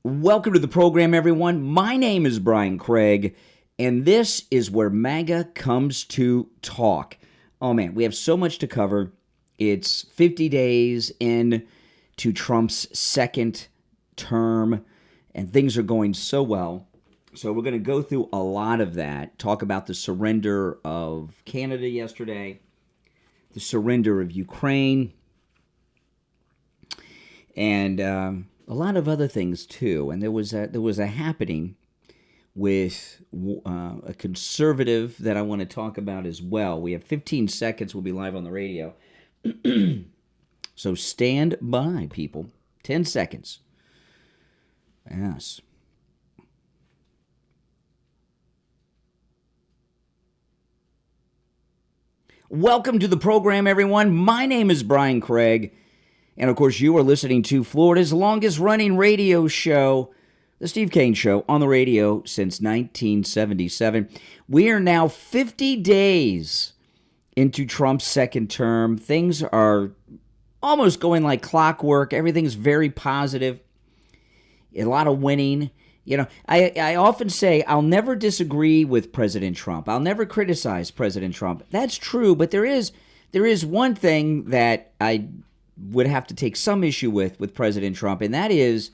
Welcome to the program, everyone. My name is Brian Craig, and this is where MAGA comes to talk. Oh, man, we have so much to cover. It's 50 days into Trump's second term, and things are going so well. So we're going to go through a lot of that, talk about the surrender of Canada yesterday, the surrender of Ukraine, and a lot of other things too. And there was a happening with a conservative that I want to talk about as well. We have 15 seconds. We'll be live on the radio. So stand by, people. 10 seconds. Yes. Welcome to the program, everyone. My name is Brian Craig. And, of course, you are listening to Florida's longest-running radio show, the Steve Kane Show, on the radio since 1977. We are now 50 days into Trump's second term. Things are almost going like clockwork. Everything's very positive. A lot of winning. You know, I often say I'll never disagree with President Trump. I'll never criticize President Trump. That's true, but there is one thing that I would have to take some issue with President Trump, and that is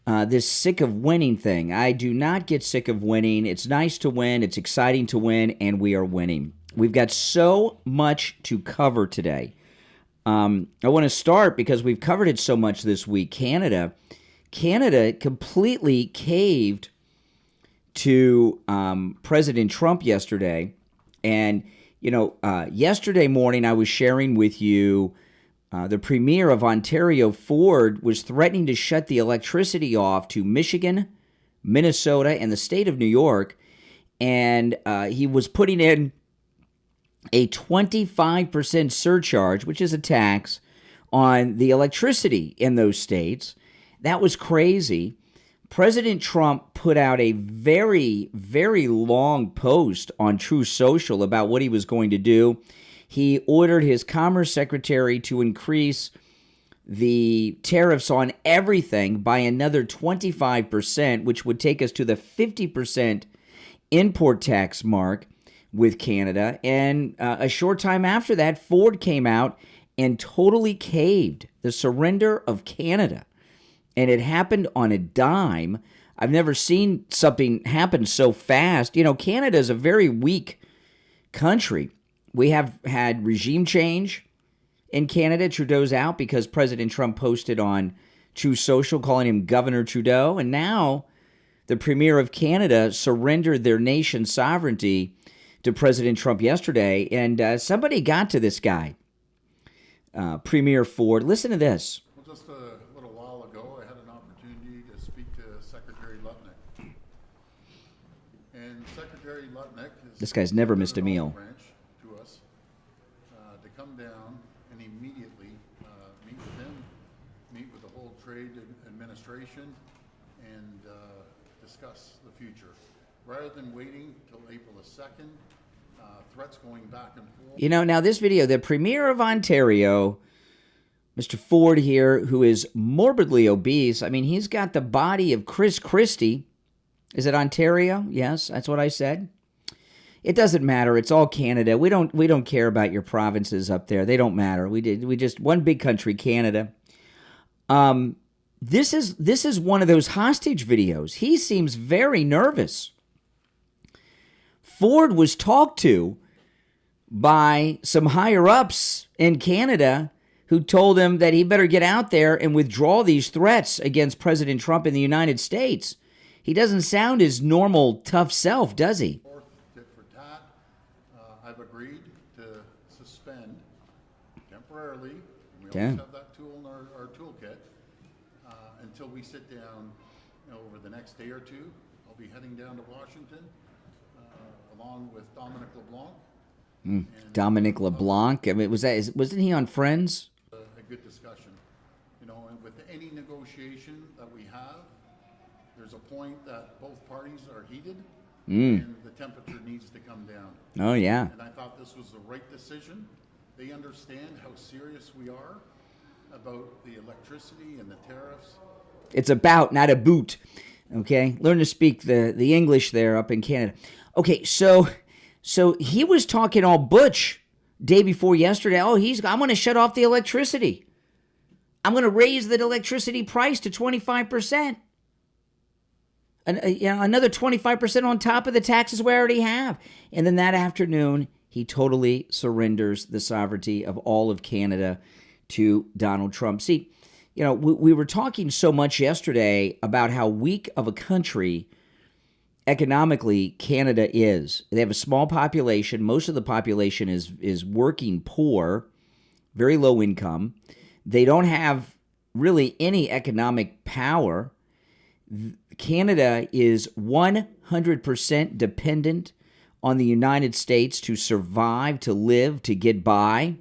this sick of winning thing. I do not get sick of winning. It's nice to win. It's exciting to win, and we are winning. We've got so much to cover today. I want to start because we've covered it so much this week. Canada completely caved to President Trump yesterday. And, you know, yesterday morning I was sharing with you the Premier of Ontario, Ford, was threatening to shut the electricity off to Michigan, Minnesota, and the state of New York. And he was putting in a 25% surcharge, which is a tax, on the electricity in those states. That was crazy. President Trump put out a very, very long post on Truth Social about what he was going to do. He ordered his Commerce Secretary to increase the tariffs on everything by another 25%, which would take us to the 50% import tax mark with Canada. And a short time after that, Ford came out and totally caved the surrender of Canada. And it happened on a dime. I've never seen something happen so fast. You know, Canada is a very weak country. We have had regime change in Canada. Trudeau's out because President Trump posted on Truth Social calling him Governor Trudeau. And now the Premier of Canada surrendered their nation's sovereignty to President Trump yesterday. And somebody got to this guy, Premier Ford. Listen to this. Well, just a little while ago, I had an opportunity to speak to Secretary Lutnick. And Secretary Lutnick is... This guy's never missed a meal. ...to us to come down and immediately meet with him, meet with the whole trade administration, and discuss the future. Rather than waiting till April the 2nd, threats going back and forth. You know, now this video, the Premier of Ontario, Mr. Ford here, who is morbidly obese. I mean, he's got the body of Christy. Is it Ontario? Yes, that's what I said. It doesn't matter. It's all Canada. We don't care about your provinces up there. They don't matter. We just one big country, Canada. This is one of those hostage videos. He seems very nervous. Ford was talked to by some higher ups in Canada who told him that he better get out there and withdraw these threats against President Trump in the United States. He doesn't sound his normal tough self, does he? Tit for tat. I've agreed to suspend temporarily. We always have that tool in our toolkit until we sit down over the next day or two. I'll be heading down to Washington along with Dominic LeBlanc. Dominic LeBlanc. I mean, wasn't he on Friends? A good discussion. You know, and with any negotiation that we have, there's a point that both parties are heated, and the temperature needs to come down. Oh, yeah. And I thought this was the right decision. They understand how serious we are about the electricity and the tariffs, It's about, not a boot. Okay, learn to speak the English there up in Canada. Okay, so he was talking all butch day before yesterday. Oh, I'm going to shut off the electricity. I'm going to raise the electricity price to 25%. Another 25% on top of the taxes we already have. And then that afternoon, he totally surrenders the sovereignty of all of Canada to Donald Trump. See, we were talking so much yesterday about how weak of a country economically Canada is. They have a small population. Most of the population is working poor, very low income. They don't have really any economic power. Canada is 100% dependent on the United States to survive, to live, to get by.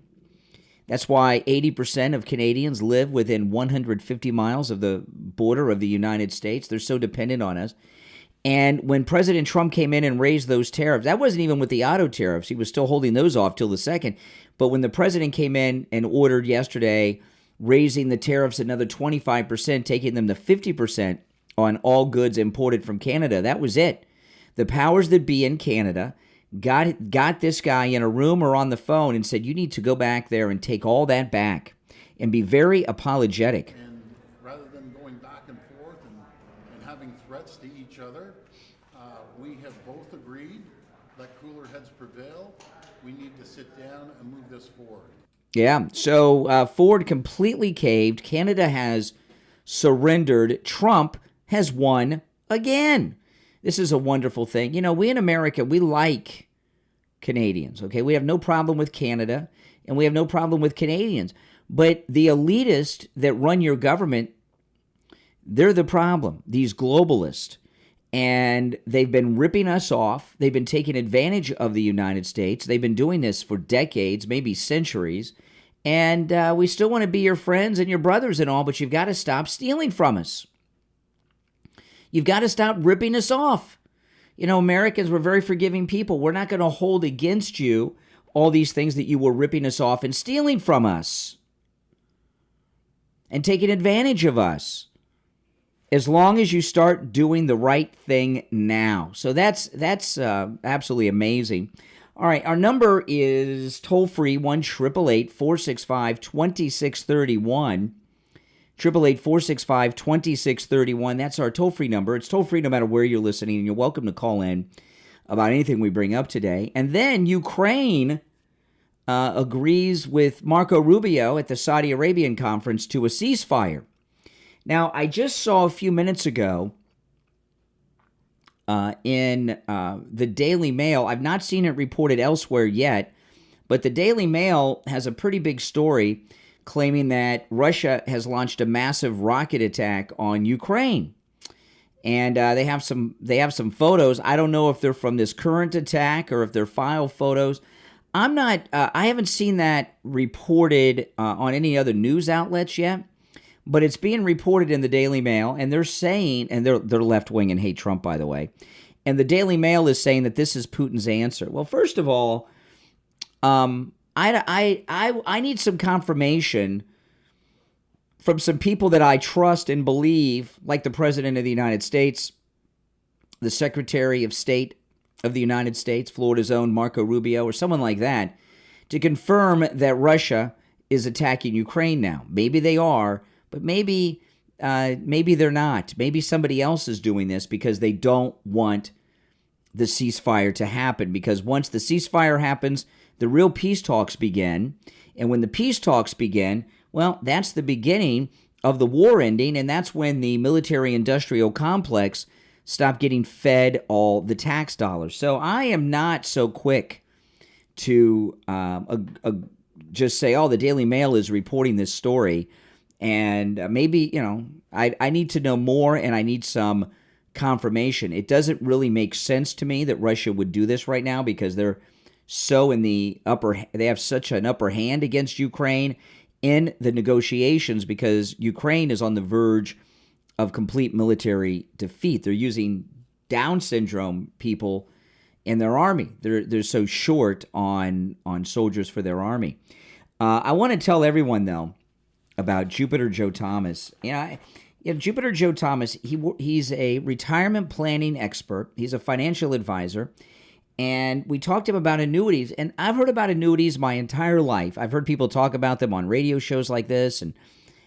That's why 80% of Canadians live within 150 miles of the border of the United States. They're so dependent on us. And when President Trump came in and raised those tariffs, that wasn't even with the auto tariffs. He was still holding those off till the second. But when the president came in and ordered yesterday, raising the tariffs another 25%, taking them to 50% on all goods imported from Canada, that was it. The powers that be in Canada got this guy in a room or on the phone and said, you need to go back there and take all that back and be very apologetic. And rather than going back and forth and having threats to each other, we have both agreed, let cooler heads prevail. We need to sit down and move this forward. Yeah, so Ford completely caved. Canada has surrendered. Trump has won again. This is a wonderful thing. We in America, we like Canadians, okay? We have no problem with Canada, and we have no problem with Canadians. But the elitists that run your government, they're the problem, these globalists. And they've been ripping us off. They've been taking advantage of the United States. They've been doing this for decades, maybe centuries. And we still want to be your friends and your brothers and all, but you've got to stop stealing from us. You've got to stop ripping us off. Americans, we're very forgiving people. We're not going to hold against you all these things that you were ripping us off and stealing from us and taking advantage of us, as long as you start doing the right thing now. So that's absolutely amazing. All right, our number is toll-free, 1-888-465-2631. 888-465-2631. That's our toll-free number. It's toll-free no matter where you're listening, and you're welcome to call in about anything we bring up today. And then Ukraine agrees with Marco Rubio at the Saudi Arabian conference to a ceasefire. Now, I just saw a few minutes ago in the Daily Mail, I've not seen it reported elsewhere yet, but the Daily Mail has a pretty big story claiming that Russia has launched a massive rocket attack on Ukraine. And they have some photos. I don't know if they're from this current attack or if they're file photos. I haven't seen that reported on any other news outlets yet, but it's being reported in the Daily Mail, and they're saying, and they're left-wing and hate Trump, by the way, and the Daily Mail is saying that this is Putin's answer. Well, first of all, I need some confirmation from some people that I trust and believe, like the President of the United States, the Secretary of State of the United States, Florida's own Marco Rubio, or someone like that, to confirm that Russia is attacking Ukraine now. Maybe they are, but maybe they're not. Maybe somebody else is doing this because they don't want the ceasefire to happen. Because once the ceasefire happens, the real peace talks begin. And when the peace talks begin, well, that's the beginning of the war ending, and that's when the military-industrial complex stop getting fed all the tax dollars. So I am not so quick to just say, oh, the Daily Mail is reporting this story, and maybe, I need to know more, and I need some confirmation. It doesn't really make sense to me that Russia would do this right now because they're so they have such an upper hand against Ukraine in the negotiations because Ukraine is on the verge of complete military defeat. They're using Down syndrome people in their army. They're so short on soldiers for their army. I want to tell everyone, though, about Jupiter Joe Thomas. Jupiter Joe Thomas, he's a retirement planning expert. He's a financial advisor. And we talked to him about annuities. And I've heard about annuities my entire life. I've heard people talk about them on radio shows like this and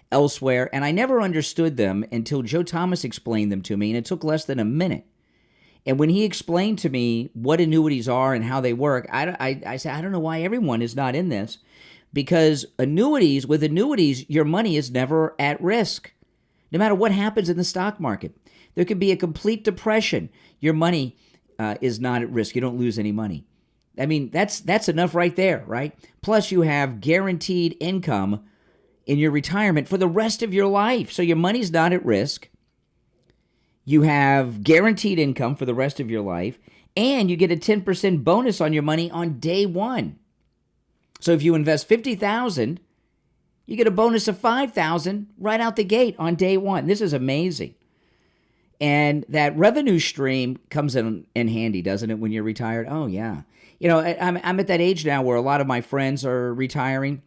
elsewhere. And I never understood them until Joe Thomas explained them to me. And it took less than a minute. And when he explained to me what annuities are and how they work, I said, I don't know why everyone is not in this. Because with annuities, your money is never at risk. No matter what happens in the stock market, there could be a complete depression. Your money is not at risk. You don't lose any money. I mean, that's enough right there, right? Plus, you have guaranteed income in your retirement for the rest of your life. So your money's not at risk. You have guaranteed income for the rest of your life, and you get a 10% bonus on your money on day one. So if you invest $50,000, you get a bonus of $5,000 right out the gate on day one. This is amazing. And that revenue stream comes in handy, doesn't it, when you're retired? Oh, yeah. I'm at that age now where a lot of my friends are retiring,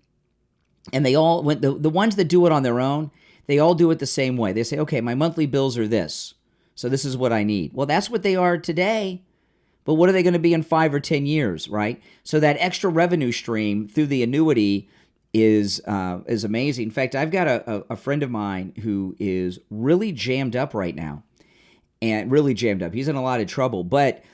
and they all, the ones that do it on their own, they all do it the same way. They say, okay, my monthly bills are this, so this is what I need. Well, that's what they are today, but what are they going to be in 5 or 10 years, right? So that extra revenue stream through the annuity is amazing. In fact, I've got a friend of mine who is really jammed up right now. And really jammed up. He's in a lot of trouble, but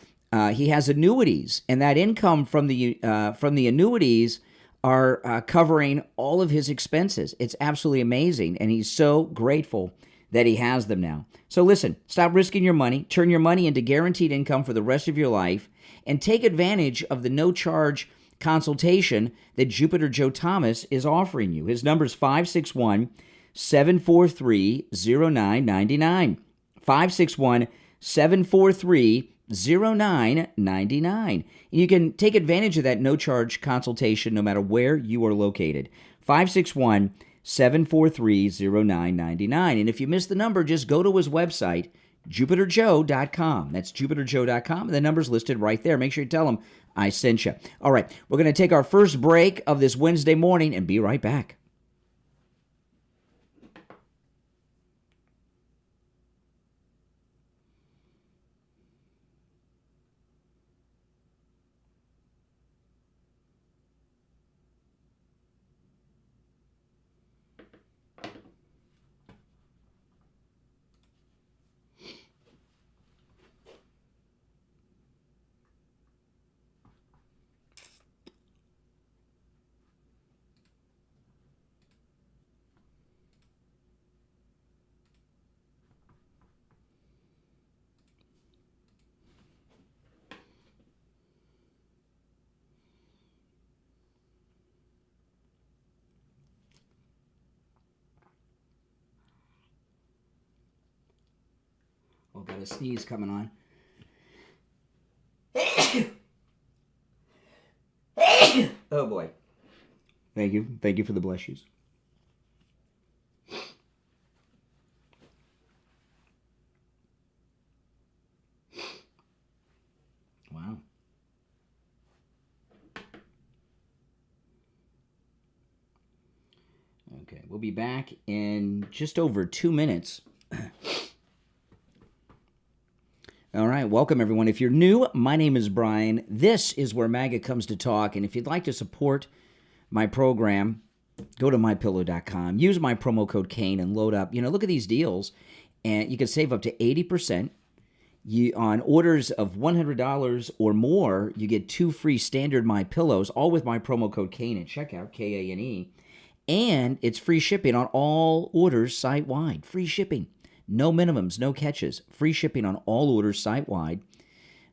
he has annuities, and that income from the annuities are covering all of his expenses. It's absolutely amazing, and he's so grateful that he has them now. So listen, stop risking your money, turn your money into guaranteed income for the rest of your life, and take advantage of the no-charge consultation that Jupiter Joe Thomas is offering you. His number is 561-743-0999. 561-743-0999. And you can take advantage of that no-charge consultation no matter where you are located. 561-743-0999. And if you miss the number, just go to his website, jupiterjoe.com. That's jupiterjoe.com. And the number's listed right there. Make sure you tell him I sent you. All right, we're going to take our first break of this Wednesday morning and be right back. Oh, got a sneeze coming on. Oh, boy. Thank you. Thank you for the bless-yous. Wow. Okay, we'll be back in just over 2 minutes. All right, welcome everyone. If you're new, my name is Brian. This is where MAGA comes to talk, and if you'd like to support my program, go to mypillow.com. Use my promo code Kane and load up. Look at these deals, and you can save up to 80%. On orders of $100 or more, you get 2 free standard My Pillows, all with my promo code Kane at checkout, K-A-N-E. And it's free shipping on all orders site-wide. Free shipping. No minimums, no catches. Free shipping on all orders site-wide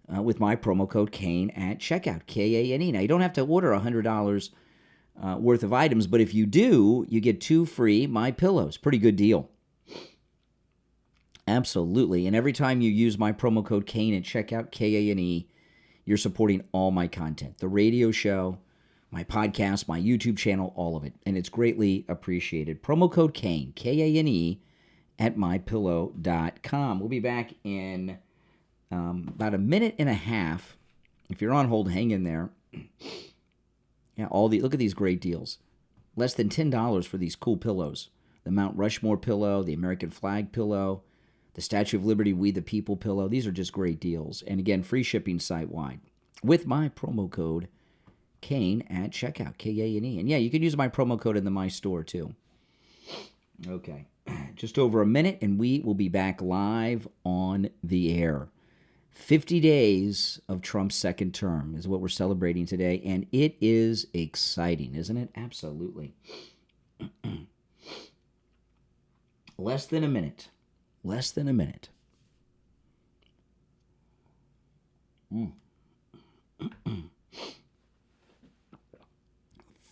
with my promo code Kane at checkout, K-A-N-E. Now, you don't have to order $100 worth of items, but if you do, you get 2 free My Pillows. Pretty good deal. Absolutely. And every time you use my promo code Kane at checkout, K-A-N-E, you're supporting all my content. The radio show, my podcast, my YouTube channel, all of it. And it's greatly appreciated. Promo code Kane, K-A-N-E, at mypillow.com. We'll be back in about a minute and a half. If you're on hold, hang in there. Yeah, look at these great deals. Less than $10 for these cool pillows. the Mount Rushmore pillow, the American flag pillow, the Statue of Liberty, We the People pillow. These are just great deals. And again, free shipping site-wide with my promo code Kane at checkout, Kane. And yeah, you can use my promo code in the My Store too. Okay, just over a minute, and we will be back live on the air. 50 days of Trump's second term is what we're celebrating today, and it is exciting, isn't it? Absolutely. Less than a minute. Less than a minute.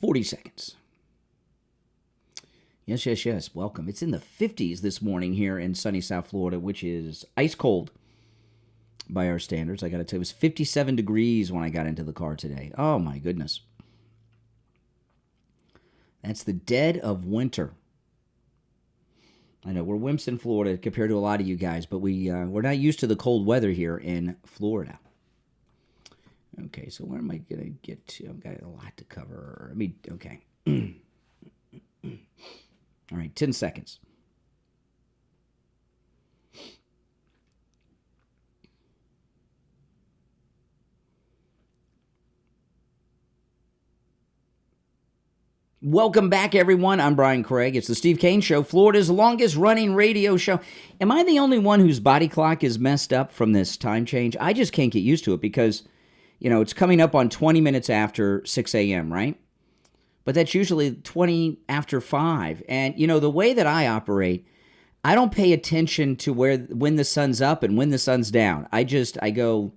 40 seconds. Yes. Welcome. It's in the 50s this morning here in sunny South Florida, which is ice cold by our standards. I got to tell you, it was 57 degrees when I got into the car today. Oh, my goodness. That's the dead of winter. I know, we're wimps in Florida compared to a lot of you guys, but we're not used to the cold weather here in Florida. Okay, so where am I going to get to? I've got a lot to cover. Okay. All right, 10 seconds. Welcome back, everyone. I'm Brian Craig. It's the Steve Kane Show, Florida's longest-running radio show. Am I the only one whose body clock is messed up from this time change? I just can't get used to it because, it's coming up on 20 minutes after 6 a.m., right? But that's usually 20 after 5. And, the way that I operate, I don't pay attention to when the sun's up and when the sun's down. I go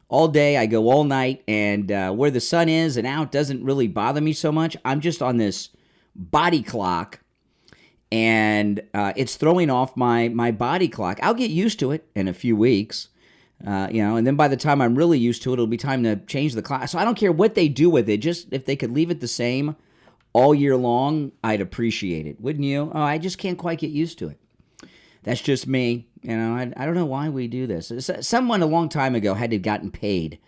all day, I go all night, and where the sun is and out doesn't really bother me so much. I'm just on this body clock, and it's throwing off my body clock. I'll get used to it in a few weeks, and then by the time I'm really used to it, it'll be time to change the clock. So I don't care what they do with it. Just if they could leave it the same all year long, I'd appreciate it, wouldn't you? Oh, I just can't quite get used to it. That's just me. I don't know why we do this. Someone a long time ago had to have gotten paid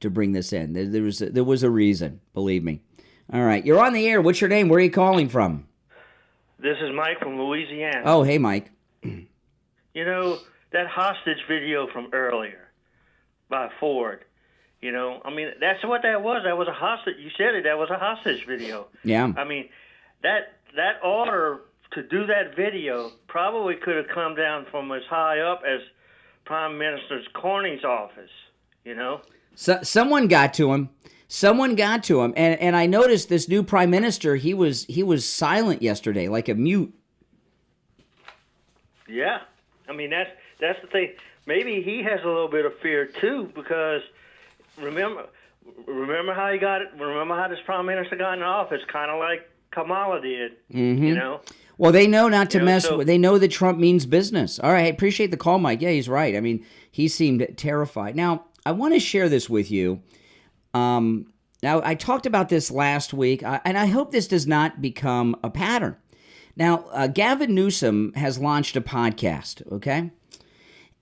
to bring this in. There was a reason, believe me. All right, you're on the air. What's your name? Where are you calling from? This is Mike from Louisiana. Oh, hey, Mike. That hostage video from earlier by Ford, that's what that was. That was a hostage. You said it. That was a hostage video. Yeah. That order to do that video probably could have come down from as high up as Prime Minister Cornyn's office, So, someone got to him. And I noticed this new Prime Minister, he was silent yesterday, like a mute. Yeah. That's the thing. Maybe he has a little bit of fear, too, because remember how he got it? Remember how this Prime Minister got in office, kind of like Kamala did, Well, they know not to mess with. They know that Trump means business. All right, I appreciate the call, Mike. Yeah, he's right. He seemed terrified. Now, I want to share this with you. Now, I talked about this last week, and I hope this does not become a pattern. Now, Gavin Newsom has launched a podcast, okay?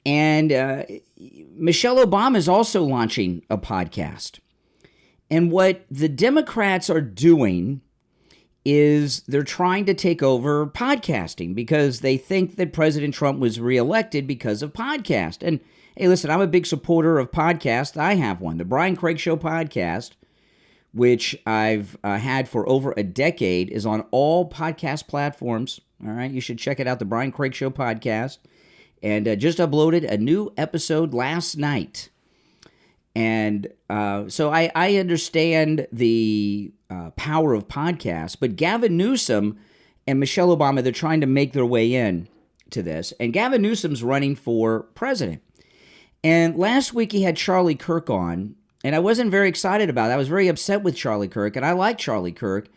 And Michelle Obama is also launching a podcast. And what the Democrats are doing is they're trying to take over podcasting because they think that President Trump was reelected because of podcast. And hey, listen, I'm a big supporter of podcasts. I have one, the Brian Craig Show podcast, which I've had for over a decade, is on all podcast platforms. All right, you should check it out, the Brian Craig Show podcast. And just uploaded a new episode last night. And so I understand the power of podcasts, but Gavin Newsom and Michelle Obama, they're trying to make their way in to this. And Gavin Newsom's running for president. And last week he had Charlie Kirk on, and I wasn't very excited about it. I was very upset with Charlie Kirk, and I like Charlie Kirk,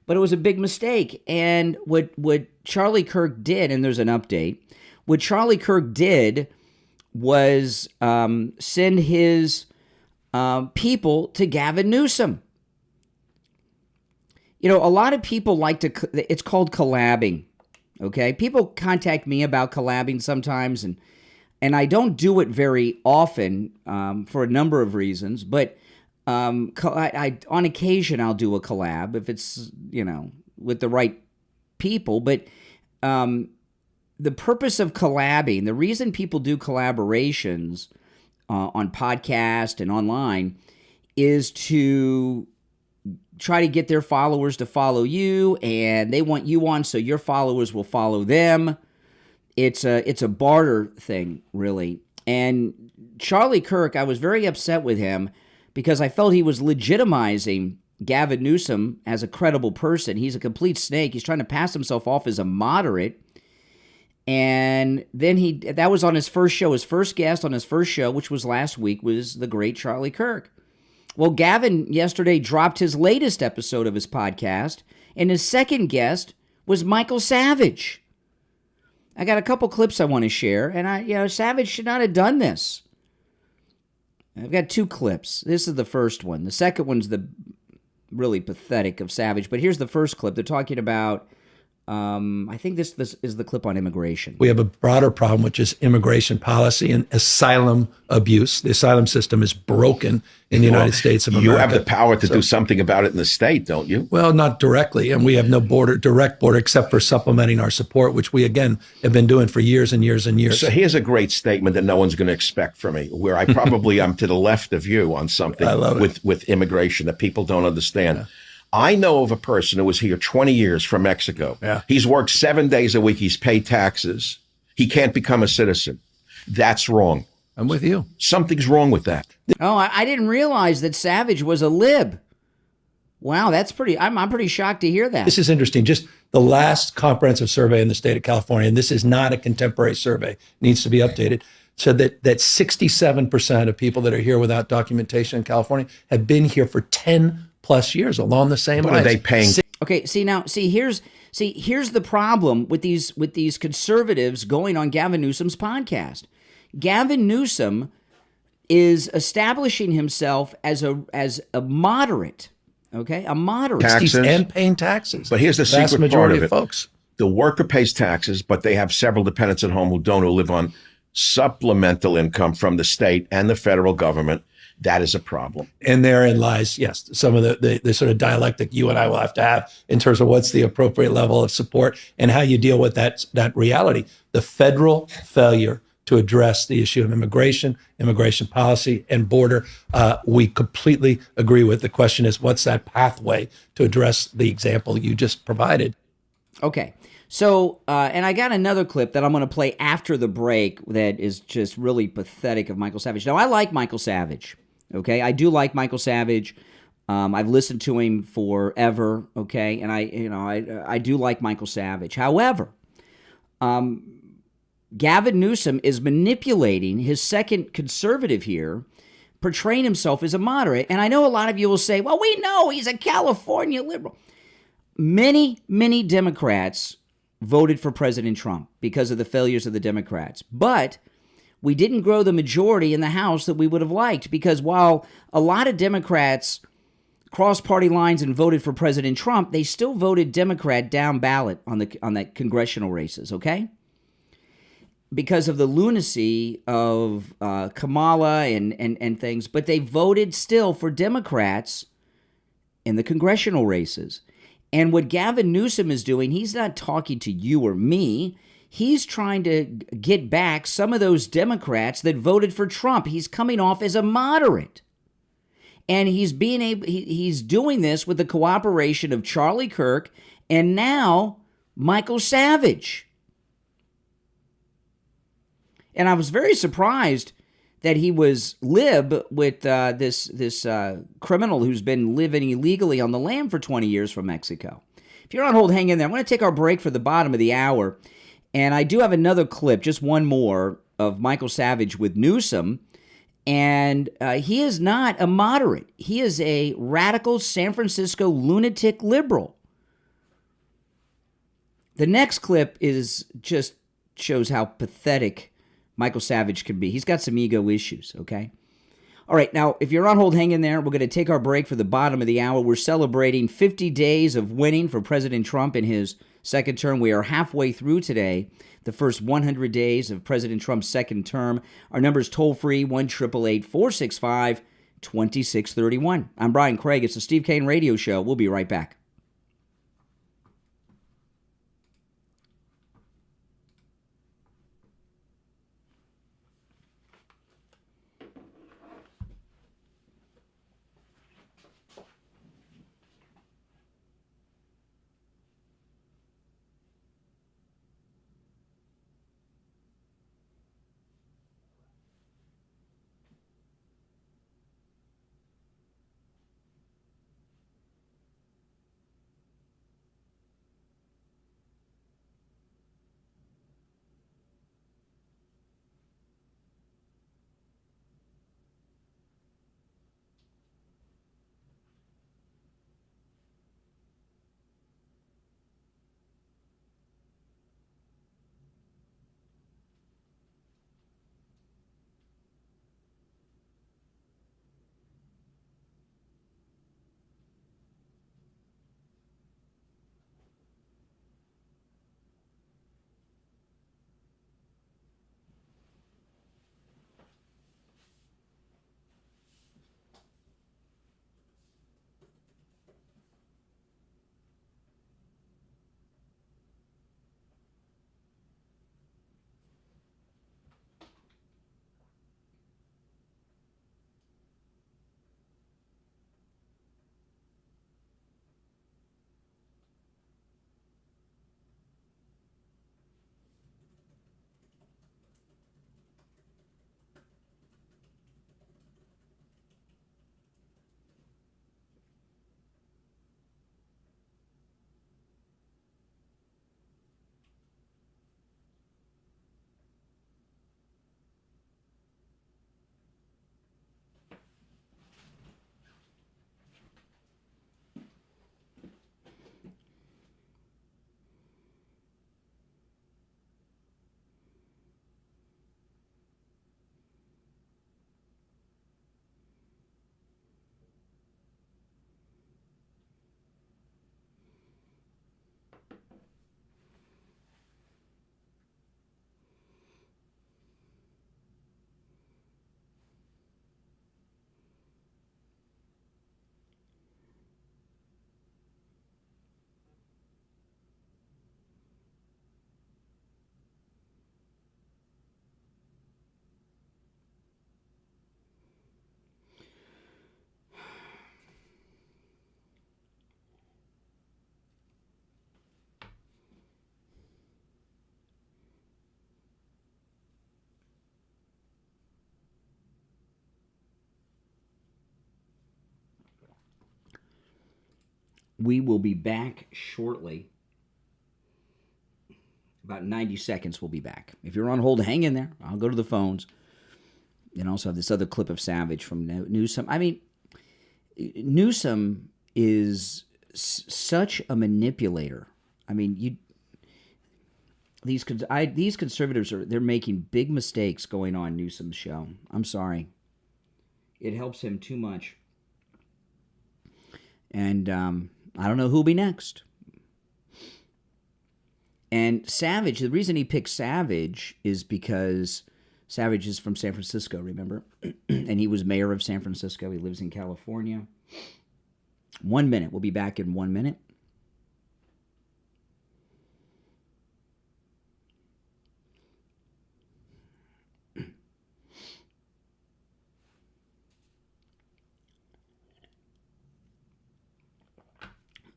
but it was a big mistake. And what Charlie Kirk did, and there's an update, what Charlie Kirk did was send his people to Gavin Newsom. A lot of people like to, it's called collabing, okay? People contact me about collabing sometimes, and I don't do it very often for a number of reasons, but on occasion I'll do a collab if it's, with the right people, but the purpose of collabing, the reason people do collaborations on podcast and online is to try to get their followers to follow you, and they want you on so your followers will follow them. It's a barter thing, really. And Charlie Kirk, I was very upset with him because I felt he was legitimizing Gavin Newsom as a credible person. He's a complete snake. He's trying to pass himself off as a moderate. And then that was on his first show. His first guest on his first show, which was last week, was the great Charlie Kirk. Well, Gavin yesterday dropped his latest episode of his podcast, and his second guest was Michael Savage. I got a couple clips I want to share, and Savage should not have done this. I've got two clips. This is the first one. The second one's the really pathetic of Savage, but here's the first clip. They're talking about, I think this is the clip on immigration. We have a broader problem, which is immigration policy and asylum abuse. The asylum system is broken in the United States of America. You have the power to do something about it in the state, don't you? Well, not directly, and we have no direct border, except for supplementing our support, which we, again, have been doing for years and years and years. So here's a great statement that no one's going to expect from me, where I probably am to the left of you on something with immigration that people don't understand. Yeah. I know of a person who was here 20 years from Mexico. Yeah. He's worked 7 days a week. He's paid taxes. He can't become a citizen. That's wrong. I'm with you. Something's wrong with that. Oh, I didn't realize that Savage was a lib. Wow, that's pretty. I'm pretty shocked to hear that. This is interesting. Just the last comprehensive survey in the state of California, and this is not a contemporary survey, needs to be updated, said that 67% of people that are here without documentation in California have been here for 10 plus years along the same lines. What are they paying? Okay, here's the problem with these conservatives going on Gavin Newsom's podcast. Gavin Newsom is establishing himself as a moderate, okay? A moderate. Taxes. And paying taxes. But here's the vast secret majority part of it. Folks. The worker pays taxes, but they have several dependents at home who don't, who live on supplemental income from the state and the federal government. That is a problem. And therein lies, yes, some of the sort of dialectic you and I will have to have in terms of what's the appropriate level of support and how you deal with that reality. The federal failure to address the issue of immigration policy, and border, we completely agree with. The question is, what's that pathway to address the example you just provided? Okay. So, and I got another clip that I'm going to play after the break that is just really pathetic of Michael Savage. Now, I like Michael Savage, okay? I do like Michael Savage. I've listened to him forever, okay? And I do like Michael Savage. However, Gavin Newsom is manipulating his second conservative here, portraying himself as a moderate. And I know a lot of you will say, well, we know he's a California liberal. Many, many Democrats voted for President Trump because of the failures of the Democrats. But we didn't grow the majority in the House that we would have liked, because while a lot of Democrats crossed party lines and voted for President Trump, they still voted Democrat down ballot on that congressional races, okay? Because of the lunacy of Kamala and things, but they voted still for Democrats in the congressional races. And what Gavin Newsom is doing, he's not talking to you or me. He's trying to get back some of those Democrats that voted for Trump. He's coming off as a moderate. And he's doing this with the cooperation of Charlie Kirk and now Michael Savage. And I was very surprised that he was lib with this criminal who's been living illegally on the land for 20 years from Mexico. If you're on hold, hang in there. I'm going to take our break for the bottom of the hour. And I do have another clip, just one more, of Michael Savage with Newsom. And he is not a moderate. He is a radical San Francisco lunatic liberal. The next clip is just shows how pathetic Michael Savage can be. He's got some ego issues, okay? All right, now, if you're on hold, hang in there. We're going to take our break for the bottom of the hour. We're celebrating 50 days of winning for President Trump in his second term. We are halfway through today, the first 100 days of President Trump's second term. Our number is toll-free, 1-888-465-2631. I'm Brian Craig. It's the Steve Kane Radio Show. We'll be right back. We will be back shortly. About 90 seconds, we'll be back. If you're on hold, hang in there. I'll go to the phones. And also have this other clip of Savage from Newsom. I mean, Newsom is such a manipulator. I mean, these conservatives they're making big mistakes going on Newsom's show. I'm sorry. It helps him too much. And I don't know who'll be next. And Savage, the reason he picked Savage is because Savage is from San Francisco, remember? And he was mayor of San Francisco. He lives in California. 1 minute. We'll be back in 1 minute.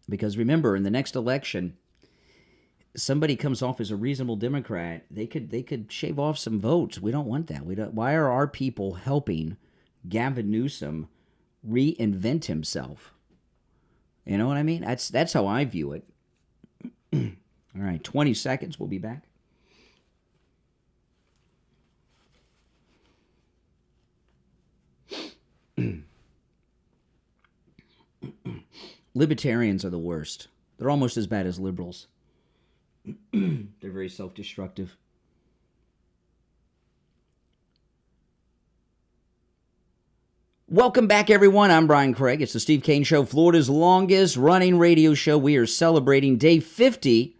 Because remember, in the next election, somebody comes off as a reasonable Democrat, they could shave off some votes. We don't want that. Why are our people helping Gavin Newsom reinvent himself? You know what I mean? That's how I view it. All right, 20 seconds. We'll be back. Libertarians are the worst. They're almost as bad as liberals. They're very self-destructive. Welcome back, everyone. I'm Brian Craig. It's the Steve Kane Show, Florida's longest running radio show. We are celebrating day 50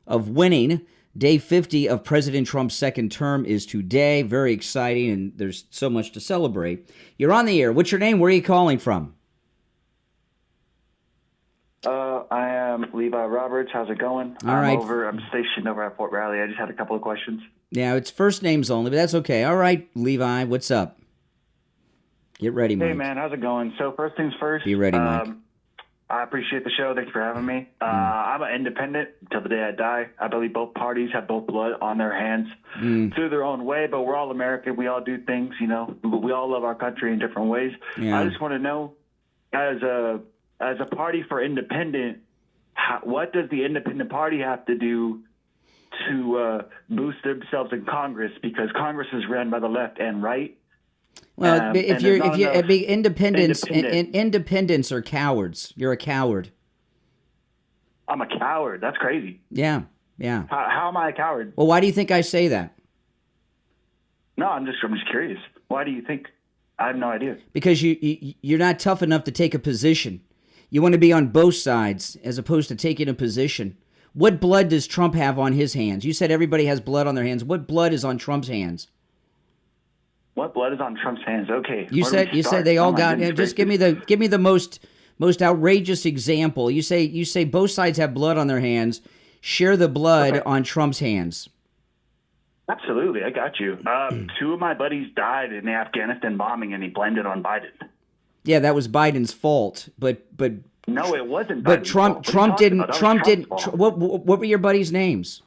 of winning. Day 50 of President Trump's second term is today. Very exciting, and there's so much to celebrate. You're on the air. What's your name? Where are you calling from? I am Levi Roberts. How's it going? All right. I'm stationed over at Fort Riley. I just had a couple of questions. Yeah, it's first names only, but that's okay. All right, Levi, what's up? Get ready, Mike. Hey, man, how's it going? So first things first. Be ready, Mike. I appreciate the show. Thanks for having me. I'm an independent till the day I die. I believe both parties have both blood on their hands through their own way, but we're all American. We all do things, you know. We all love our country in different ways. Yeah. I just want to know, as a party for independent, what does the independent party have to do to boost themselves in Congress? Because Congress is ran by the left and right. Well, independents are cowards. You're a coward. I'm a coward. That's crazy. Yeah. How am I a coward? Well, why do you think I say that? No, I'm just curious. Why do you think? I have no idea. Because you're not tough enough to take a position. You want to be on both sides as opposed to taking a position. What blood does Trump have on his hands? You said everybody has blood on their hands. What blood is on Trump's hands? What blood is on Trump's hands? Okay. You said they all got. Just give me the most outrageous example. You say both sides have blood on their hands. Share the blood on Trump's hands. Absolutely, I got you. Two of my buddies died in the Afghanistan bombing, and he blamed it on Biden. Yeah, that was Biden's fault, but no, it wasn't. But Biden's Trump didn't. What were your buddies' names?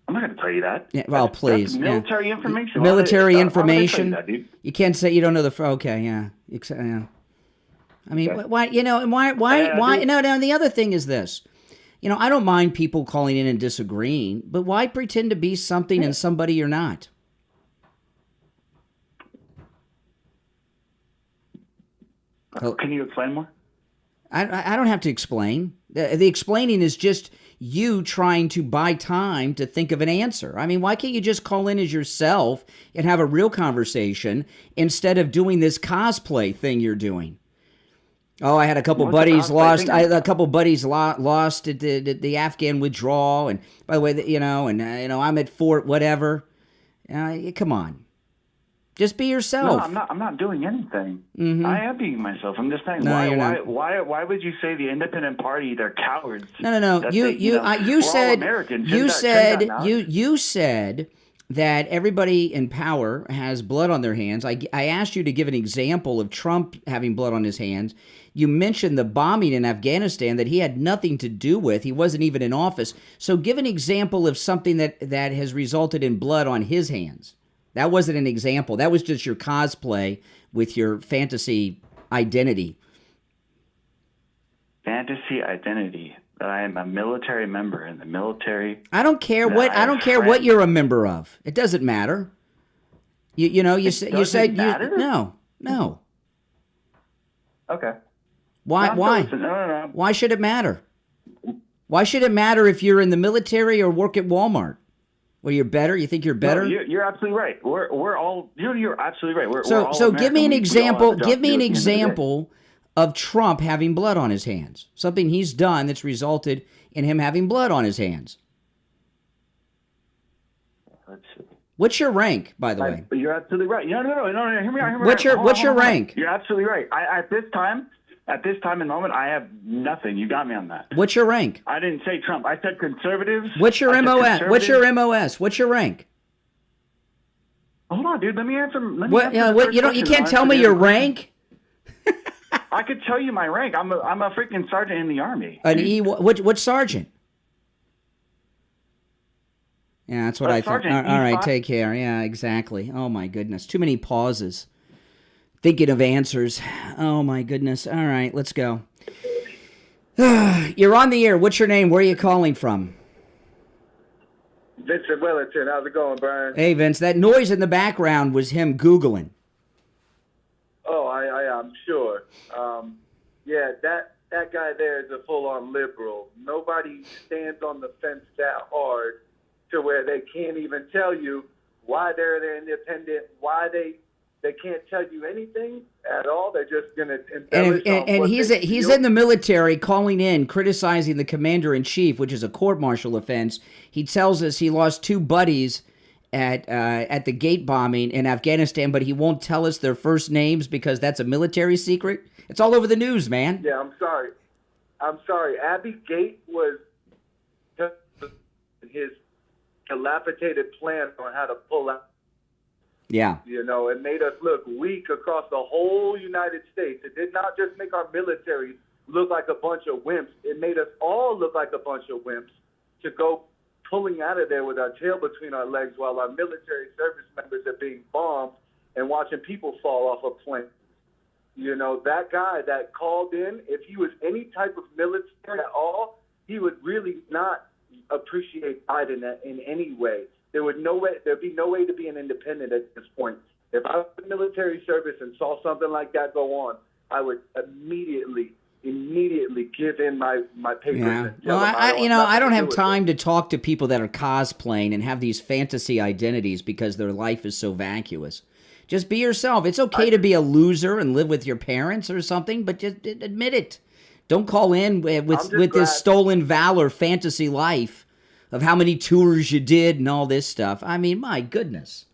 I'm not going to tell you that. Yeah, well, please. That's military information. Military information. That, dude? You can't say you don't know the. Okay, yeah. Yeah. I mean, why? You know, and why? No. The other thing is this. You know, I don't mind people calling in and disagreeing, but why pretend to be something and somebody you're not? Can you explain more? I don't have to explain. The explaining is just you trying to buy time to think of an answer. I mean, why can't you just call in as yourself and have a real conversation instead of doing this cosplay thing you're doing? Oh, I had a couple buddies lost. Lost at the Afghan withdrawal, and by the way, I'm at Fort whatever. Come on. Just be yourself. No, I'm not doing anything. Mm-hmm. I am being myself. I'm just saying. No, why would you say the independent party they're cowards? No. You said that everybody in power has blood on their hands. I asked you to give an example of Trump having blood on his hands. You mentioned the bombing in Afghanistan that he had nothing to do with. He wasn't even in office. So give an example of something that has resulted in blood on his hands. That wasn't an example. That was just your cosplay with your fantasy identity. fantasy identity that I am a military member in the military. I don't care what you're a member of. It doesn't matter. You said no. Okay. Why? No. Why should it matter? Why should it matter if you're in the military or work at Walmart? Well, you're better. You think you're better? No, you're absolutely right. We're all. You're absolutely right. We're all so give me an American. We all example. have a job Give me to an do at the end of the day. example of Trump having blood on his hands. Something he's done that's resulted in him having blood on his hands. Let's see. What's your rank, by the way? You're absolutely right. No. Hear me out. What's your rank? You're absolutely right. At this time and moment, I have nothing. You got me on that. What's your rank? I didn't say Trump. I said conservatives. What's your MOS? What's your MOS? What's your rank? Hold on, dude. Let me answer. You can't tell me your rank? I could tell you my rank. I'm a freaking sergeant in the Army. An E? What sergeant? Yeah, that's what I thought. All right, take care. Yeah, exactly. Oh, my goodness. Too many pauses. Thinking of answers. Oh, my goodness. All right, let's go. You're on the air. What's your name? Where are you calling from? Vincent Wellington. How's it going, Brian? Hey, Vince. That noise in the background was him Googling. Oh, I'm sure. Yeah, that guy there is a full-on liberal. Nobody stands on the fence that hard to where they can't even tell you why they're independent, why they can't tell you anything at all. They're just going to embellish and he's in the military calling in, criticizing the commander-in-chief, which is a court-martial offense. He tells us he lost 2 buddies at the gate bombing in Afghanistan, but he won't tell us their first names because that's a military secret. It's all over the news, man. Yeah, I'm sorry. Abbey Gate was his dilapidated plan on how to pull out. Yeah. It made us look weak across the whole United States. It did not just make our military look like a bunch of wimps. It made us all look like a bunch of wimps to go pulling out of there with our tail between our legs while our military service members are being bombed and watching people fall off a plane. That guy that called in, if he was any type of military at all, he would really not appreciate Biden in any way. There'd be no way to be an independent at this point. If I was in military service and saw something like that go on, I would immediately give in my papers. Yeah. And tell them I don't have time to talk to people that are cosplaying and have these fantasy identities because their life is so vacuous. Just be yourself. It's okay to be a loser and live with your parents or something, but just admit it. Don't call in with this stolen valor fantasy life of how many tours you did and all this stuff. I mean, my goodness.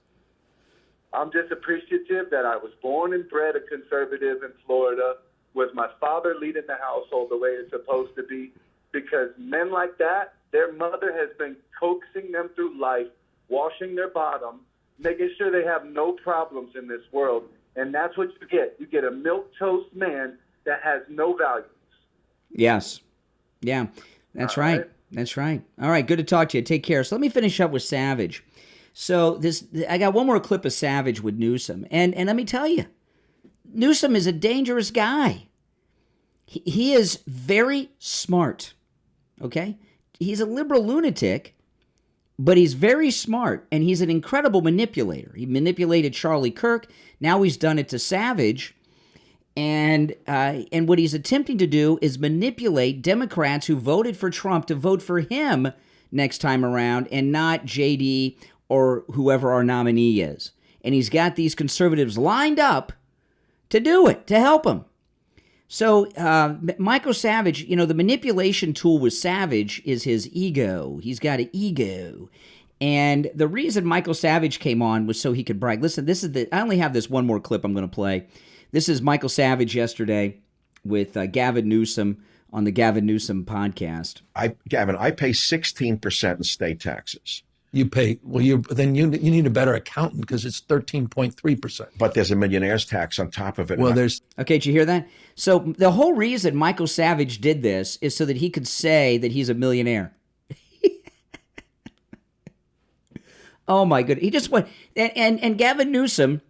I'm just appreciative that I was born and bred a conservative in Florida, with my father leading the household the way it's supposed to be, because men like that, their mother has been coaxing them through life, washing their bottom, making sure they have no problems in this world. And that's what you get. You get a milquetoast man that has no values. Yes. Yeah, that's right. That's right. All right, good to talk to you. Take care. So let me finish up with Savage. So I got one more clip of Savage with Newsom. And let me tell you, Newsom is a dangerous guy. He is very smart, okay? He's a liberal lunatic, but he's very smart, and he's an incredible manipulator. He manipulated Charlie Kirk. Now he's done it to Savage. And what he's attempting to do is manipulate Democrats who voted for Trump to vote for him next time around and not JD or whoever our nominee is. And he's got these conservatives lined up to do it, to help him. So Michael Savage, the manipulation tool with Savage is his ego. He's got an ego. And the reason Michael Savage came on was so he could brag. Listen, I only have this one more clip I'm going to play. This is Michael Savage yesterday with Gavin Newsom on the Gavin Newsom podcast. Gavin, I pay 16% in state taxes. You pay, you need a better accountant because it's 13.3%. But there's a millionaire's tax on top of it. Well, Okay, did you hear that? So the whole reason Michael Savage did this is so that he could say that he's a millionaire. Oh my goodness. He just went, and Gavin Newsom,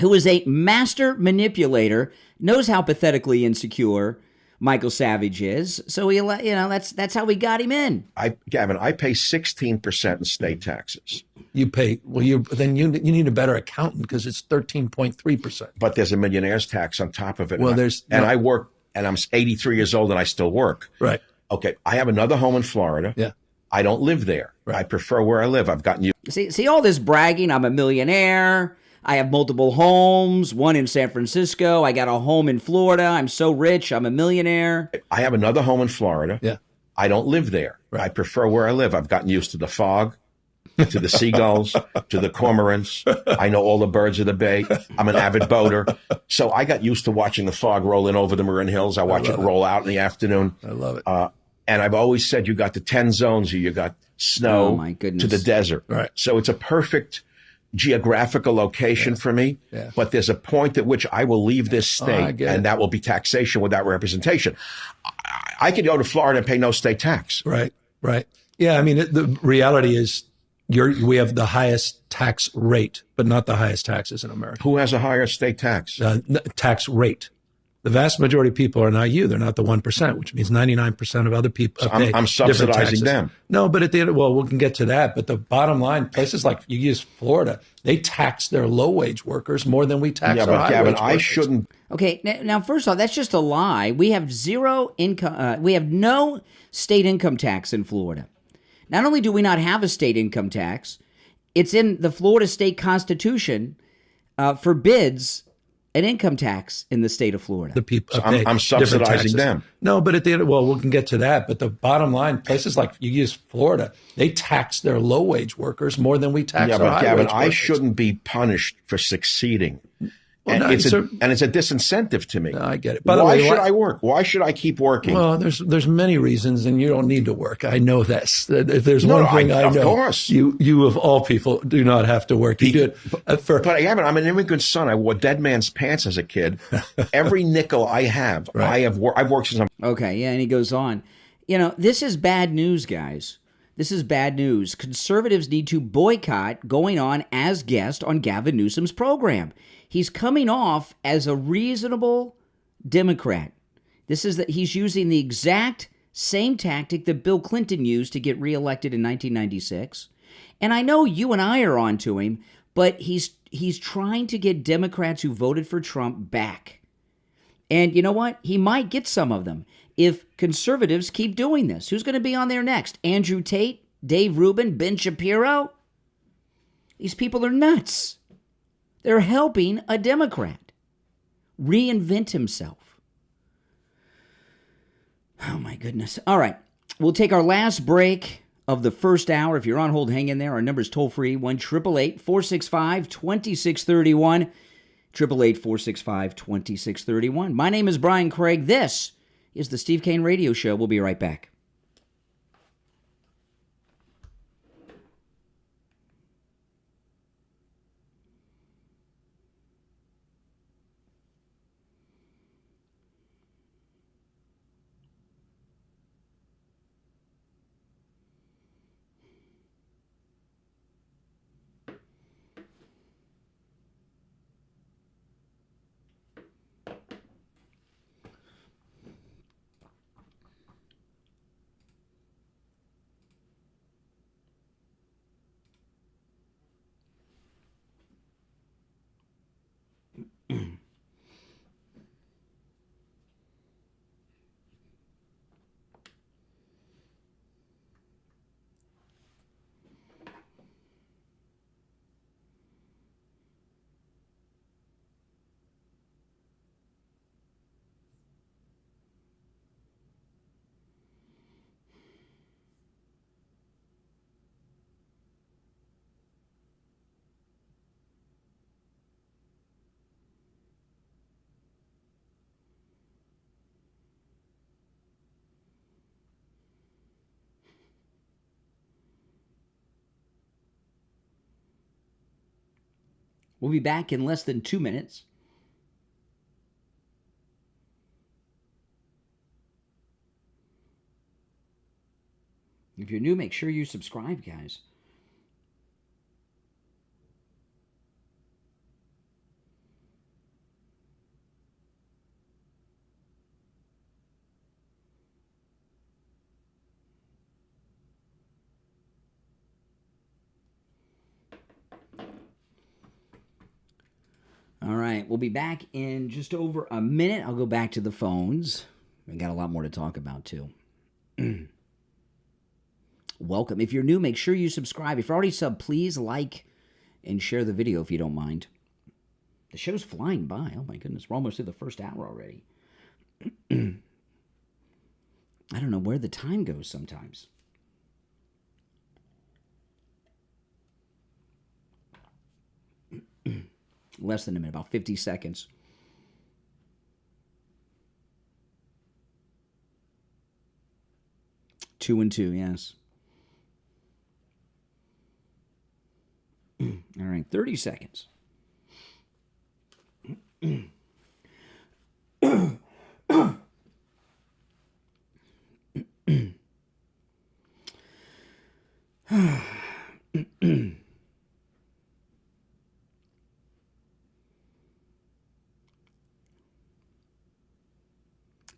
who is a master manipulator, knows how pathetically insecure Michael Savage is. So that's how we got him in. Gavin, I pay 16% in state taxes. You pay then you need a better accountant because it's 13.3%. But there's a millionaire's tax on top of it. Well, I work, and I'm 83 years old, and I still work. Right. Okay. I have another home in Florida. Yeah. I don't live there. Right. I prefer where I live. I've gotten you. See all this bragging. I'm a millionaire. I have multiple homes, one in San Francisco. I got a home in Florida. I'm so rich. I'm a millionaire. I have another home in Florida. Yeah. I don't live there. Right. I prefer where I live. I've gotten used to the fog, to the seagulls, to the cormorants. I know all the birds of the bay. I'm an avid boater. So I got used to watching the fog roll in over the Marin Hills. I watch it roll out in the afternoon. I love it. And I've always said you got the 10 zones, you got snow Oh, my goodness. to the desert. Right. So it's a perfect geographical location for me. Yeah. But there's a point at which I will leave this I state, get and it. that will be taxation without representation. I could go to Florida and pay no state tax. Right. Yeah, I mean, the reality is we have the highest tax rate, but not the highest taxes in America. Who has a higher state tax? Tax rate. The vast majority of people are not you. They're not the 1%, which means 99% of other people pay I'm different subsidizing taxes. them. No, but at the end, we can get to that. But the bottom line, places like you use Florida, they tax their low-wage workers more than we tax Yeah, our but Gavin, high-wage I workers. shouldn't. Okay, now first off, that's just a lie. We have zero income. We have no state income tax in Florida. Not only do we not have a state income tax, it's in the Florida state constitution forbids an income tax in the state of Florida. The people I'm pay different subsidizing taxes. them. No, but at the end, we can get to that. But the bottom line, places like you use Florida, they tax their low-wage workers more than we tax Yeah, our but high-wage Gavin, workers. I shouldn't be punished for succeeding. Well, And no, it's sir. a disincentive to me. No, I get it. By the Why way, should I work? Why should I keep working? Well, there's many reasons, and you don't need to work. I know this. If there's No, one thing I of know, course. you of all people do not have to work. You do it But Gavin, I'm an immigrant son. I wore dead man's pants as a kid. Every nickel I have, Right. I've worked since I'm. Okay, yeah, and he goes on. This is bad news, guys. This is bad news. Conservatives need to boycott going on as guest on Gavin Newsom's program. He's coming off as a reasonable Democrat. He's using the exact same tactic that Bill Clinton used to get reelected in 1996. And I know you and I are onto him, but he's trying to get Democrats who voted for Trump back. And you know what? He might get some of them if conservatives keep doing this. Who's going to be on there next? Andrew Tate, Dave Rubin, Ben Shapiro? These people are nuts. They're helping a Democrat reinvent himself. Oh, my goodness. All right. We'll take our last break of the first hour. If you're on hold, hang in there. Our number is toll-free, 1-888-465-2631, 888-465-2631. My name is Brian Craig. This is the Steve Kane Radio Show. We'll be right back. We'll be back in less than 2 minutes. If you're new, make sure you subscribe, guys. All right, we'll be back in just over a minute. I'll go back to the phones. We got a lot more to talk about, too. Welcome. If you're new, make sure you subscribe. If you're already subbed, please like and share the video if you don't mind. The show's flying by. Oh, my goodness. We're almost through the first hour already. I don't know where the time goes sometimes. Less than a minute, about 50 seconds. Two and two, yes. All right, 30 seconds.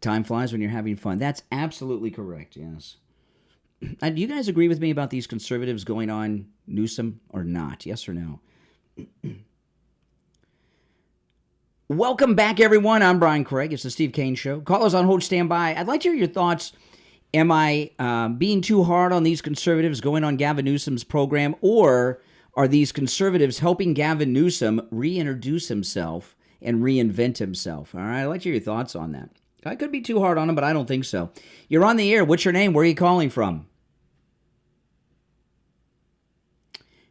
Time flies when you're having fun. That's absolutely correct, yes. Do you guys agree with me about these conservatives going on Newsom or not? Yes or no? Welcome back, everyone. I'm Brian Craig. It's the Steve Kane Show. Callers on hold, stand by. I'd like to hear your thoughts. Am I being too hard on these conservatives going on Gavin Newsom's program, or are these conservatives helping Gavin Newsom reintroduce himself and reinvent himself? All right, I'd like to hear your thoughts on that. I could be too hard on him, but I don't think so. You're on the air. What's your name? Where are you calling from?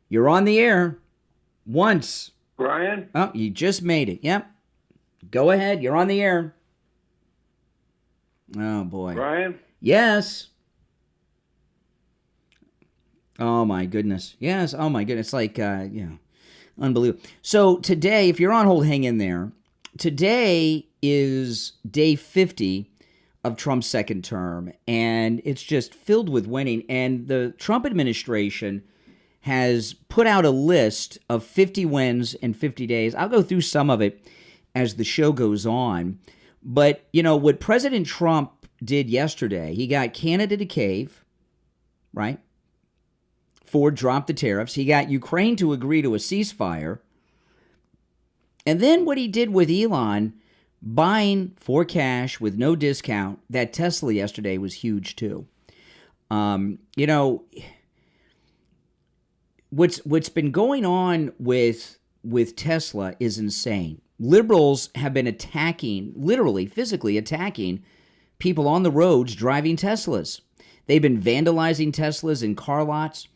You're on the air. Once. Brian? Oh, you just made it. Yep. Go ahead. You're on the air. Oh, boy. Brian? Yes. Oh, my goodness. Yes. Oh, my goodness. It's like, unbelievable. So today, if you're on hold, hang in there. Today is day 50 of Trump's second term, and it's just filled with winning. And the Trump administration has put out a list of 50 wins in 50 days. I'll go through some of it as the show goes on. But, you know, what President Trump did yesterday, he got Canada to cave, right? Ford dropped the tariffs. He got Ukraine to agree to a ceasefire. And then what he did with Elon, buying for cash with no discount, that Tesla yesterday was huge too. You know, what's been going on with Tesla is insane. Liberals have been attacking, literally, physically attacking people on the roads driving Teslas. They've been vandalizing Teslas in car lots.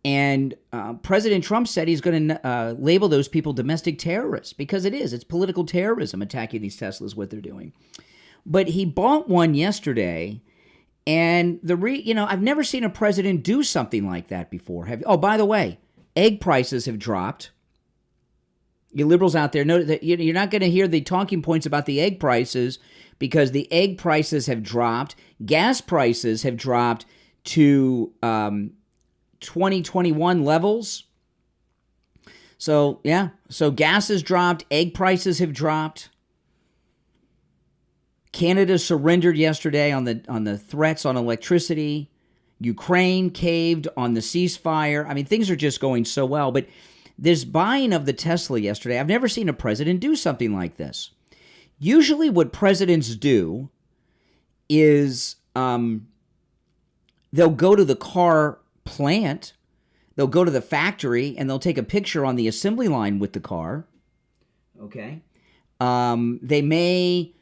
And President Trump said he's going to label those people domestic terrorists, because it is. It's political terrorism attacking these Teslas, what they're doing. But he bought one yesterday, and I've never seen a president do something like that before. Oh, by the way, egg prices have dropped. You liberals out there know that you're not going to hear the talking points about the egg prices, because the egg prices have dropped. Gas prices have dropped to 2021 levels. So, yeah. So gas has dropped. Egg prices have dropped. Canada surrendered yesterday on the threats on electricity. Ukraine caved on the ceasefire. I mean, things are just going so well. But this buying of the Tesla yesterday, I've never seen a president do something like this. Usually what presidents do is they'll go to the car plant, they'll go to the factory, and they'll take a picture on the assembly line with the car. Okay. They may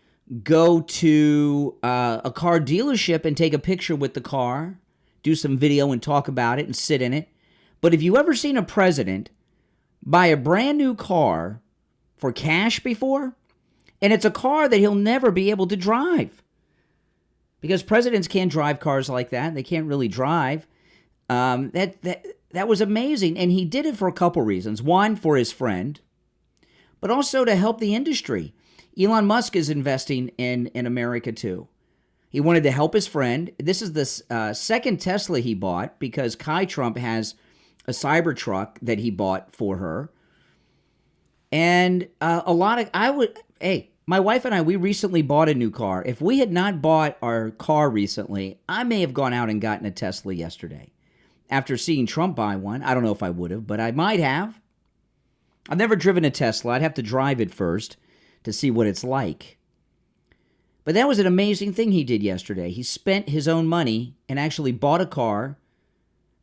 go to a car dealership and take a picture with the car, do some video and talk about it and sit in it. But have you ever seen a president buy a brand new car for cash before? And it's a car that he'll never be able to drive, because presidents can't drive cars like that. They can't really drive. That was amazing. And he did it for a couple reasons. One, for his friend, but also to help the industry. Elon Musk is investing in America too. He wanted to help his friend. This is the second Tesla he bought, because Kai Trump has a Cybertruck that he bought for her. And my wife and I, we recently bought a new car. If we had not bought our car recently, I may have gone out and gotten a Tesla yesterday. After seeing Trump buy one, I don't know if I would have, but I might have. I've never driven a Tesla. I'd have to drive it first to see what it's like. But that was an amazing thing he did yesterday. He spent his own money and actually bought a car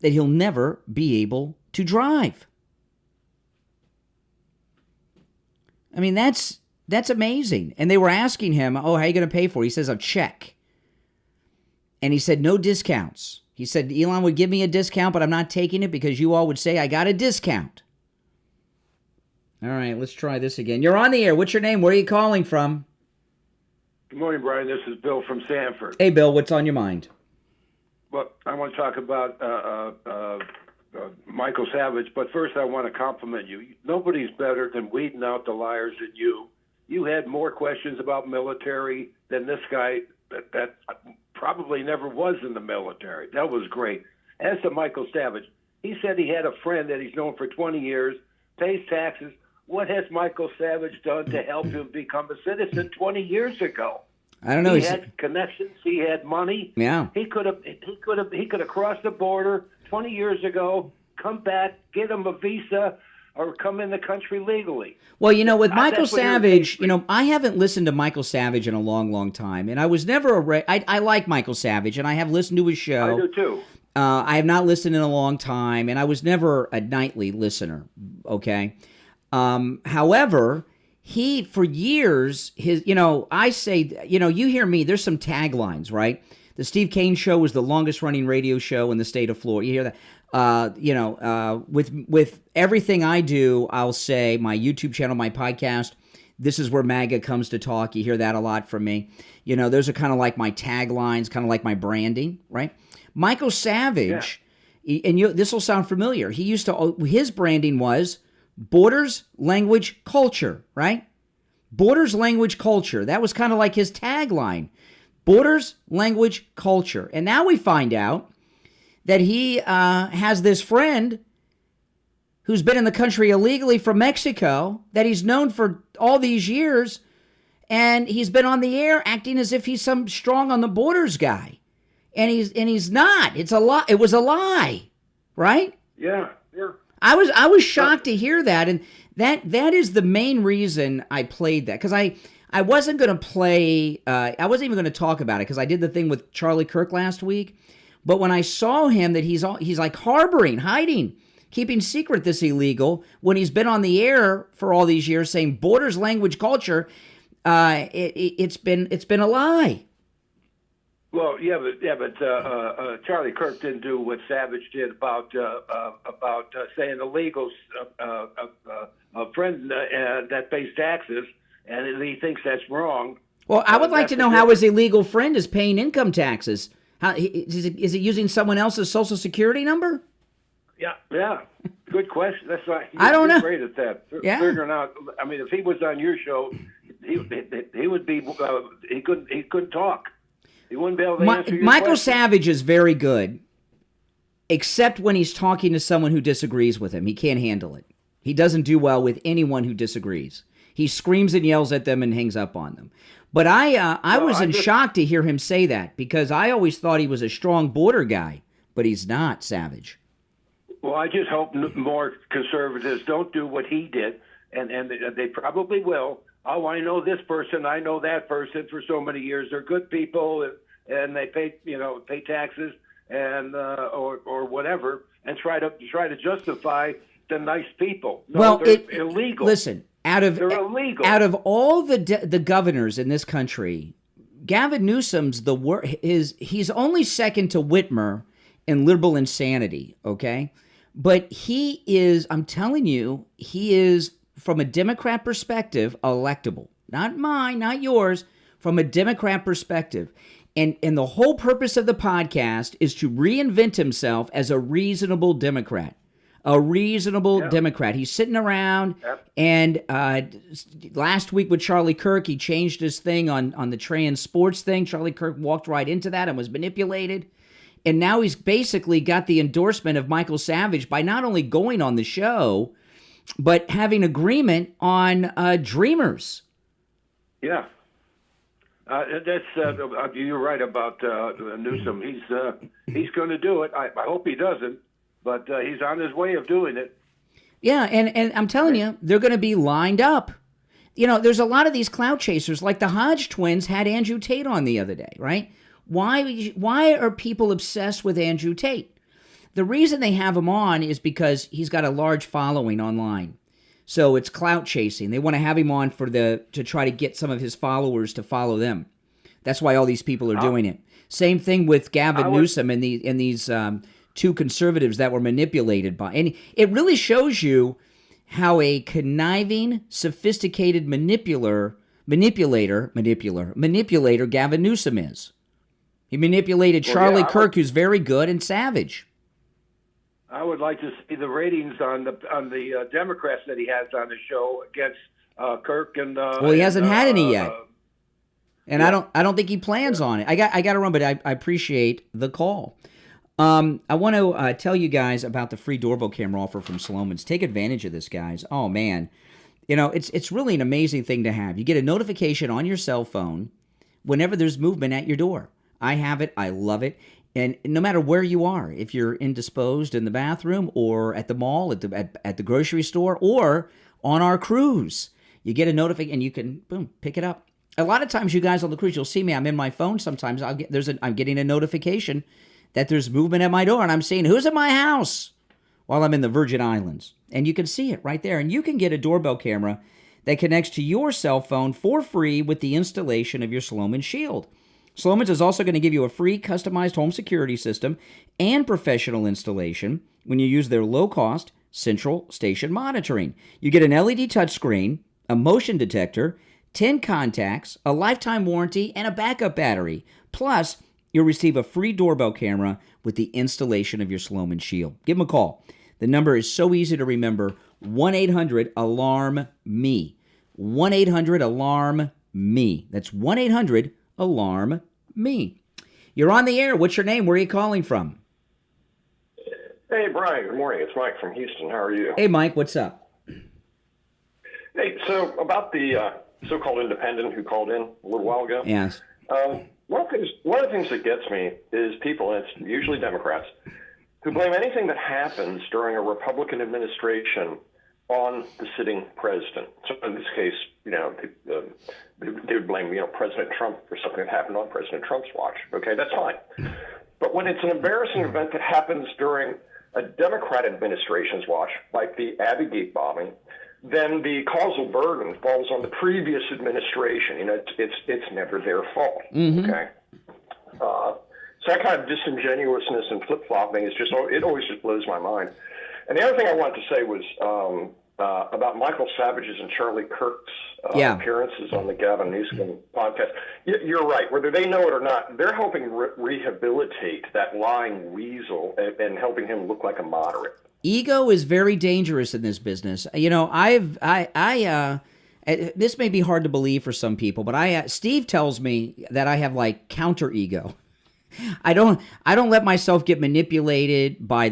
that he'll never be able to drive. I mean, that's amazing. And they were asking him, how are you going to pay for it? He says, a check. And he said, no discounts. He said, Elon would give me a discount, but I'm not taking it because you all would say I got a discount. All right, let's try this again. You're on the air. What's your name? Where are you calling from? Good morning, Brian. This is Bill from Sanford. Hey, Bill, what's on your mind? Well, I want to talk about Michael Savage, but first I want to compliment you. Nobody's better than weeding out the liars than you. You had more questions about military than this guy that probably never was in the military. That was great. As to Michael Savage, he said he had a friend that he's known for 20 years, pays taxes. What has Michael Savage done to help him become a citizen 20 years ago? I don't know. He had connections. He had money. Yeah. He could have crossed the border 20 years ago, come back, get him a visa, or come in the country legally. Well, with Michael Savage, I haven't listened to Michael Savage in a long, long time, and I was never I like Michael Savage, and I have listened to his show. I do too. I have not listened in a long time, and I was never a nightly listener. Okay. However, he, for years, I say, you hear me, there's some taglines, right? The Steve Kane Show was the longest running radio show in the state of Florida. You hear that? With everything I do, I'll say my YouTube channel, my podcast, this is where MAGA comes to talk. You hear that a lot from me. Those are kind of like my taglines, kind of like my branding, right? Michael Savage, and this will sound familiar. His branding was borders, language, culture, right? Borders, language, culture. That was kind of like his tagline. Borders, language, culture. And now we find out that he has this friend who's been in the country illegally from Mexico that he's known for all these years, and he's been on the air acting as if he's some strong on the borders guy. And he's not. It's a lie. It was a lie, right? Yeah. I was shocked to hear that, and that is the main reason I played that, because I wasn't going to play. I wasn't even going to talk about it because I did the thing with Charlie Kirk last week. But when I saw him that he's like hiding, keeping secret this illegal when he's been on the air for all these years saying borders, language, culture, it's been a lie. Well, but Charlie Kirk didn't do what Savage did about saying illegals, a friend that pays taxes, and he thinks that's wrong. Well, I would like to know how his illegal friend is paying income taxes. How is it using someone else's Social Security number? Yeah. Good question. That's right. I don't know. Great at that. Yeah. Figuring out. I mean, if he was on your show, he would be. He couldn't talk. He wouldn't be able to answer your Michael question. Savage is very good, except when he's talking to someone who disagrees with him. He can't handle it. He doesn't do well with anyone who disagrees. He screams and yells at them and hangs up on them. But I was in shock to hear him say that, because I always thought he was a strong border guy, but he's not, Savage. Well, I just hope more conservatives don't do what he did, and they probably will. Oh, I know this person, I know that person for so many years. They're good people, and they pay taxes and or whatever, and try to justify the nice people. No, they're illegal. Listen, they're illegal. Out of all the governors in this country, Gavin Newsom's he's only second to Whitmer in liberal insanity. Okay, but he is. I'm telling you, he is, from a Democrat perspective, electable. Not mine, not yours, from a Democrat perspective. And the whole purpose of the podcast is to reinvent himself as a reasonable Democrat. A reasonable Democrat. He's sitting around, and last week with Charlie Kirk, he changed his thing on the trans sports thing. Charlie Kirk walked right into that and was manipulated. And now he's basically got the endorsement of Michael Savage by not only going on the show, but having agreement on Dreamers. Yeah. You're right about Newsom. He's going to do it. I hope he doesn't, but he's on his way of doing it. Yeah, and I'm telling you, they're going to be lined up. You know, there's a lot of these clout chasers, like the Hodge twins had Andrew Tate on the other day, right? Why are people obsessed with Andrew Tate? The reason they have him on is because he's got a large following online. So it's clout chasing. They want to have him on to try to get some of his followers to follow them. That's why all these people are doing it. Same thing with Gavin Newsom and these two conservatives that were manipulated by. And it really shows you how a conniving, sophisticated manipulator Gavin Newsom is. He manipulated Charlie Kirk, who's very good and savage. I would like to see the ratings on the Democrats that he has on the show against Kirk and. Well, he hasn't had any yet, and I don't think he plans on it. I got to run, but I appreciate the call. I want to tell you guys about the free doorbell camera offer from Slomin's. Take advantage of this, guys. Oh man, you know it's really an amazing thing to have. You get a notification on your cell phone whenever there's movement at your door. I have it. I love it. And no matter where you are, if you're indisposed in the bathroom or at the mall, at the grocery store, or on our cruise, you get a notification and you can, boom, pick it up. A lot of times you guys on the cruise, you'll see me. I'm in my phone sometimes. I'm getting a notification that there's movement at my door, and I'm saying, who's at my house? While I'm in the Virgin Islands. And you can see it right there. And you can get a doorbell camera that connects to your cell phone for free with the installation of your Slomin Shield. Slomin's is also going to give you a free customized home security system and professional installation when you use their low-cost central station monitoring. You get an LED touchscreen, a motion detector, 10 contacts, a lifetime warranty, and a backup battery. Plus, you'll receive a free doorbell camera with the installation of your Slomin Shield. Give them a call. The number is so easy to remember, 1-800-ALARM-ME. 1-800-ALARM-ME. That's 1-800-ALARM-ME. You're on the air. What's your name? Where are you calling from? Hey, Brian. Good morning. It's Mike from Houston. How are you? Hey, Mike. What's up? Hey, so about the so-called independent who called in a little while ago. Yes. One of the things that gets me is people, and it's usually Democrats, who blame anything that happens during a Republican administration on the sitting president. So in this case, you know, they would blame, you know, President Trump for something that happened on President Trump's watch. Okay, that's fine. But when it's an embarrassing event that happens during a Democrat administration's watch, like the Abbey bombing, then the causal burden falls on the previous administration. You know, it's never their fault. Mm-hmm. Okay. So that kind of disingenuousness and flip-flopping is just, it always just blows my mind. And the other thing I wanted to say was about Michael Savage's and Charlie Kirk's appearances on the Gavin Newsom podcast. You're right. Whether they know it or not, they're helping rehabilitate that lying weasel and helping him look like a moderate. Ego is very dangerous in this business. You know, this may be hard to believe for some people, but Steve tells me that I have like counter ego. I don't let myself get manipulated by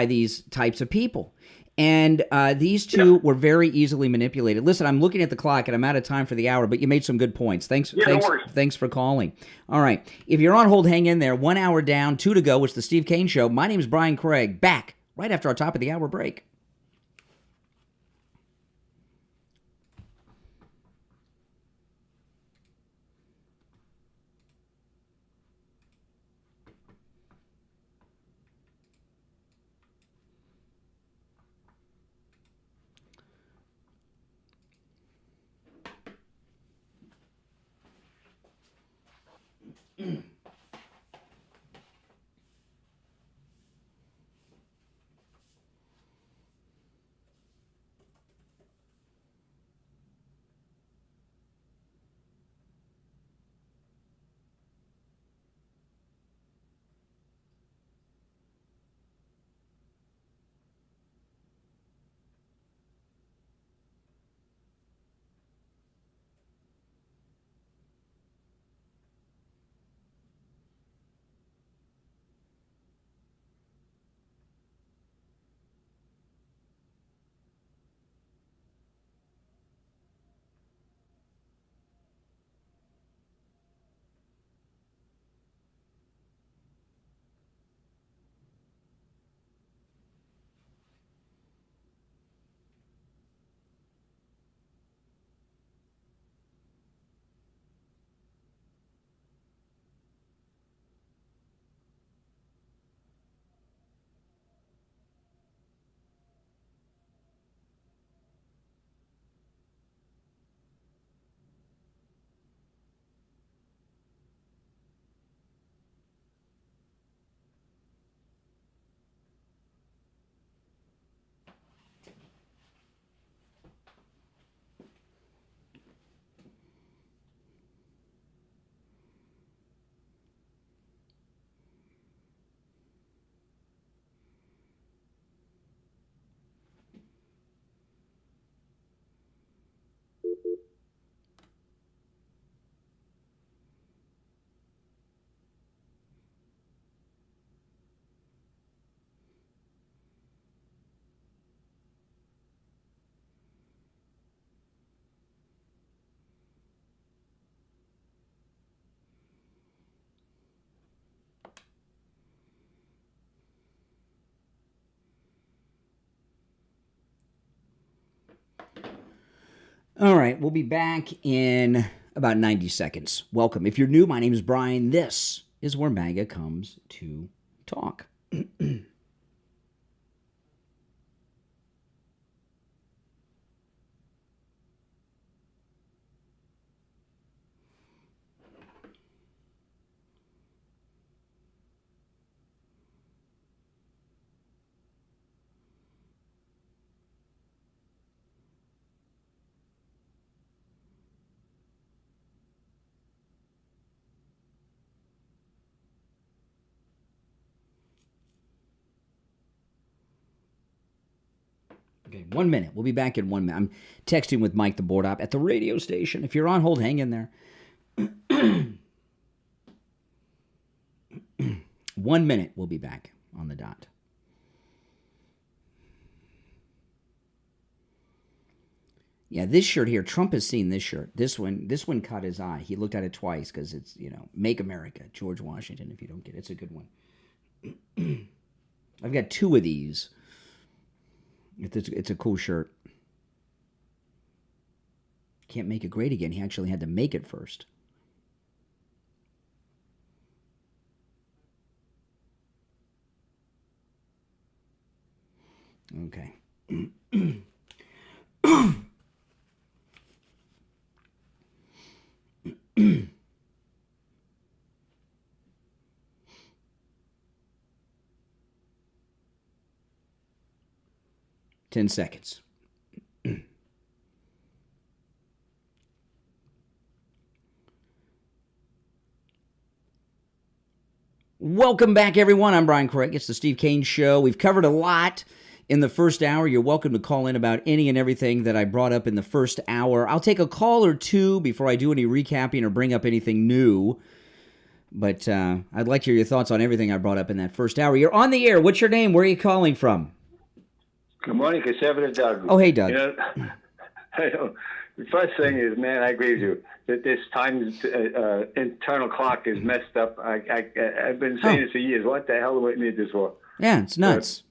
these types of people. And these two were very easily manipulated. Listen, I'm looking at the clock and I'm out of time for the hour, but you made some good points. Thanks for calling. All right. If you're on hold, hang in there. 1 hour down, 2 to go. It's the Steve Kane Show. My name is Brian Craig. Back right after our top of the hour break. All right, we'll be back in about 90 seconds. Welcome. If you're new, my name is Brian. This is where MAGA comes to talk. Okay, 1 minute. We'll be back in 1 minute. I'm texting with Mike, the board op, at the radio station. If you're on hold, hang in there. 1 minute. We'll be back on the dot. Yeah, this shirt here. Trump has seen this shirt. This one caught his eye. He looked at it twice because it's, Make America, George Washington. If you don't get it, it's a good one. I've got 2 of these. It's a cool shirt. Can't make it great again. He actually had to make it first. Okay. 10 seconds. Welcome back, everyone. I'm Brian Craig. It's the Steve Kane Show. We've covered a lot in the first hour. You're welcome to call in about any and everything that I brought up in the first hour. I'll take a call or two before I do any recapping or bring up anything new. But I'd like to hear your thoughts on everything I brought up in that first hour. You're on the air. What's your name? Where are you calling from? Good morning, Conservative Doug. Oh, hey, Doug. The first thing is, man, I agree with you that this time internal clock is messed up. I've been saying it for years. What the hell do we need this for? Yeah, it's nuts.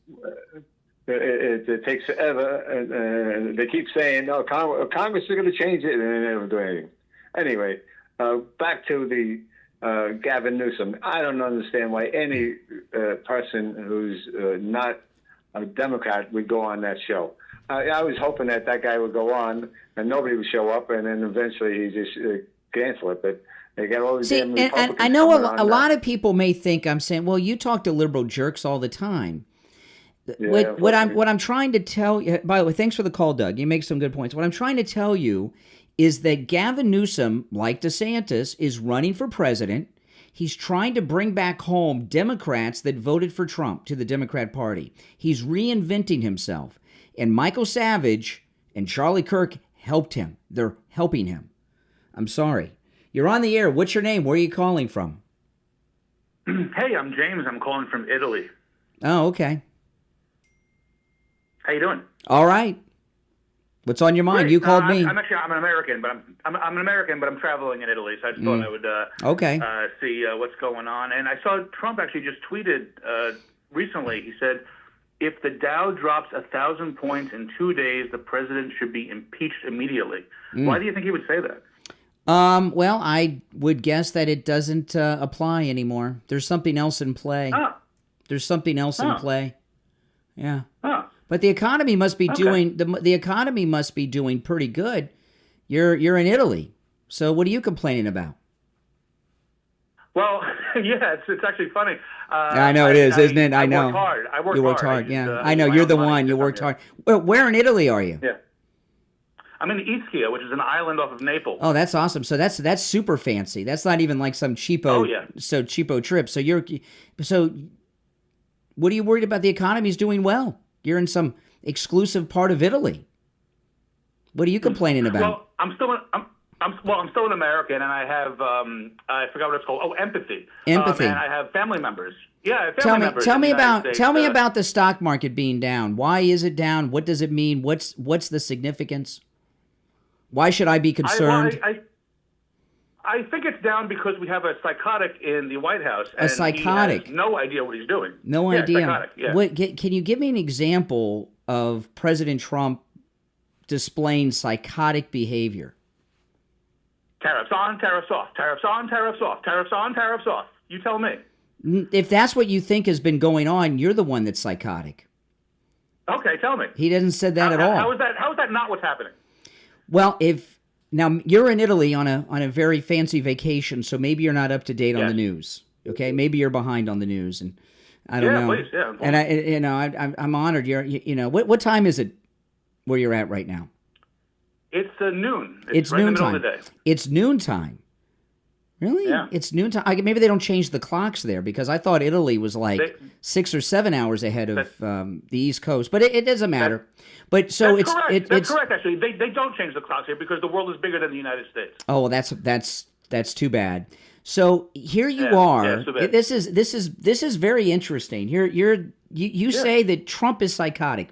It takes forever, and they keep saying, "No, Congress is going to change it," and they never do anything. Anyway, back to the Gavin Newsom. I don't understand why any person who's not a Democrat would go on that show. I was hoping that guy would go on and nobody would show up, and then eventually he just cancel it. But they got all these damn Republicans. And I know a lot of people may think I'm saying, well, you talk to liberal jerks all the time. Yeah, what I'm trying to tell you, by the way, thanks for the call, Doug. You make some good points. What I'm trying to tell you is that Gavin Newsom, like DeSantis, is running for president. He's trying to bring back home Democrats that voted for Trump to the Democrat Party. He's reinventing himself. And Michael Savage and Charlie Kirk helped him. They're helping him. I'm sorry. You're on the air. What's your name? Where are you calling from? Hey, I'm James. I'm calling from Italy. Oh, okay. How you doing? All right. What's on your mind? Great. You called me. I'm an American, but I'm an American, but I'm traveling in Italy, so I just thought I would see what's going on. And I saw Trump actually just tweeted recently. He said, "If the Dow drops 1,000 points in 2 days, the president should be impeached immediately." Why do you think he would say that? Well, I would guess that it doesn't apply anymore. There's something else in play. There's something else in play. Yeah. But the economy must be doing the economy must be doing pretty good. You're in Italy, so what are you complaining about? Well, yeah, it's actually funny. I know it is, isn't it? I know. Worked hard. I worked hard. You worked hard. Yeah, I know. You're the one. You worked hard. Well, where in Italy are you? Yeah. I'm in Ischia, which is an island off of Naples. Oh, that's awesome. So that's super fancy. That's not even like some cheapo cheapo trip. So what are you worried about? The economy's doing well. You're in some exclusive part of Italy. What are you complaining about? Well, I'm still an American, and I have I forgot what it's called. Oh, empathy. Empathy. And I have family members. Yeah, I have family members. Tell me about the stock market being down. Why is it down? What does it mean? What's the significance? Why should I be concerned? I think it's down because we have a psychotic in the White House. And psychotic? He has no idea what he's doing. No idea. Psychotic, yeah. Can you give me an example of President Trump displaying psychotic behavior? Tariffs on, tariffs off. Tariffs on, tariffs off. Tariffs on, tariffs off. You tell me. If that's what you think has been going on, you're the one that's psychotic. Okay, tell me. He hasn't said that at all. How is that not what's happening? Well, now you're in Italy on a very fancy vacation, so maybe you're not up to date on the news. Okay, maybe you're behind on the news, and I don't know. Please, yeah. And I'm honored. What time is it where you're at right now? It's noon. It's right noon in the middle time. of the day. It's noontime. Really? Yeah. It's noontime. Maybe they don't change the clocks there, because I thought Italy was like 6 or 7 hours ahead of the East Coast. But it doesn't matter. But so that's correct. That's correct. Actually, they don't change the clocks here because the world is bigger than the United States. Oh, well, that's too bad. So here you are. too bad. This is very interesting. You say that Trump is psychotic.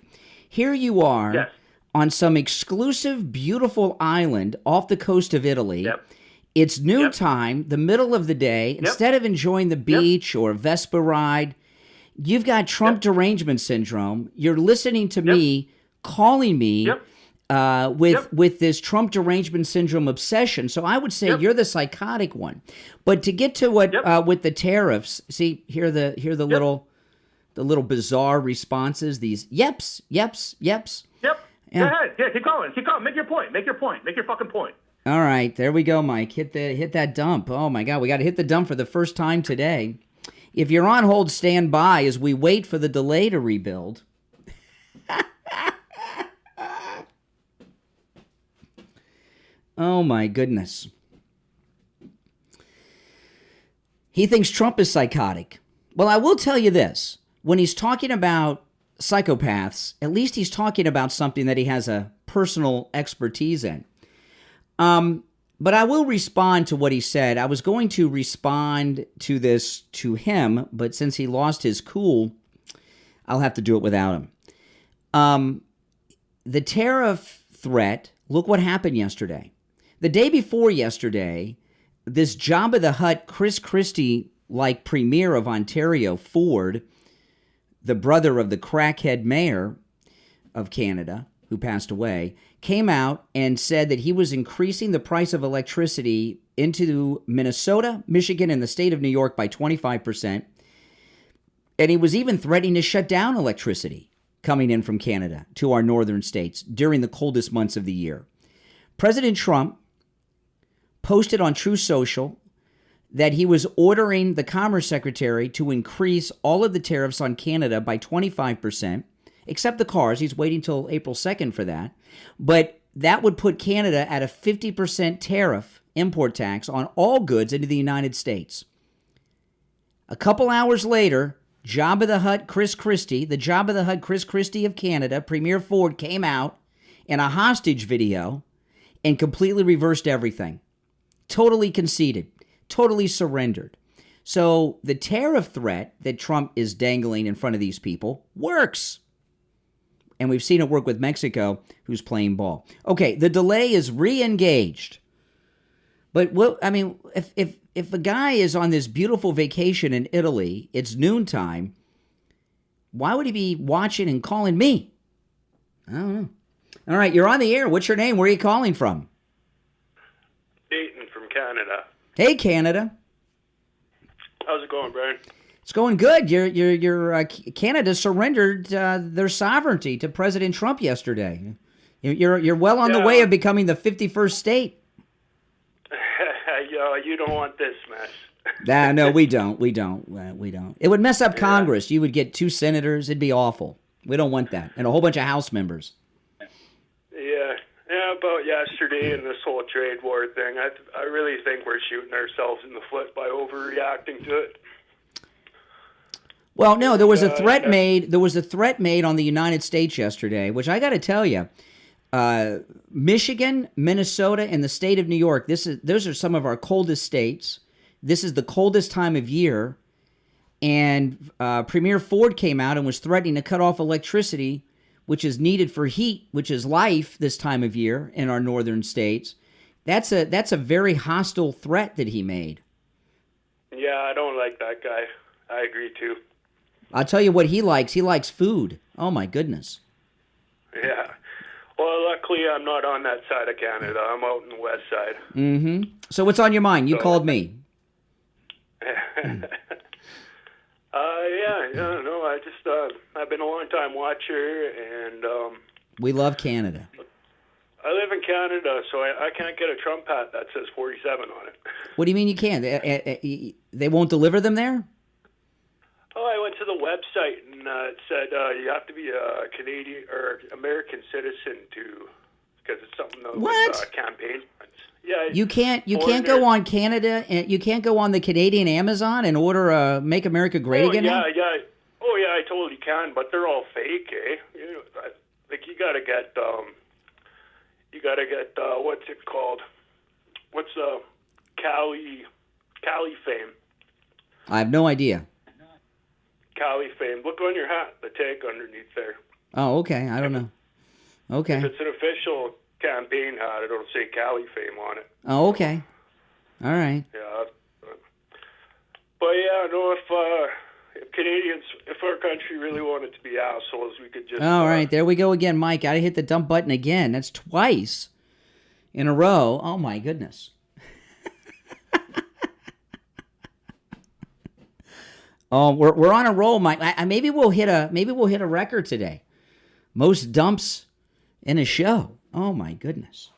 Here you are on some exclusive, beautiful island off the coast of Italy. Yep. It's noontime, the middle of the day. Instead of enjoying the beach or a Vespa ride, you've got Trump derangement syndrome. You're listening to me, calling me with this Trump derangement syndrome obsession. So I would say you're the psychotic one. But to get to what with the tariffs, see, hear the little bizarre responses. These yeps. Yep. Yeah. Go ahead. Yeah, keep going. Make your point. Make your fucking point. All right, there we go, Mike. Hit that dump. Oh my God, we got to hit the dump for the first time today. If you're on hold, stand by as we wait for the delay to rebuild. Oh my goodness. He thinks Trump is psychotic. Well, I will tell you this. When he's talking about psychopaths, at least he's talking about something that he has a personal expertise in. But I will respond to what he said. I was going to respond to this to him, but since he lost his cool, I'll have to do it without him. The tariff threat, look what happened yesterday. The day before yesterday, this Jabba the Hutt, Chris Christie, like Premier of Ontario, Ford, the brother of the crackhead mayor of Canada, who passed away, came out and said that he was increasing the price of electricity into Minnesota, Michigan, and the state of New York by 25%. And he was even threatening to shut down electricity coming in from Canada to our northern states during the coldest months of the year. President Trump posted on Truth Social that he was ordering the Commerce Secretary to increase all of the tariffs on Canada by 25%, except the cars. He's waiting till April 2nd for that. But that would put Canada at a 50% tariff import tax on all goods into the United States. A couple hours later, Jabba the Hutt Chris Christie, the Jabba the Hutt Chris Christie of Canada, Premier Ford, came out in a hostage video and completely reversed everything. Totally conceded. Totally surrendered. So the tariff threat that Trump is dangling in front of these people works. And we've seen it work with Mexico, who's playing ball. Okay, the delay is re-engaged. But, if a guy is on this beautiful vacation in Italy, it's noontime, why would he be watching and calling me? I don't know. All right, you're on the air. What's your name? Where are you calling from? Dayton from Canada. Hey, Canada. How's it going, Brian? It's going good. Canada surrendered their sovereignty to President Trump yesterday. You're well on the way of becoming the 51st state. You don't want this mess. No, we don't. We don't. It would mess up Congress. You would get 2 senators. It'd be awful. We don't want that. And a whole bunch of House members. Yeah, about yesterday and this whole trade war thing, I really think we're shooting ourselves in the foot by overreacting to it. Well, no, there was a threat made. There was a threat made on the United States yesterday, which I got to tell you, Michigan, Minnesota, and the state of New York. Those are some of our coldest states. This is the coldest time of year, and Premier Ford came out and was threatening to cut off electricity, which is needed for heat, which is life this time of year in our northern states. That's a very hostile threat that he made. Yeah, I don't like that guy. I agree too. I'll tell you what he likes. He likes food. Oh, my goodness. Yeah. Well, luckily I'm not on that side of Canada. I'm out in the west side. Mm-hmm. So what's on your mind? You called me. No, I just I've been a long time watcher, and we love Canada. I live in Canada, so I can't get a Trump hat that says 47 on it. What do you mean you can't? They won't deliver them there? Oh, I went to the website and it said you have to be a Canadian or American citizen because it's something that with campaign. Yeah, you can't go on Canada and you can't go on the Canadian Amazon and order Make America Great Again. Oh yeah, I totally can, but they're all fake, eh? You know, like you gotta get what's it called? What's Cali fame? I have no idea. Cali fame. Look on your hat, the tag underneath there. Oh, okay. I don't know. Okay. If it's an official campaign hat, it'll say Cali fame on it. Oh, okay. All right. Yeah. But yeah, no, if Canadians, if our country really wanted to be assholes, we could just... All right, there we go again, Mike. Gotta hit the dump button again. That's twice in a row. Oh, my goodness. Oh, we're on a roll, Mike. Maybe we'll hit a record today. Most dumps in a show. Oh my goodness.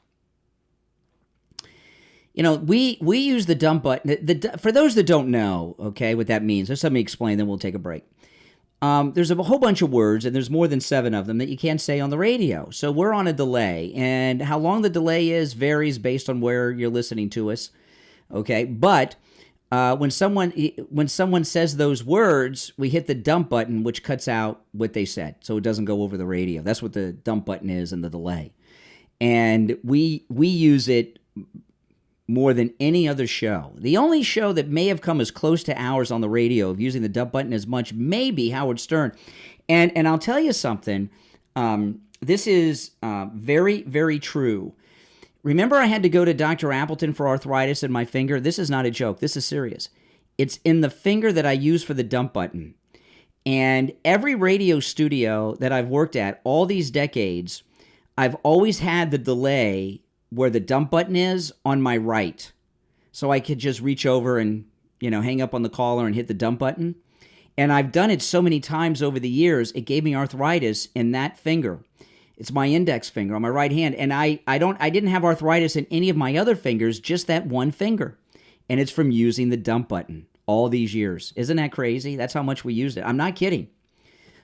You know, we use the dump button. For those that don't know, okay, what that means, let's let me explain. Then we'll take a break. There's a whole bunch of words, and there's more than 7 of them that you can't say on the radio. So we're on a delay, and how long the delay is varies based on where you're listening to us. Okay, but when someone says those words, we hit the dump button, which cuts out what they said, so it doesn't go over the radio. That's what the dump button is and the delay. And we use it more than any other show. The only show that may have come as close to ours on the radio of using the dump button as much may be Howard Stern. And I'll tell you something. This is very, very true. Remember I had to go to Dr. Appleton for arthritis in my finger? This is not a joke. This is serious. It's in the finger that I use for the dump button. And every radio studio that I've worked at all these decades, I've always had the delay where the dump button is on my right. So I could just reach over and, hang up on the caller and hit the dump button. And I've done it so many times over the years, it gave me arthritis in that finger. It's my index finger on my right hand, and I didn't have arthritis in any of my other fingers, just that one finger. And it's from using the dump button all these years. Isn't that crazy? That's how much we used it. I'm not kidding.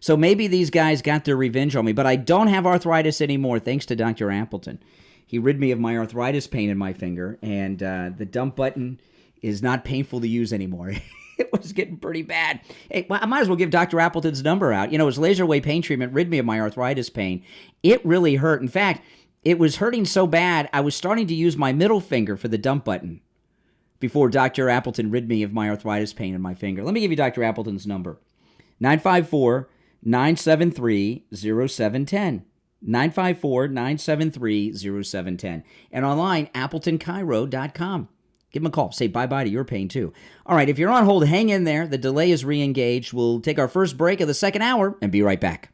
So maybe these guys got their revenge on me, but I don't have arthritis anymore thanks to Dr. Appleton. He rid me of my arthritis pain in my finger, and the dump button is not painful to use anymore. It was getting pretty bad. Hey, well, I might as well give Dr. Appleton's number out. His laser wave pain treatment rid me of my arthritis pain. It really hurt. In fact, it was hurting so bad, I was starting to use my middle finger for the dump button before Dr. Appleton rid me of my arthritis pain in my finger. Let me give you Dr. Appleton's number. 954-973-0710. 954-973-0710. And online, AppletonCairo.com. Give them a call. Say bye-bye to your pain, too. All right, if you're on hold, hang in there. The delay is re-engaged. We'll take our first break of the second hour and be right back.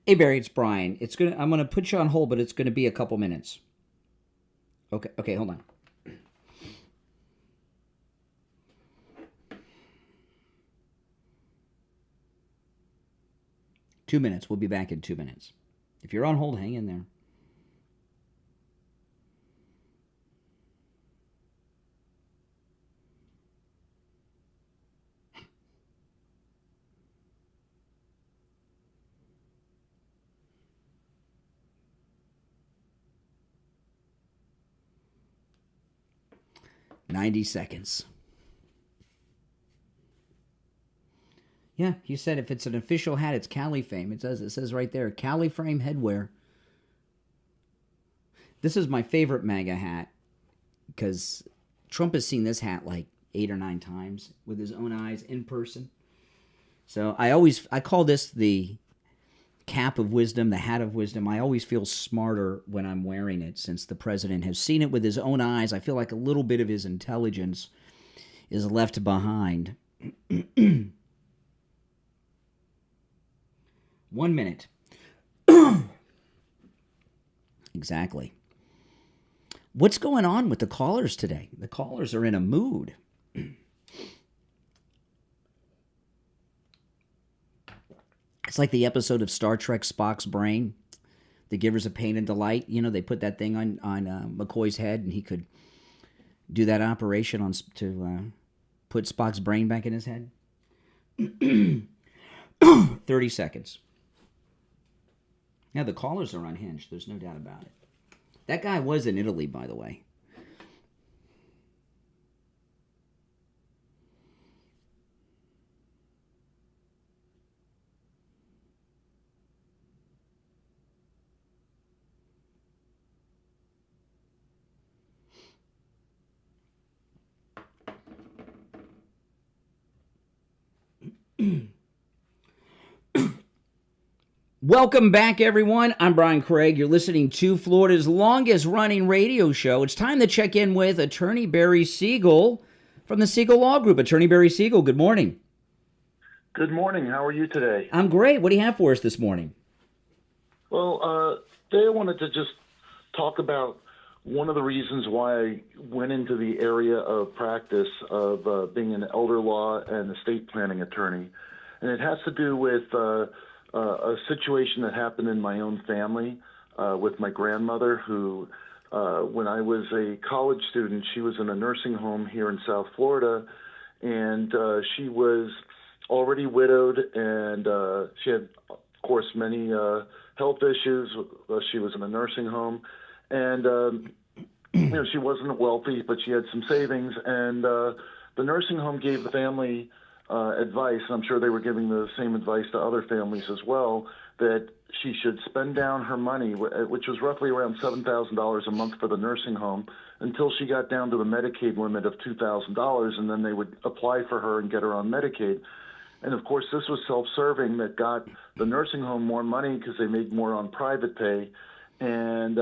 Hey Barry, it's Brian. I'm gonna put you on hold, but it's gonna be a couple minutes. Okay, hold on. Two minutes. We'll be back in 2 minutes. If you're on hold, hang in there. 90 seconds. Yeah, he said if it's an official hat, it's Cali Fame. It says right there, Cali Frame Headwear. This is my favorite MAGA hat because Trump has seen this hat like 8 or 9 times with his own eyes in person. So I call this the cap of wisdom, the hat of wisdom. I always feel smarter when I'm wearing it since the president has seen it with his own eyes. I feel like a little bit of his intelligence is left behind. 1 minute. Exactly. What's going on with the callers today? The callers are in a mood. It's like the episode of Star Trek Spock's Brain, The Givers of Pain and Delight. You know, they put that thing on McCoy's head, and he could do that operation to put Spock's brain back in his head. 30 seconds. Now, the callers are unhinged. There's no doubt about it. That guy was in Italy, by the way. Welcome back, everyone. I'm Brian Craig. You're listening to Florida's longest-running radio show. It's time to check in with Attorney Barry Siegel from the Siegel Law Group. Attorney Barry Siegel, good morning. Good morning. How are you today? I'm great. What do you have for us this morning? Well, today I wanted to just talk about one of the reasons why I went into the area of practice of being an elder law and estate planning attorney. And it has to do with a situation that happened in my own family with my grandmother who, when I was a college student, she was in a nursing home here in South Florida, and she was already widowed, and she had, of course, many health issues. She was in a nursing home, and she wasn't wealthy, but she had some savings, and the nursing home gave the family advice, and I'm sure they were giving the same advice to other families as well, that she should spend down her money, which was roughly around $7,000 a month for the nursing home, until she got down to the Medicaid limit of $2,000, and then they would apply for her and get her on Medicaid. And, of course, this was self-serving that got the nursing home more money because they made more on private pay. And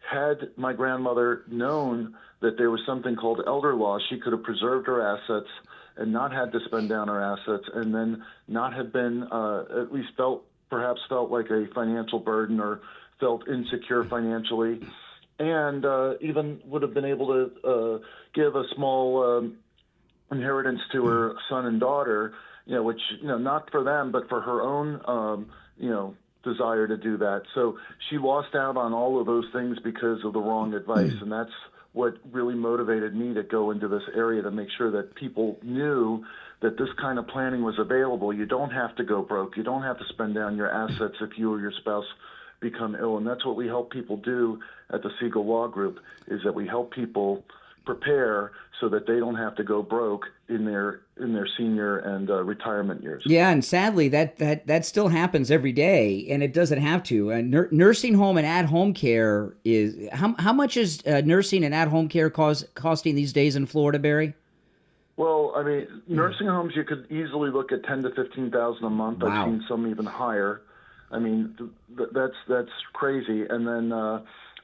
had my grandmother known that there was something called elder law, she could have preserved her assets and not had to spend down her assets, and then not have been, at least perhaps felt like a financial burden or felt insecure financially, and even would have been able to give a small inheritance to her son and daughter, which, not for them, but for her own, desire to do that. So she lost out on all of those things because of the wrong advice, and that's what really motivated me to go into this area, to make sure that people knew that this kind of planning was available. You don't have to go broke. You don't have to spend down your assets if you or your spouse become ill. And that's what we help people do at the Siegel Law Group, is that we help people prepare so that they don't have to go broke in their senior and retirement years. Yeah, and sadly, that still happens every day, and it doesn't have to. Nursing home and at-home care is how much is nursing and at-home care costing these days in Florida, Barry? Well, I mean, nursing homes, you could easily look at $10,000 to $15,000 a month. Wow. I've seen some even higher. I mean, that's crazy. And then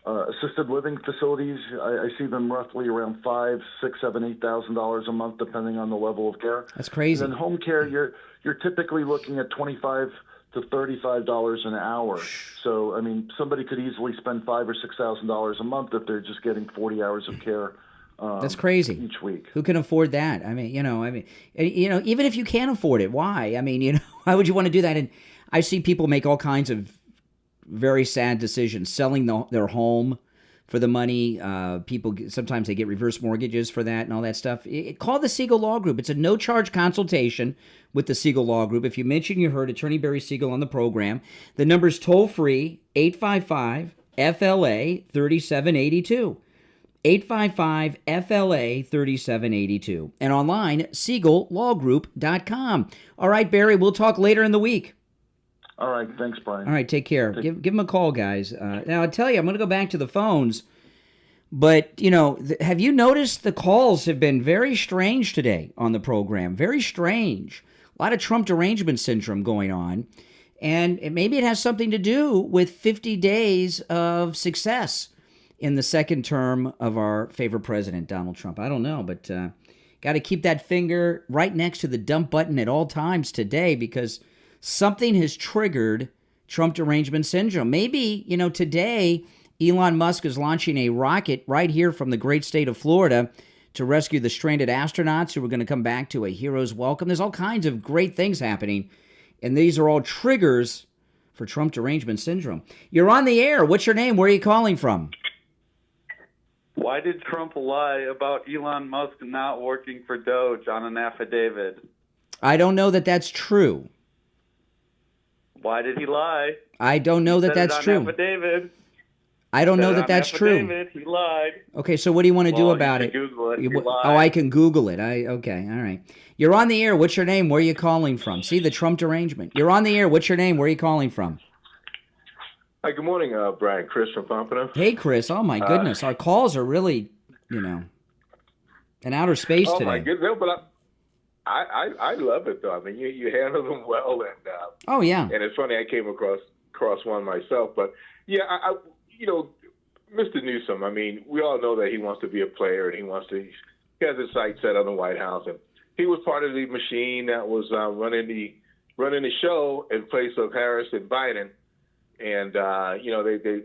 assisted living facilities, I see them roughly around $5,000, $6,000, $7,000, $8,000 a month, depending on the level of care. That's crazy. And then home care, you're typically looking at $25 to $35 an hour. So, I mean, somebody could easily spend $5,000 or $6,000 a month if they're just getting 40 hours of care. That's crazy. Each week. Who can afford that? I mean, even if you can't afford it, why? I mean, why would you want to do that? And I see people make all kinds of very sad decisions, selling their home for the money. People, sometimes they get reverse mortgages for that and all that stuff. Call the Siegel Law Group. It's a no-charge consultation with the Siegel Law Group. If you mention you heard Attorney Barry Siegel on the program, the number's toll-free, 855-FLA-3782. 855-FLA-3782. And online, SiegelLawGroup.com. All right, Barry, we'll talk later in the week. All right, thanks, Brian. All right, take care. Give him a call, guys. Now, I'll tell you, I'm going to go back to the phones. But, have you noticed the calls have been very strange today on the program? Very strange. A lot of Trump derangement syndrome going on. And maybe it has something to do with 50 days of success in the second term of our favorite president, Donald Trump. I don't know, but got to keep that finger right next to the dump button at all times today, because something has triggered Trump derangement syndrome. Maybe, today Elon Musk is launching a rocket right here from the great state of Florida to rescue the stranded astronauts who are going to come back to a hero's welcome. There's all kinds of great things happening, and these are all triggers for Trump derangement syndrome. You're on the air. What's your name? Where are you calling from? Why did Trump lie about Elon Musk not working for Doge on an affidavit? I don't know that that's true. Why did he lie? I don't know that that's true. Affidavit. I don't know that that's true. He lied. Okay, so what do you want to do about it? Google it. I can Google it. Okay, all right. You're on the air. What's your name? Where are you calling from? See, the Trump derangement. You're on the air. What's your name? Where are you calling from? Hi, good morning, Brian. Chris from Pompano. Hey, Chris. Oh, my goodness. Our calls are really, in outer space today. Oh, my goodness. No, but I love it, though. I mean, you handle them well. And oh, yeah. And it's funny, I came across one myself. But, yeah, Mr. Newsom, I mean, we all know that he wants to be a player, and he has his sights set on the White House. And he was part of the machine that was running the show in place of Harris and Biden. And, I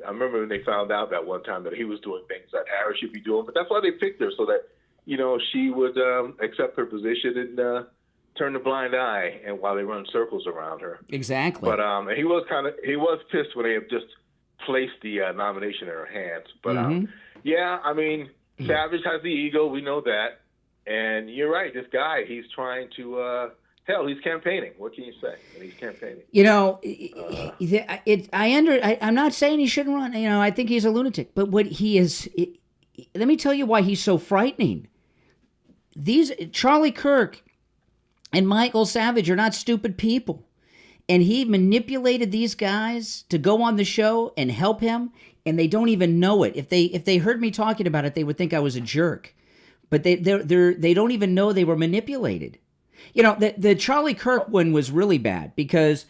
remember when they found out that one time that he was doing things that Harris should be doing. But that's why they picked her, so that, she would accept her position and turn a blind eye, and while they run circles around her. Exactly. But he was pissed when they had just placed the nomination in her hands. But, Savage has the ego. We know that. And you're right. This guy, he's trying to... Hell, he's campaigning. What can you say? He's campaigning. I'm not saying he shouldn't run. I think he's a lunatic. But what he is, let me tell you why he's so frightening. Charlie Kirk and Michael Savage are not stupid people, and he manipulated these guys to go on the show and help him, and they don't even know it. If they heard me talking about it, they would think I was a jerk. But they don't even know they were manipulated. The Charlie Kirk one was really bad because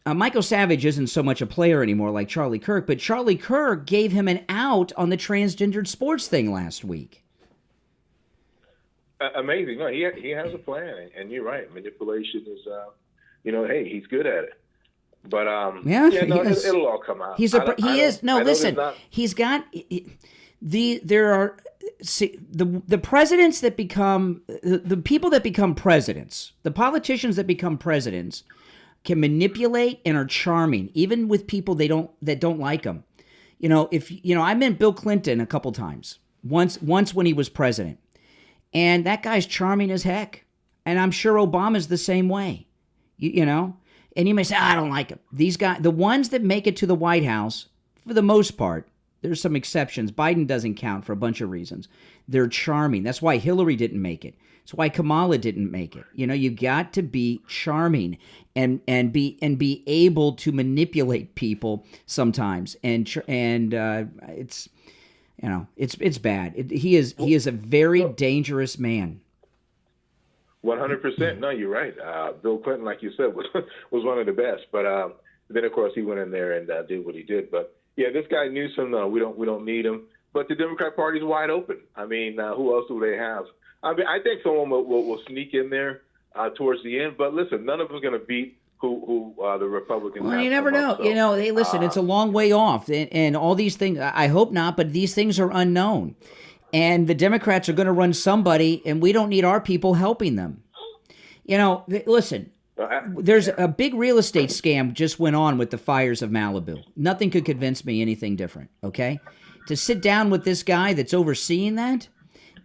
Michael Savage isn't so much a player anymore like Charlie Kirk, but Charlie Kirk gave him an out on the transgendered sports thing last week. Amazing. No, he has a plan, and you're right. Manipulation is, hey, he's good at it. But it'll all come out. He's got the presidents that become the people that become presidents, the politicians that become presidents can manipulate and are charming, even with people that don't like them. I met Bill Clinton a couple times. Once when he was president, and that guy's charming as heck. And I'm sure Obama's the same way. And you may say, I don't like him. These guys, the ones that make it to the White House, for the most part, there's some exceptions. Biden doesn't count for a bunch of reasons. They're charming. That's why Hillary didn't make it. That's why Kamala didn't make it. You got to be charming and be able to manipulate people sometimes. And it's bad. He is a very dangerous man. 100%. No, you're right. Bill Clinton, like you said, was one of the best. But then, of course, he went in there and did what he did. But yeah, this guy Newsom, we don't need him. But the Democrat Party's wide open. I mean, who else do they have? I mean, I think someone will sneak in there towards the end. But listen, none of them is going to beat who the Republicans. Well, you never know. So, hey, listen, it's a long way off, and all these things. I hope not, but these things are unknown. And the Democrats are going to run somebody, and we don't need our people helping them. Listen, there's a big real estate scam just went on with the fires of Malibu. Nothing could convince me anything different, okay? To sit down with this guy that's overseeing that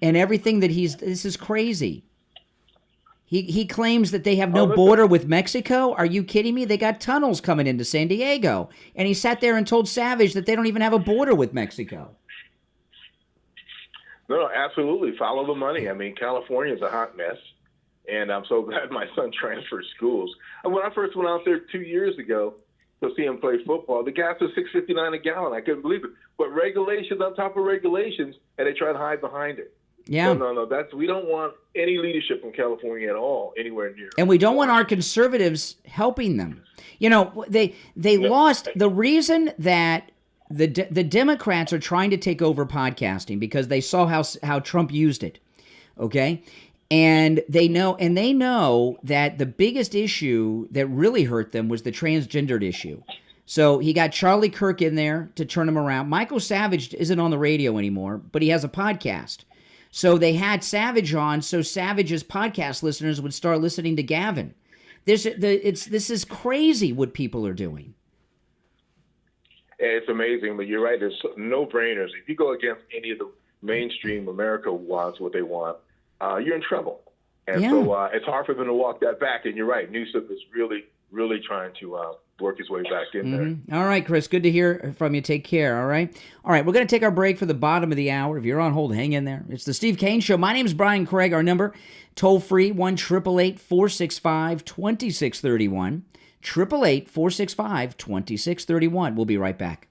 and everything that this is crazy. He claims that they have no border with Mexico. Are you kidding me? They got tunnels coming into San Diego. And he sat there and told Savage that they don't even have a border with Mexico. No, absolutely. Follow the money. I mean, California is a hot mess, and I'm so glad my son transferred schools. And when I first went out there 2 years ago to see him play football, the gas was $6.59 a gallon. I couldn't believe it. But regulations on top of regulations, and they try to hide behind it. Yeah. No. We don't want any leadership in California at all, anywhere near. And we don't want our conservatives helping them. You know, they lost. The reason that the Democrats are trying to take over podcasting because they saw how Trump used it. Okay? And they know that the biggest issue that really hurt them was the transgendered issue. So he got Charlie Kirk in there to turn him around. Michael Savage isn't on the radio anymore, but he has a podcast. So they had Savage on, so Savage's podcast listeners would start listening to Gavin. This is crazy what people are doing. It's amazing, but you're right. There's no-brainers. If you go against any of the mainstream America wants what they want, you're in trouble. And so it's hard for them to walk that back. And you're right. Newsom is really, really trying to work his way back in there. All right, Chris. Good to hear from you. Take care, all right? All right, we're going to take our break for the bottom of the hour. If you're on hold, hang in there. It's the Steve Kane Show. My name is Brian Craig. Our number, toll-free, 1-888-465-2631. 888-465-2631. We'll be right back.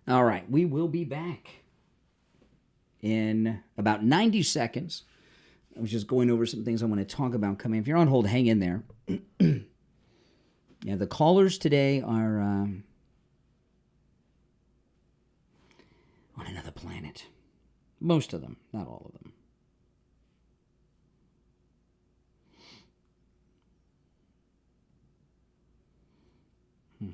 All right, we will be back in about 90 seconds. I was just going over some things I want to talk about coming. If you're on hold, hang in there. Yeah, the callers today are on another planet. Most of them, not all of them. Hmm.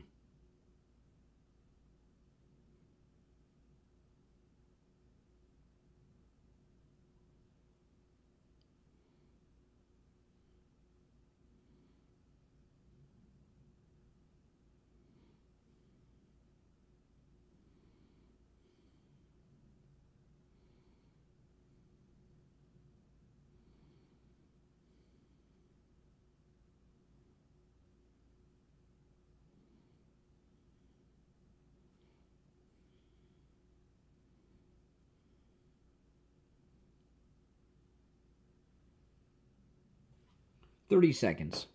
Thirty seconds.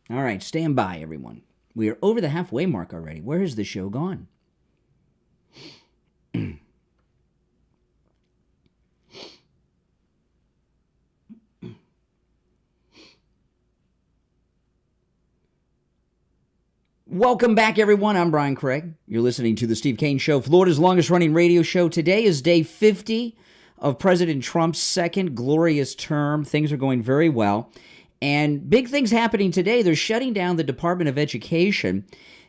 All right, stand by, everyone. We are over the halfway mark already. Where has the show gone? Welcome back, everyone. I'm Brian Craig. You're listening to The Steve Kane Show, Florida's longest-running radio show. Today is day 50 of President Trump's second glorious term. Things are going very well. And big things happening today. They're shutting down the Department of Education.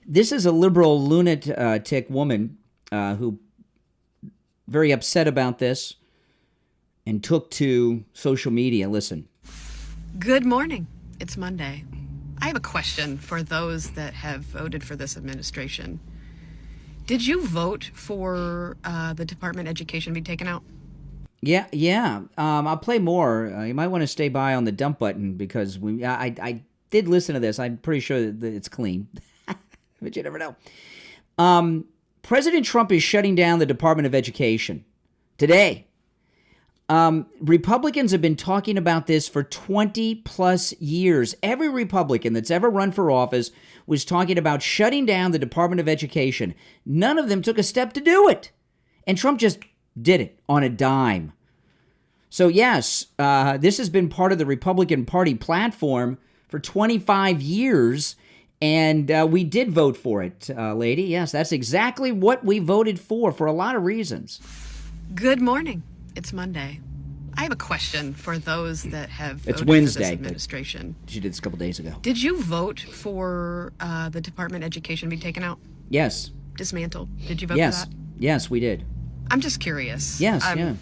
This is a liberal lunatic woman who very upset about this and took to social media. Listen. Good morning. It's Monday. I have a question for those that have voted for this administration. Did you vote for the Department of Education to be taken out? Yeah. I'll play more. You might want to stay by on the dump button because I did listen to this. I'm pretty sure that it's clean, but you never know. President Trump is shutting down the Department of Education today. Republicans have been talking about this for 20 plus years. Every Republican that's ever run for office was talking about shutting down the Department of Education. None of them took a step to do it. And Trump just did it on a dime. So yes, this has been part of the Republican Party platform for 25 years. And we did vote for it, lady. Yes, that's exactly what we voted for a lot of reasons. Good morning. It's Monday. I have a question for those that have voted It's Wednesday, for this administration. She did this a couple days ago. Did you vote for the Department of Education to be taken out? Yes. Dismantled. Did you vote Yes. for that? Yes, we did. I'm just curious. Yes, yeah.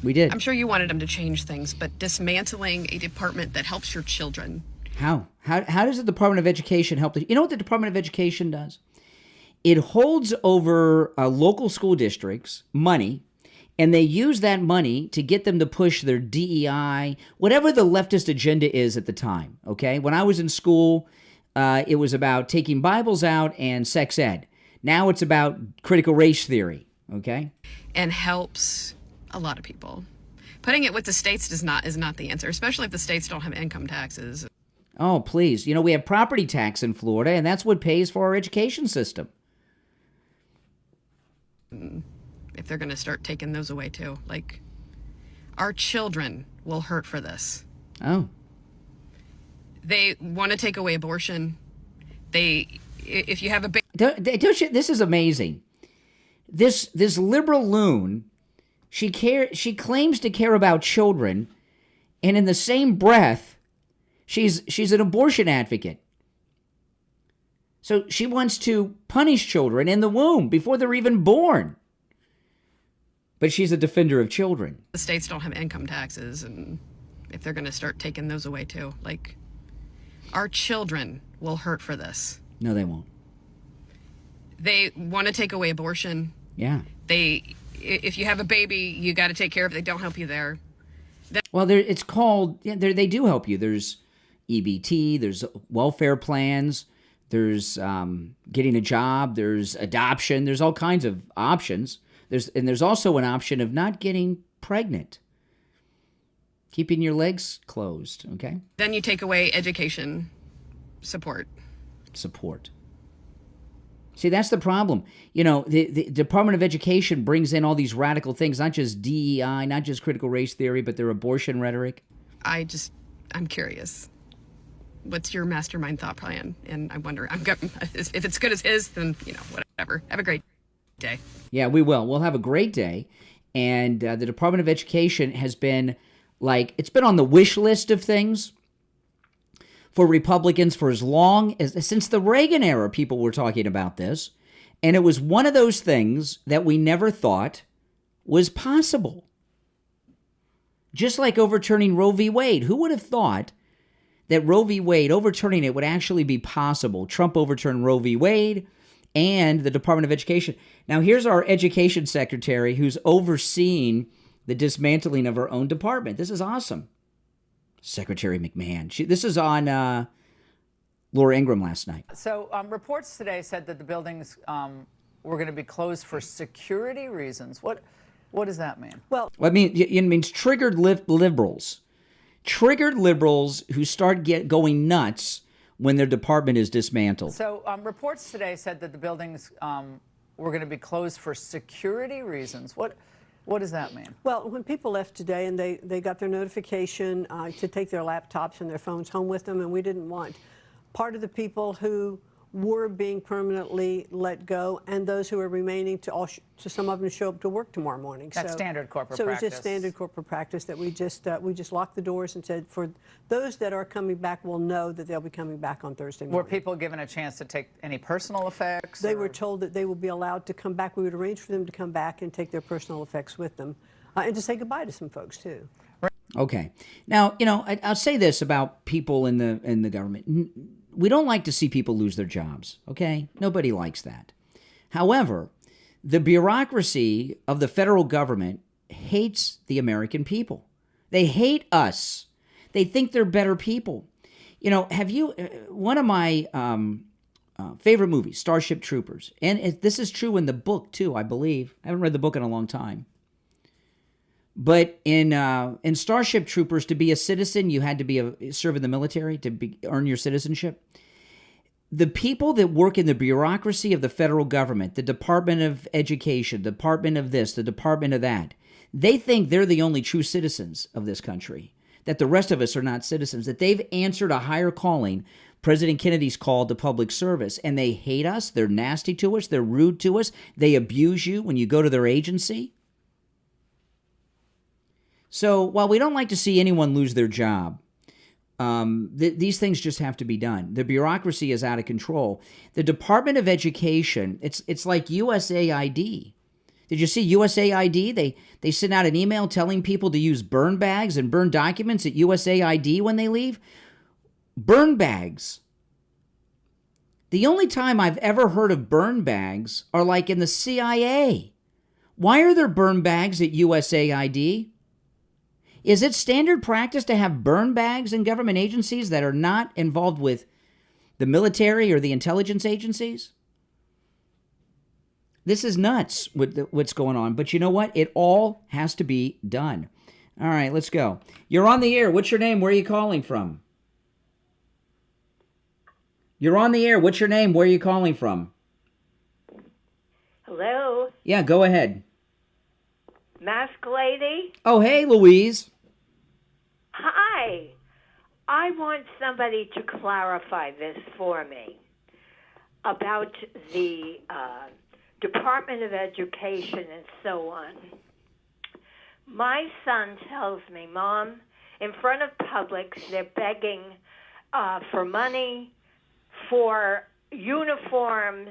We did. I'm sure you wanted them to change things, but dismantling a department that helps your children. How does the Department of Education help? You know what the Department of Education does? It holds over local school districts money, and they use that money to get them to push their DEI, whatever the leftist agenda is at the time, okay? When I was in school, it was about taking Bibles out and sex ed. Now it's about critical race theory, okay? And helps a lot of people. Putting it with the states is not the answer, especially if the states don't have income taxes. Oh, please. You know, we have property tax in Florida, and that's what pays for our education system. If they're going to start taking those away too. Like, our children will hurt for this. Oh. They want to take away abortion. If you have a baby... This is amazing. This liberal loon, she claims to care about children, and in the same breath, she's an abortion advocate. So she wants to punish children in the womb before they're even born. But she's a defender of children. The states don't have income taxes, and if they're going to start taking those away too. Like, our children will hurt for this. No, they won't. They want to take away abortion. Yeah. If you have a baby, you got to take care of it. They don't help you there. Well, it's called, they do help you. There's EBT, there's welfare plans, there's getting a job, there's adoption, there's all kinds of options. There's also an option of not getting pregnant. Keeping your legs closed, okay? Then you take away education support. See, that's the problem. You know, the Department of Education brings in all these radical things, not just DEI, not just critical race theory, but their abortion rhetoric. I'm curious. What's your mastermind thought plan? And I wonder, if it's good as his, then, whatever. Have a great day. Yeah, we will. We'll have a great day. And the Department of Education has been it's been on the wish list of things for Republicans for since the Reagan era, people were talking about this. And it was one of those things that we never thought was possible. Just like overturning Roe v. Wade. Who would have thought that Roe v. Wade, overturning it would actually be possible? Trump overturned Roe v. Wade and the Department of Education. Now, here's our education secretary who's overseeing the dismantling of her own department. This is awesome. Secretary McMahon. This is on Laura Ingraham last night. So reports today said that the buildings were going to be closed for security reasons. What does that mean? Well, I mean, it means triggered liberals. Triggered liberals who start going nuts when their department is dismantled. So reports today said that the buildings were going to be closed for security reasons. What does that mean? Well, when people left today and they got their notification to take their laptops and their phones home with them, and we didn't want part of the people who were being permanently let go and those who are remaining to some of them show up to work tomorrow morning. That's standard corporate practice. So practice. It's just standard corporate practice that we just locked the doors and said for those that are coming back, we'll know that they'll be coming back on Thursday morning. Were people given a chance to take any personal effects? They were told that they will be allowed to come back. We would arrange for them to come back and take their personal effects with them and to say goodbye to some folks too. Okay. Now, I'll say this about people in the government. We don't like to see people lose their jobs, okay? Nobody likes that. However, the bureaucracy of the federal government hates the American people. They hate us. They think they're better people. Have you, one of my favorite movies, Starship Troopers, and this is true in the book too, I believe. I haven't read the book in a long time. But in Starship Troopers, to be a citizen, you had to serve in the military to earn your citizenship. The people that work in the bureaucracy of the federal government, the Department of Education, the Department of this, the Department of that, they think they're the only true citizens of this country, that the rest of us are not citizens, that they've answered a higher calling, President Kennedy's call to public service, and they hate us, they're nasty to us, they're rude to us, they abuse you when you go to their agency. So while we don't like to see anyone lose their job, these things just have to be done. The bureaucracy is out of control. The Department of Education, it's like USAID. Did you see USAID? They sent out an email telling people to use burn bags and burn documents at USAID when they leave. Burn bags. The only time I've ever heard of burn bags are like in the CIA. Why are there burn bags at USAID? Is it standard practice to have burn bags in government agencies that are not involved with the military or the intelligence agencies? This is nuts what's going on. But you know what? It all has to be done. All right, let's go. You're on the air. What's your name? Where are you calling from? You're on the air. What's your name? Where are you calling from? Hello? Yeah, go ahead. Mask lady? Oh, hey, Louise. Hi. I want somebody to clarify this for me about the Department of Education and so on. My son tells me, Mom, in front of Publix, they're begging for money, for uniforms,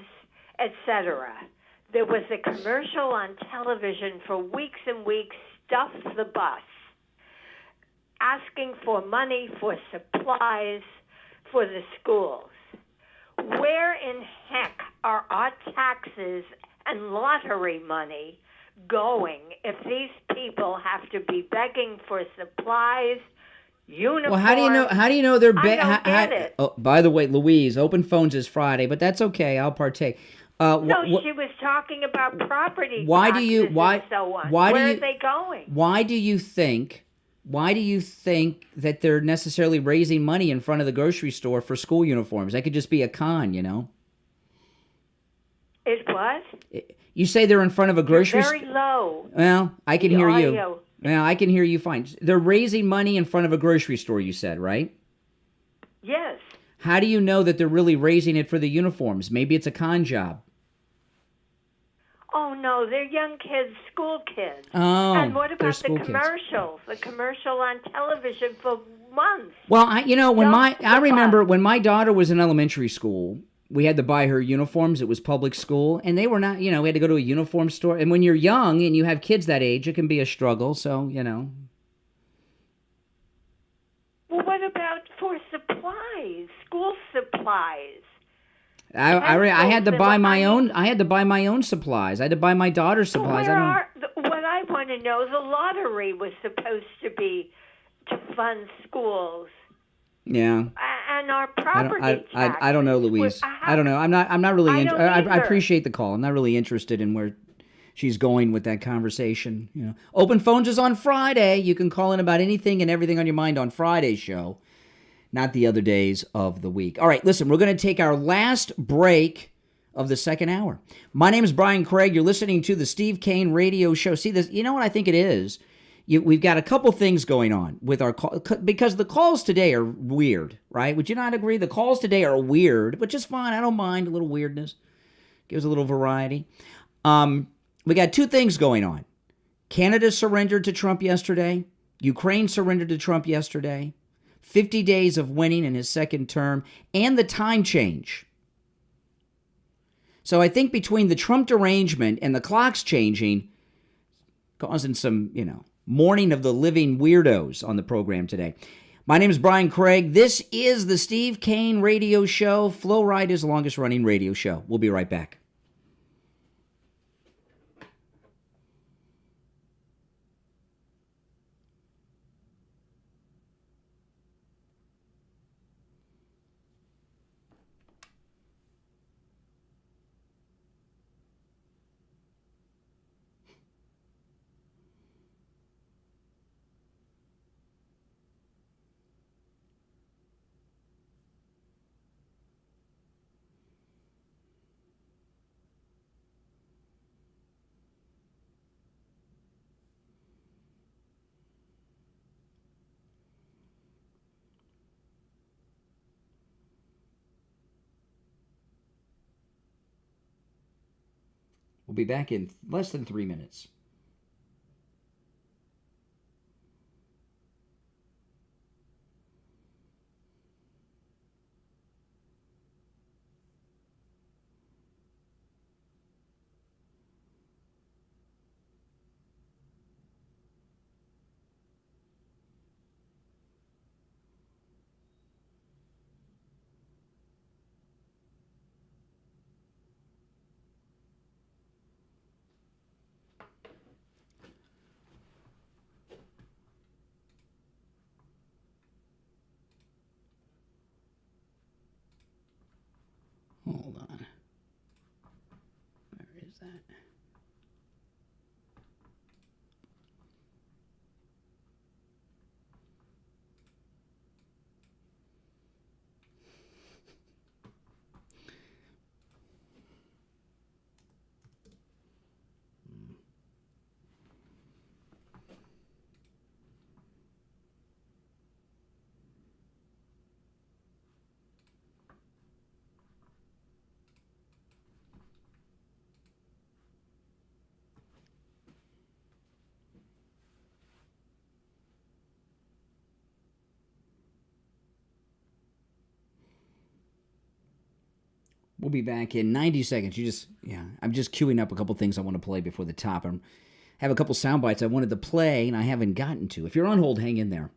etc. There was a commercial on television for weeks and weeks, Stuff the Bus, asking for money for supplies for the schools. Where in heck are our taxes and lottery money going if these people have to be begging for supplies, uniforms? Well, how do you know they're I don't get it. Oh, by the way, Louise, open phones is Friday, but that's okay. I'll partake. She was talking about property taxes and so on. Where are they going? Why do you think why do you think that they're necessarily raising money in front of the grocery store for school uniforms? That could just be a con, you know? It what? You say they're in front of a grocery store? Very low. Well, I can The hear audio. you. Well, I can hear you fine. They're raising money in front of a grocery store, you said, right? Yes. How do you know that they're really raising it for the uniforms? Maybe it's a con job. Oh, no, they're young kids, school kids. Oh, and what they're about the school kids. commercials? The commercial on television for months. Well, I remember when my daughter was in elementary school, we had to buy her uniforms. It was public school, and they were not, we had to go to a uniform store. And when you're young and you have kids that age, it can be a struggle. So, Well, what about for supplies, school supplies? I had to buy my own. I had to buy my own supplies. I had to buy my daughter's supplies. What I want to know, the lottery was supposed to be to fund schools. Yeah. And our property tax. I don't know, Louise. I don't know. I'm not really. I appreciate the call. I'm not really interested in where she's going with that conversation. Open phones is on Friday. You can call in about anything and everything on your mind on Friday's show, not the other days of the week. All right, listen, we're going to take our last break of the second hour. My name is Brian Craig. You're listening to the Steve Kane Radio Show. See, this, you know what I think it is? We've got a couple things going on with our call, because the calls today are weird, right? Would you not agree? The calls today are weird, which is fine. I don't mind a little weirdness. Gives a little variety. We got two things going on. Canada surrendered to Trump yesterday. Ukraine surrendered to Trump yesterday. 50 days of winning in his second term, and the time change. So I think between the Trump derangement and the clocks changing, causing some, morning of the living weirdos on the program today. My name is Brian Craig. This is the Steve Kane Radio Show, Flo Rida's longest running radio show. We'll be right back. We'll be back in less than 3 minutes. Hold on. Where is that? We'll be back in 90 seconds. I'm just queuing up a couple things I want to play before the top. I have a couple sound bites I wanted to play and I haven't gotten to. If you're on hold, hang in there.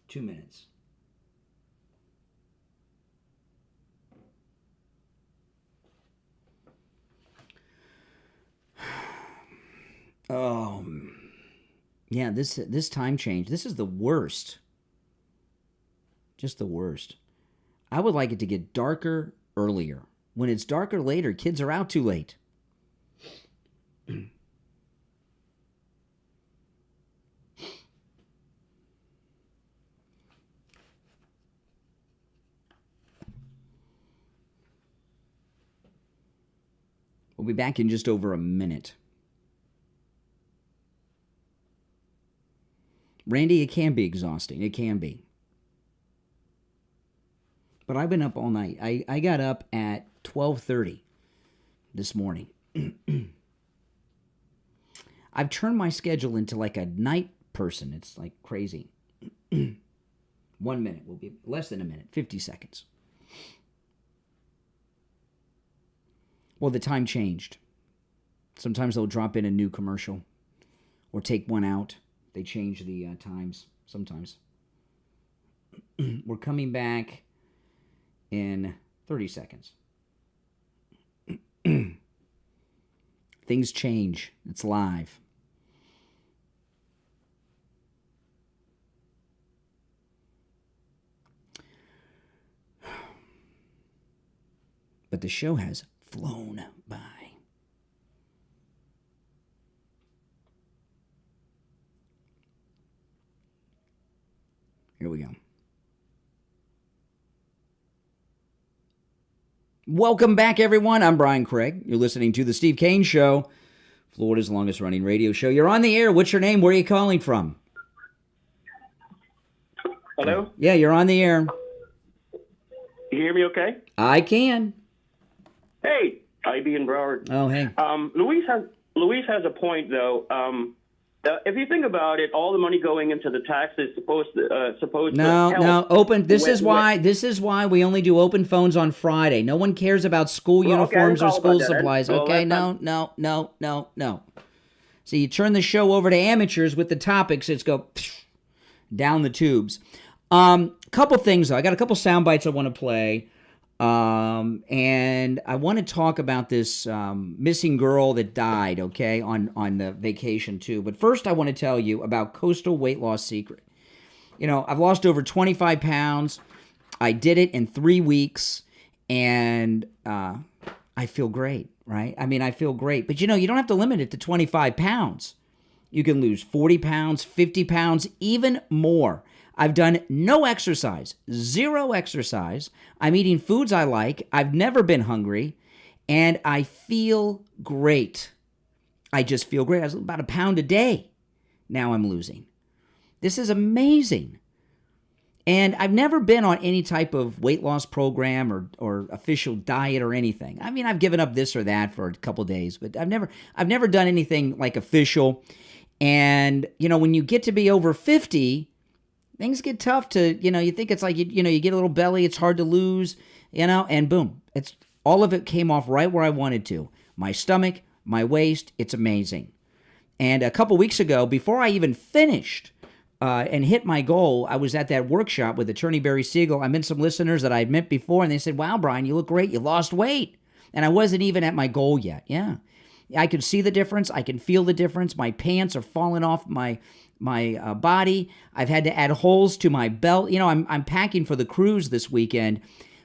Two minutes. Yeah, this time change, this is the worst. Just the worst. I would like it to get darker earlier. When it's darker later, kids are out too late. We'll be back in just over a minute. Randy, it can be exhausting. It can be. But I've been up all night. I got up at 12:30 this morning. I've turned my schedule into like a night person. It's like crazy. 1 minute will be less than a minute, 50 seconds. Well, the time changed. Sometimes they'll drop in a new commercial or take one out. They change the times sometimes. We're coming back in 30 seconds. Things change. It's live. But the show has flown by. Here we go. Welcome back, everyone. I'm Brian Craig. You're listening to The Steve Kane Show, Florida's longest-running radio show. You're on the air. What's your name? Where are you calling from? Hello? Yeah, you're on the air. You hear me okay? I can. Hey, IB and Broward. Oh, hey. Luis has a point, though. If you think about it, all the money going into the tax is supposed to help. Open. This is why we only do open phones on Friday. No one cares about school uniforms or school supplies. Okay, no. So you turn the show over to amateurs with the topics. It's go down the tubes. Couple things though. I got a couple sound bites I want to play. And I want to talk about this missing girl that died, okay, on the vacation too. But first I want to tell you about Coastal Weight Loss Secret. You know, I've lost over 25 pounds. I did it in 3 weeks, and I feel great, right? I mean, I feel great. But, you know, you don't have to limit it to 25 pounds. You can lose 40 pounds, 50 pounds, even more. I've done no exercise, 0 exercise. I'm eating foods I like. I've never been hungry, and I feel great. I just feel great. I was about a pound a day. Now I'm losing. This is amazing. And I've never been on any type of weight loss program or official diet or anything. I mean, I've given up this or that for a couple days, but I've never done anything like official. And, you know, when you get to be over 50, things get tough to, you know, you think it's like, you get a little belly, it's hard to lose, you know, and boom, it's all of it came off right where I wanted to. My stomach, my waist, it's amazing. And a couple weeks ago, before I even finished and hit my goal, I was at that workshop with Attorney Barry Siegel. I met some listeners that I had met before, and they said, wow, Brian, you look great. You lost weight. And I wasn't even at my goal yet. Yeah. I can see the difference. I can feel the difference. My pants are falling off my body. I've had to add holes to my belt. You know, I'm packing for the cruise this weekend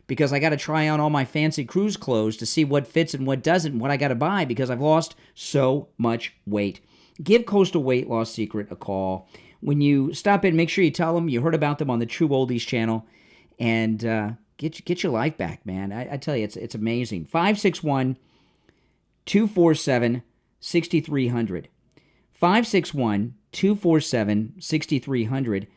because I got to try on all my fancy cruise clothes to see what fits and what doesn't, what I got to buy because I've lost so much weight. Give Coastal Weight Loss Secret a call. When you stop in, make sure you tell them you heard about them on the True Oldies channel and get your life back, man. I tell you, it's amazing. 561-247-6300. 561-247-6300.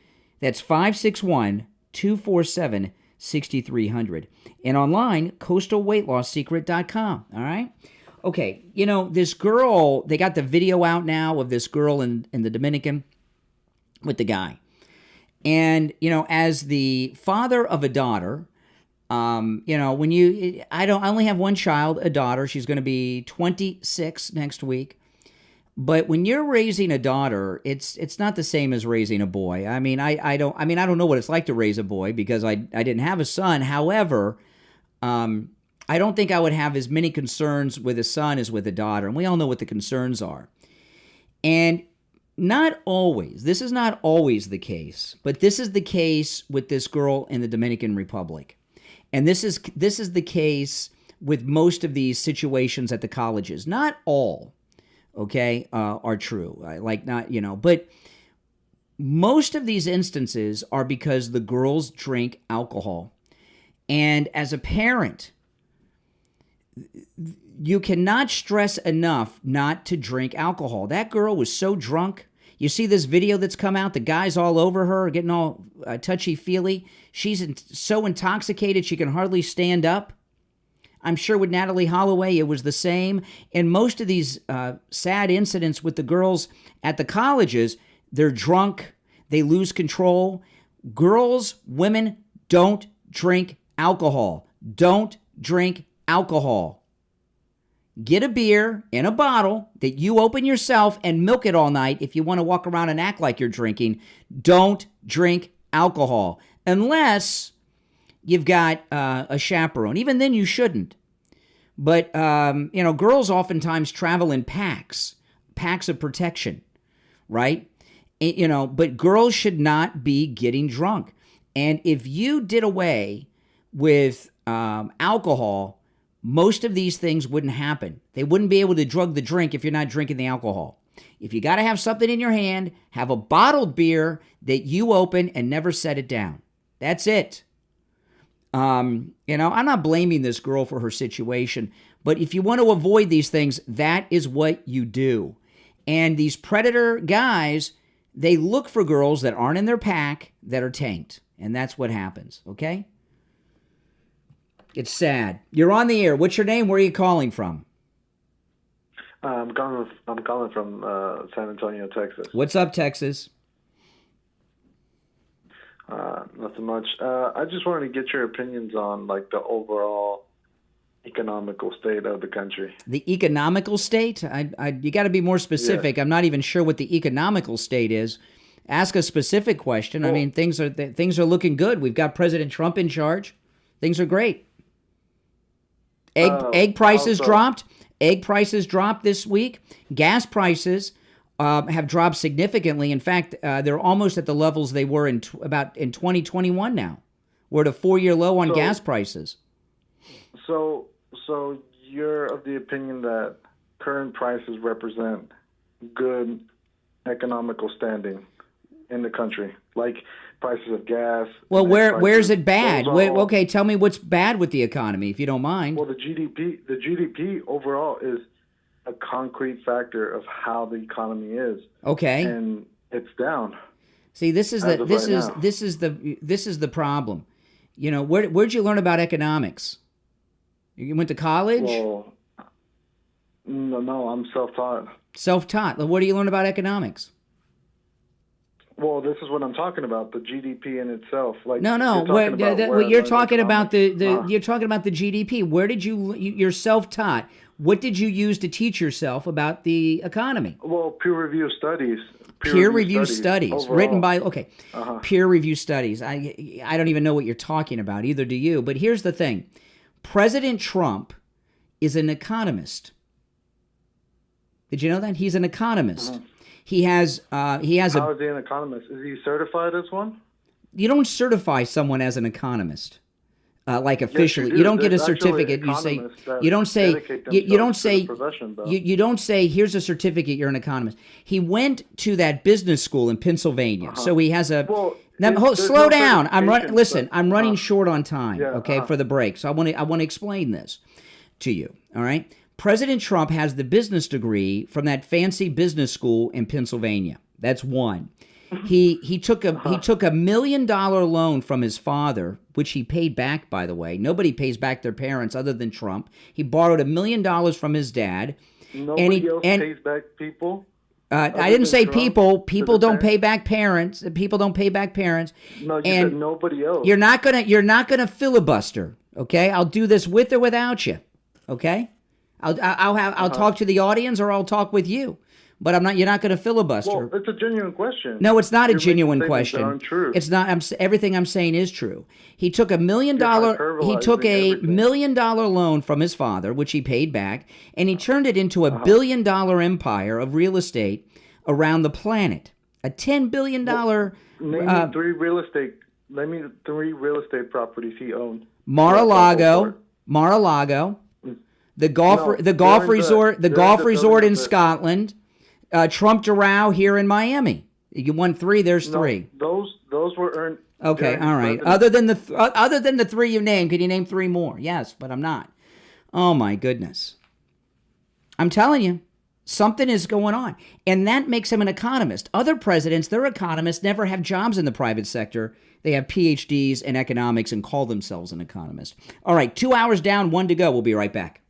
That's 561-247-6300. And online, coastalweightloss.secret.com. All right? Okay, you know, this girl, they got the video out now of this girl in the Dominican with the guy. And, you know, as the father of a daughter, you know, I only have one child, a daughter. She's going to be 26 next week. But when you're raising a daughter, it's not the same as raising a boy. I mean, I don't know what it's like to raise a boy because I didn't have a son. However, I don't think I would have as many concerns with a son as with a daughter. And we all know what the concerns are. And not always, this is not always the case, but this is the case with this girl in the Dominican Republic. And this is the case with most of these situations at the colleges. Not all, okay, are true. But most of these instances are because the girls drink alcohol. And as a parent, you cannot stress enough not to drink alcohol. That girl was so drunk. You see this video that's come out, the guy's all over her, getting all touchy-feely. She's so intoxicated she can hardly stand up. I'm sure with Natalie Holloway it was the same. And most of these sad incidents with the girls at the colleges, they're drunk, they lose control. Girls, women, don't drink alcohol. Don't drink alcohol. Get a beer in a bottle that you open yourself and milk it all night if you want to walk around and act like you're drinking. Don't drink alcohol unless you've got a chaperone. Even then you shouldn't. But, girls oftentimes travel in packs of protection, right? But girls should not be getting drunk. And if you did away with alcohol, most of these things wouldn't happen. They wouldn't be able to drug the drink if you're not drinking the alcohol. If you got to have something in your hand, have a bottled beer that you open and never set it down. That's it. I'm not blaming this girl for her situation, but if you want to avoid these things, that is what you do. And these predator guys, they look for girls that aren't in their pack that are tanked. And that's what happens, okay? It's sad. You're on the air. What's your name? Where are you calling from? I'm calling from San Antonio, Texas. What's up, Texas? Nothing much. I just wanted to get your opinions on the overall economical state of the country. The economical state? You got to be more specific. Yeah. I'm not even sure what the economical state is. Ask a specific question. Well, I mean, things are looking good. We've got President Trump in charge. Things are great. Egg prices dropped. Egg prices dropped this week. Gas prices have dropped significantly. In fact, they're almost at the levels they were in 2021 now. We're at a 4-year low on gas prices. So you're of the opinion that current prices represent good economical standing in the country, like prices of gas. Well, where's it bad? Okay, tell me what's bad with the economy, if you don't mind. Well, the GDP overall is a concrete factor of how the economy is. Okay. And it's down. See, this is the problem. Where'd you learn about economics? You went to college? Well, no, I'm self-taught. Self-taught. Well, what do you learn about economics? Well, this is what I'm talking about, the GDP in itself. You're talking about the GDP. Where did you're self-taught. What did you use to teach yourself about the economy? Well, peer review studies. Peer review studies written by, peer review studies. I don't even know what you're talking about, either do you. But here's the thing. President Trump is an economist. Did you know that? He's an economist. Mm-hmm. How is he an economist? Is he certified as one? You don't certify someone as an economist, officially. Yes, you don't get a certificate. You don't say here's a certificate. You're an economist. He went to that business school in Pennsylvania, so he has a. Slow down. I'm running short on time. For the break. So I want to explain this to you. All right. President Trump has the business degree from that fancy business school in Pennsylvania. That's one. He took a $1 million loan from his father, which he paid back, by the way. Nobody pays back their parents other than Trump. He borrowed $1 million from his dad. Nobody else pays back people? I didn't say people. People don't pay back parents. People don't pay back parents. No, you said nobody else. You're not gonna filibuster. Okay, I'll do this with or without you. Okay. I'll talk to the audience or I'll talk with you, but you're not going to filibuster. Well, it's a genuine question. No, it's not a genuine question. It's not. Everything I'm saying is true. He took $1 million. He took a $1 million loan from his father, which he paid back, and he turned it into a $1 billion empire of real estate around the planet. A $10 billion... Name me three real estate properties he owned. Mar-a-Lago, the golf resort in Scotland, Trump Doral here in Miami. You won 3. There's 3. Those were earned. Okay, all right. Other than the 3 you named, can you name 3 more? Yes, but I'm not. Oh my goodness. I'm telling you, something is going on, and that makes him an economist. Other presidents, their economists, never have jobs in the private sector. They have PhDs in economics and call themselves an economist. All right, 2 hours down, 1 to go. We'll be right back.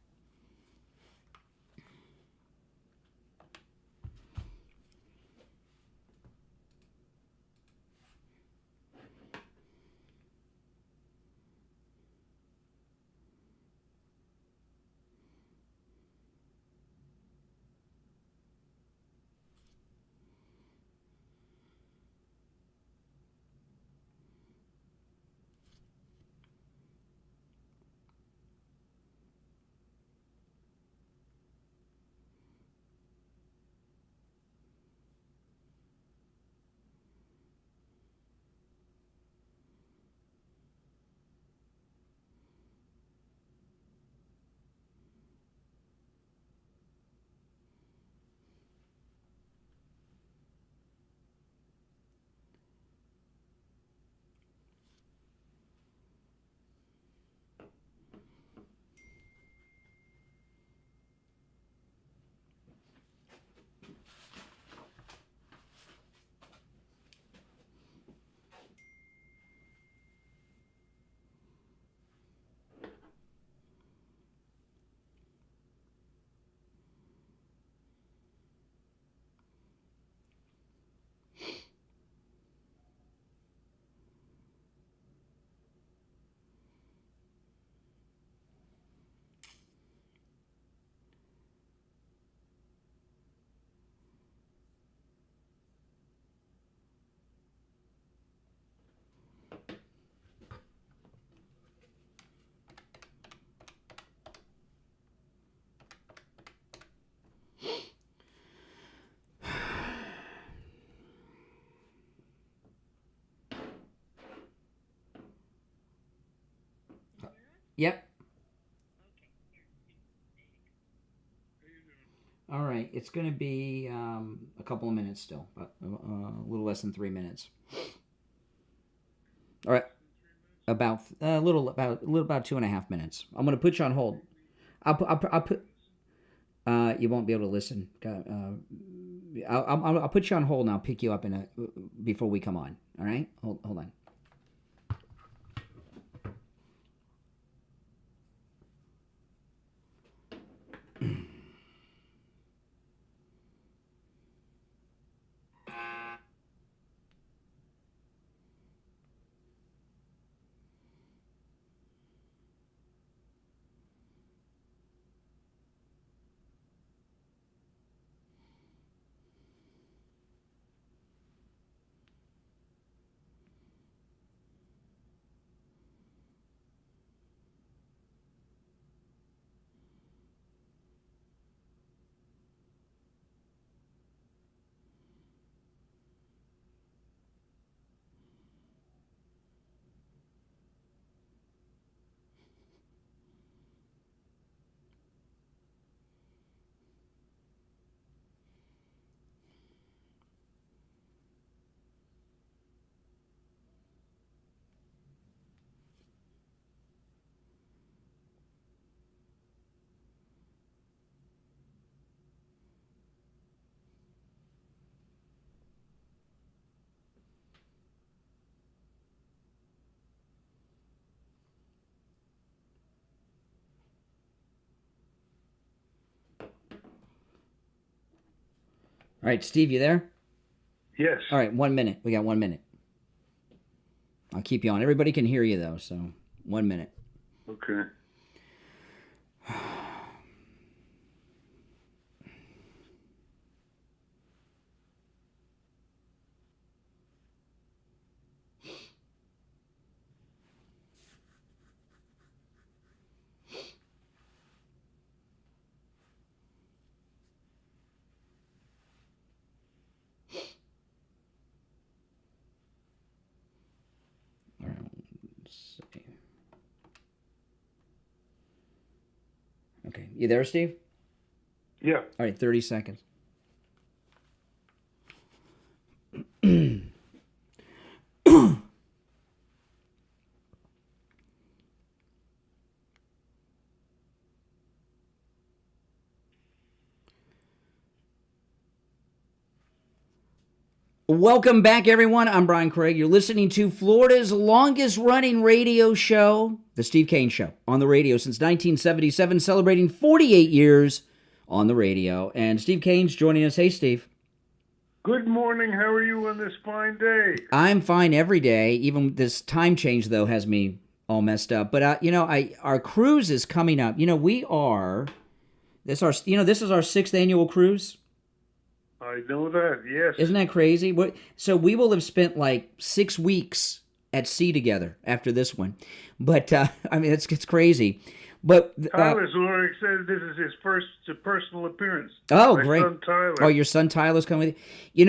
Yep. All right, it's going to be a couple of minutes still, but a little less than 3 minutes. All right, about 2.5 minutes. I'm going to put you on hold. I'll put. You won't be able to listen. I'll put you on hold and I'll pick you up before we come on. All right, hold on. All right, Steve, you there? Yes. All right, 1 minute. We got 1 minute. I'll keep you on. Everybody can hear you, though, so 1 minute. Okay. Okay. You there, Steve? Yeah. All right, 30 seconds. Welcome back, everyone. I'm Brian Craig. You're listening to Florida's longest-running radio show, The Steve Kane Show, on the radio since 1977, celebrating 48 years on the radio. And Steve Kane's joining us. Hey, Steve. Good morning. How are you on this fine day? I'm fine every day. Even this time change, though, has me all messed up. But, our cruise is coming up. This is our 6th annual cruise. I know that, yes. Isn't that crazy? So we will have spent like 6 weeks at sea together after this one. But, it's crazy. But Tyler's already said this is his first personal appearance. Oh, My great. son Tyler. Oh, your son Tyler's coming with you?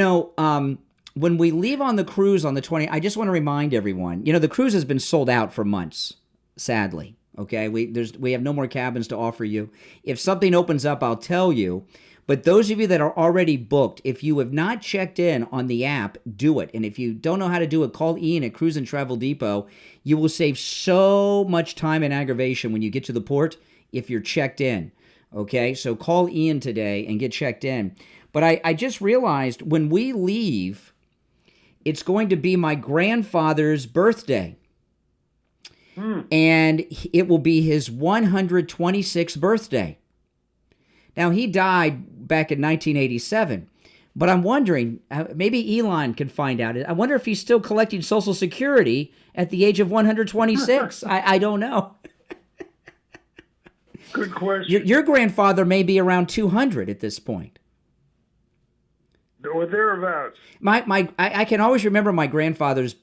When we leave on the cruise on the 20th, I just want to remind everyone, the cruise has been sold out for months, sadly. Okay? We have no more cabins to offer you. If something opens up, I'll tell you. But those of you that are already booked, if you have not checked in on the app, do it. And if you don't know how to do it, call Ian at Cruise and Travel Depot. You will save so much time and aggravation when you get to the port if you're checked in. Okay? So call Ian today and get checked in. But I just realized when we leave, it's going to be my grandfather's birthday. And it will be his 126th birthday. Now, he died back in 1987, but I'm wondering, maybe Elon can find out. I wonder if he's still collecting Social Security at the age of 126. I don't know. Good question. Your grandfather may be around 200 at this point. Or thereabouts. I can always remember my grandfather's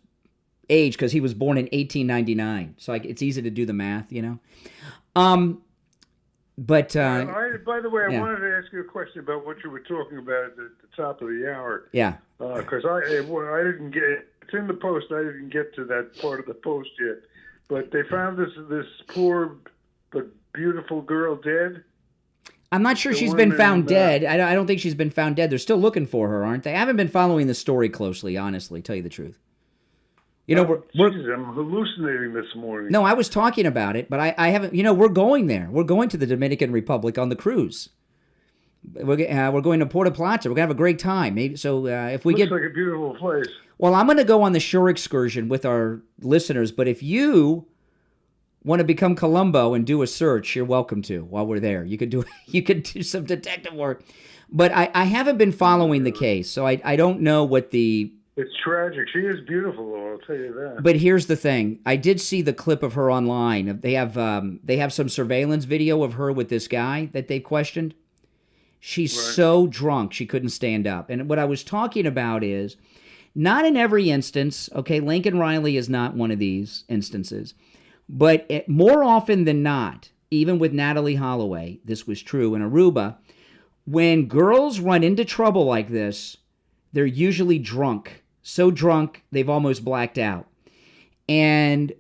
age because he was born in 1899, so it's easy to do the math, But by the way, I yeah. wanted to ask you a question about what you were talking about at the top of the hour. Yeah. Because I didn't get it's in the post. I didn't get to that part of the post yet. But they found this poor but beautiful girl dead. I'm not sure she's been found dead. I don't think she's been found dead. They're still looking for her, aren't they? I haven't been following the story closely, honestly, tell you the truth. I'm hallucinating this morning. No, I was talking about it, but I haven't. We're going there. We're going to the Dominican Republic on the cruise. We're going to Puerto Plata. We're gonna have a great time. Maybe so. If we Looks like a beautiful place. Well, I'm gonna go on the shore excursion with our listeners. But if you want to become Columbo and do a search, you're welcome to. While we're there, you could do some detective work. But I haven't been following the case, so I don't know what the. It's tragic. She is beautiful, though, I'll tell you that. But here's the thing. I did see the clip of her online. They have some surveillance video of her with this guy that they questioned. She's so drunk she couldn't stand up. And what I was talking about is, not in every instance, okay, Lincoln Riley is not one of these instances, but more often than not, even with Natalie Holloway, this was true in Aruba, when girls run into trouble like this, they're usually drunk. So drunk, they've almost blacked out. And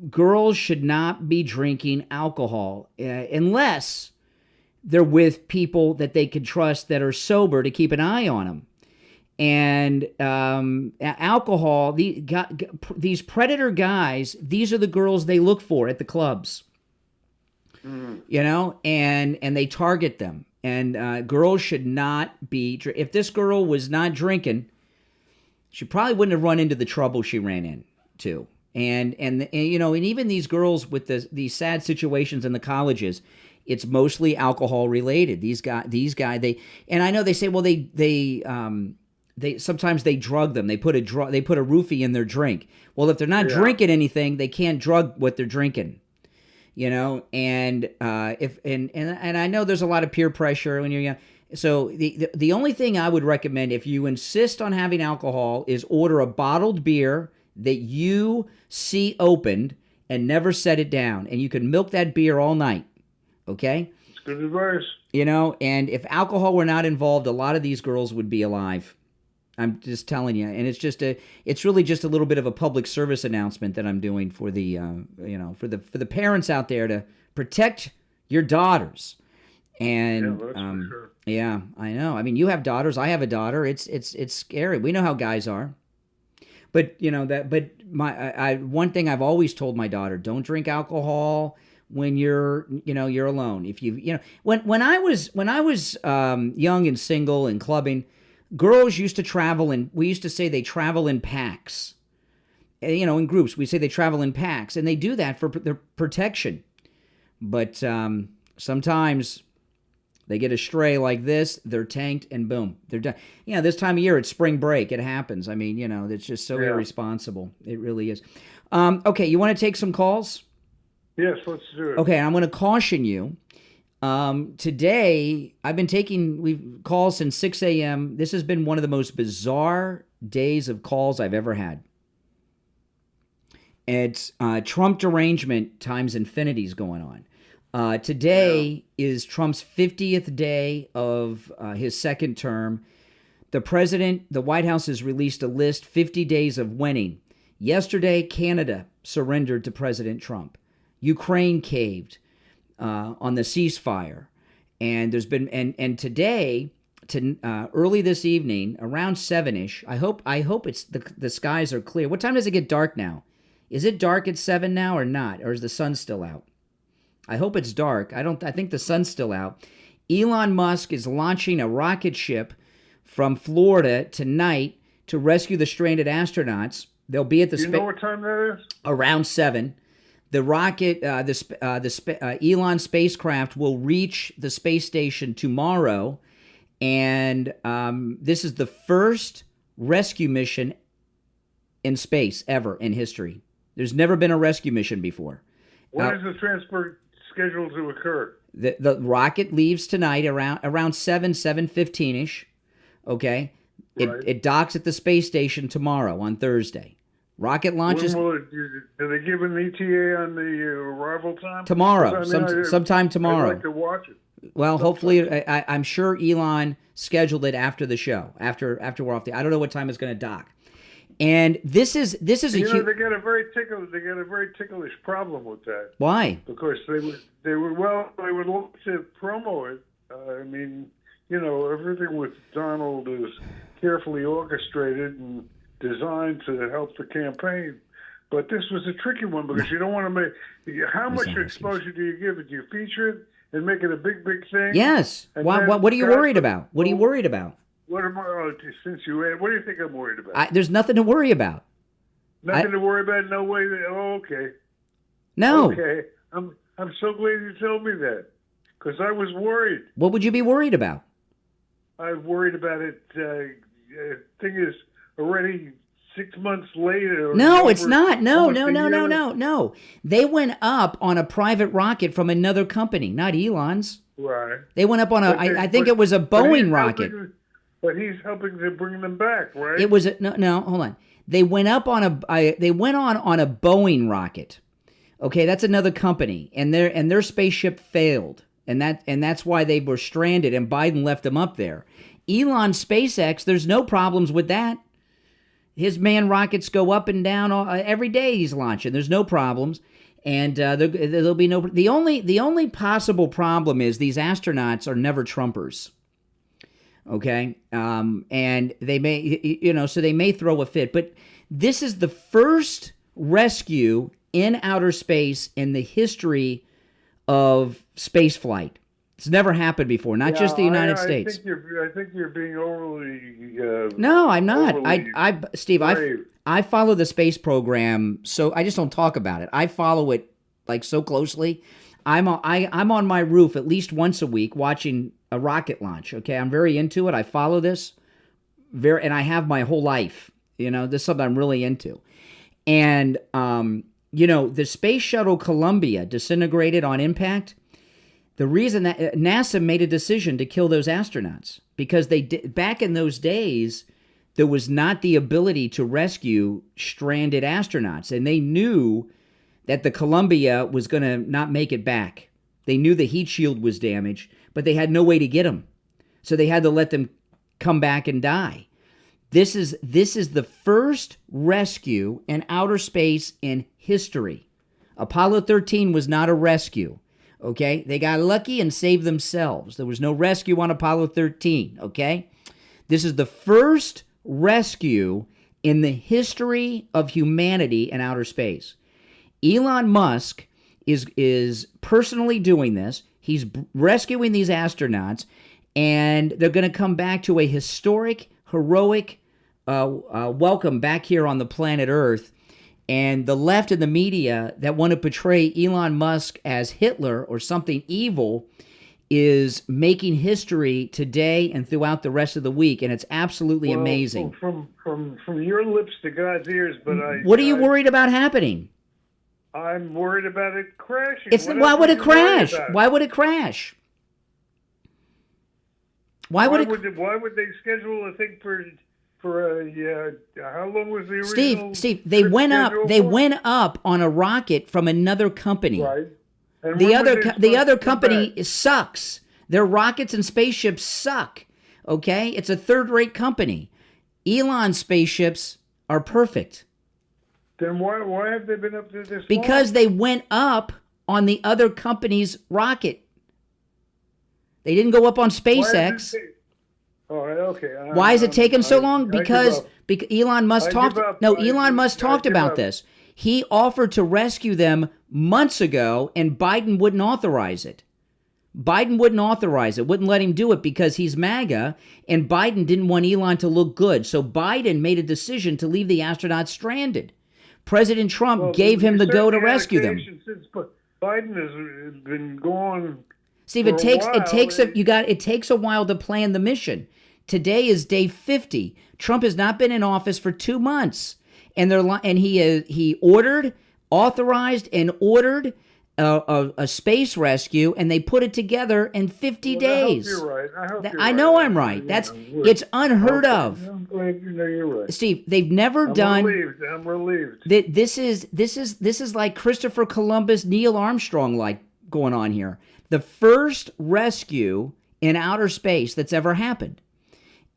girls should not be drinking alcohol unless they're with people that they can trust that are sober to keep an eye on them. And alcohol, these predator guys, these are the girls they look for at the clubs. And they target them. And girls should not be. If this girl was not drinking, she probably wouldn't have run into the trouble she ran into. And even these girls with these sad situations in the colleges, it's mostly alcohol related. These guys, and I know they say, well, they sometimes they drug them. They put a roofie in their drink. Well, if they're not drinking anything, they can't drug what they're drinking. And I know there's a lot of peer pressure when you're young. So the only thing I would recommend if you insist on having alcohol is order a bottled beer that you see opened and never set it down, and you can milk that beer all night. Okay? It's good advice. And if alcohol were not involved, a lot of these girls would be alive. I'm just telling you, and it's really just a little bit of a public service announcement that I'm doing for the for the parents out there to protect Your daughters. And yeah, that's for sure. Yeah, I know. I mean, you have daughters. I have a daughter. It's scary. We know how guys are. But one thing I've always told my daughter: don't drink alcohol when you're alone. If when I was young and single and clubbing, girls used to travel, and we used to say they travel in packs. In groups, we say they travel in packs, and they do that for their protection. But sometimes they get astray like this, they're tanked, and boom, they're done. This time of year, it's spring break. It happens. I mean, it's just so irresponsible. It really is. Okay, you want to take some calls? Yes, let's do it. Okay, I'm going to caution you. Today, I've been taking calls since 6 a.m. This has been one of the most bizarre days of calls I've ever had. It's Trump derangement times infinity's going on. Today is Trump's 50th day of his second term. The White House has released a list, 50 days of winning. Yesterday, Canada surrendered to President Trump. Ukraine caved on the ceasefire. And there's been, and today, early this evening, around 7-ish, I hope it's the skies are clear. What time does it get dark now? Is it dark at 7 now or not? Or is the sun still out? I hope it's dark. I think the sun's still out. Elon Musk is launching a rocket ship from Florida tonight to rescue the stranded astronauts. They'll be at the You know what time that is? Around 7. The rocket, Elon spacecraft will reach the space station tomorrow, and this is the first rescue mission in space ever in history. There's never been a rescue mission before. When is the transport scheduled to occur? The rocket leaves tonight around 7:15ish. Okay, Right. It docks at the space station tomorrow on Thursday. Rocket launches Are they giving an ETA on the arrival time? tomorrow, Because, sometime tomorrow. I'd like to watch it. Well, hopefully, I'm sure Elon scheduled it after the show, after we're off the. I don't know what time it's going to dock. And this is a they got a very ticklish problem with that. Why? Because they would love to promo it. I mean, everything with Donald is carefully orchestrated and designed to help the campaign. But this was a tricky one because you don't want to make. How much exposure do you give it? Do you feature it and make it a big thing? Yes. What are you worried about? What are you worried about? What am I? Since you asked, what do you think I'm worried about? There's nothing to worry about. Nothing to worry about. No way. Okay. No. Okay. I'm so glad you told me that because I was worried. What would you be worried about? I'm worried about it. Thing is already 6 months later. No, it's not. No. They went up on a private rocket from another company, not Elon's. Right. They went up on I think it was a Boeing rocket. But he's helping to bring them back, right? It was no. Hold on. They went up on a Boeing rocket. Okay, that's another company, and their spaceship failed, and that's why they were stranded, and Biden left them up there. Elon's SpaceX, there's no problems with that. His manned rockets go up and down every day. He's launching. There's no problems, and there'll be no. The only possible problem is these astronauts are never Trumpers. Okay, and they may, so they may throw a fit. But this is the first rescue in outer space in the history of space flight. It's never happened before, not just the United States. I think you're being overly. No, I'm not. Steve, I follow the space program, so I just don't talk about it. I follow it like so closely. I'm on my roof at least once a week watching a rocket launch. Okay, I'm very into it. I follow this and I have my whole life. This is something I'm really into. And the space shuttle Columbia disintegrated on impact. The reason that NASA made a decision to kill those astronauts because back in those days there was not the ability to rescue stranded astronauts, and they knew that the Columbia was going to not make it back. They knew the heat shield was damaged, but they had no way to get them. So they had to let them come back and die. This is the first rescue in outer space in history. Apollo 13 was not a rescue. Okay? They got lucky and saved themselves. There was no rescue on Apollo 13. Okay? This is the first rescue in the history of humanity in outer space. Elon Musk is personally doing this. He's rescuing these astronauts, and they're going to come back to a historic, heroic welcome back here on the planet Earth. And the left and the media that want to portray Elon Musk as Hitler or something evil is making history today and throughout the rest of the week, and it's absolutely amazing. From your lips to God's ears, but What are you worried about happening? I'm worried about it crashing. Why would it crash? Why would it crash? Why would they schedule a thing for how long was the original? Steve, they went up on a rocket from another company. Right. And the other company sucks. Their rockets and spaceships suck. Okay? It's a third-rate company. Elon's spaceships are perfect. Then why have they been up there this Because long? they went up on the other company's rocket. They didn't go up on SpaceX. All right, okay. Why is it taking so long? Because Elon Musk talked about this. He offered to rescue them months ago, and Biden wouldn't authorize it. Biden wouldn't authorize it, wouldn't let him do it because he's MAGA, and Biden didn't want Elon to look good. So Biden made a decision to leave the astronauts stranded. President Trump gave him the go to rescue them. Since Biden has been gone. Steve, it takes a while to plan the mission. Today is day 50. Trump has not been in office for 2 months, and he authorized and ordered a space rescue, and they put it together in 50 days. I hope you're right. I know I'm right. It's unheard of. I'm glad you know you're right. Steve, they've never done. I'm relieved. This is like Christopher Columbus, Neil Armstrong, like going on here. The first rescue in outer space that's ever happened.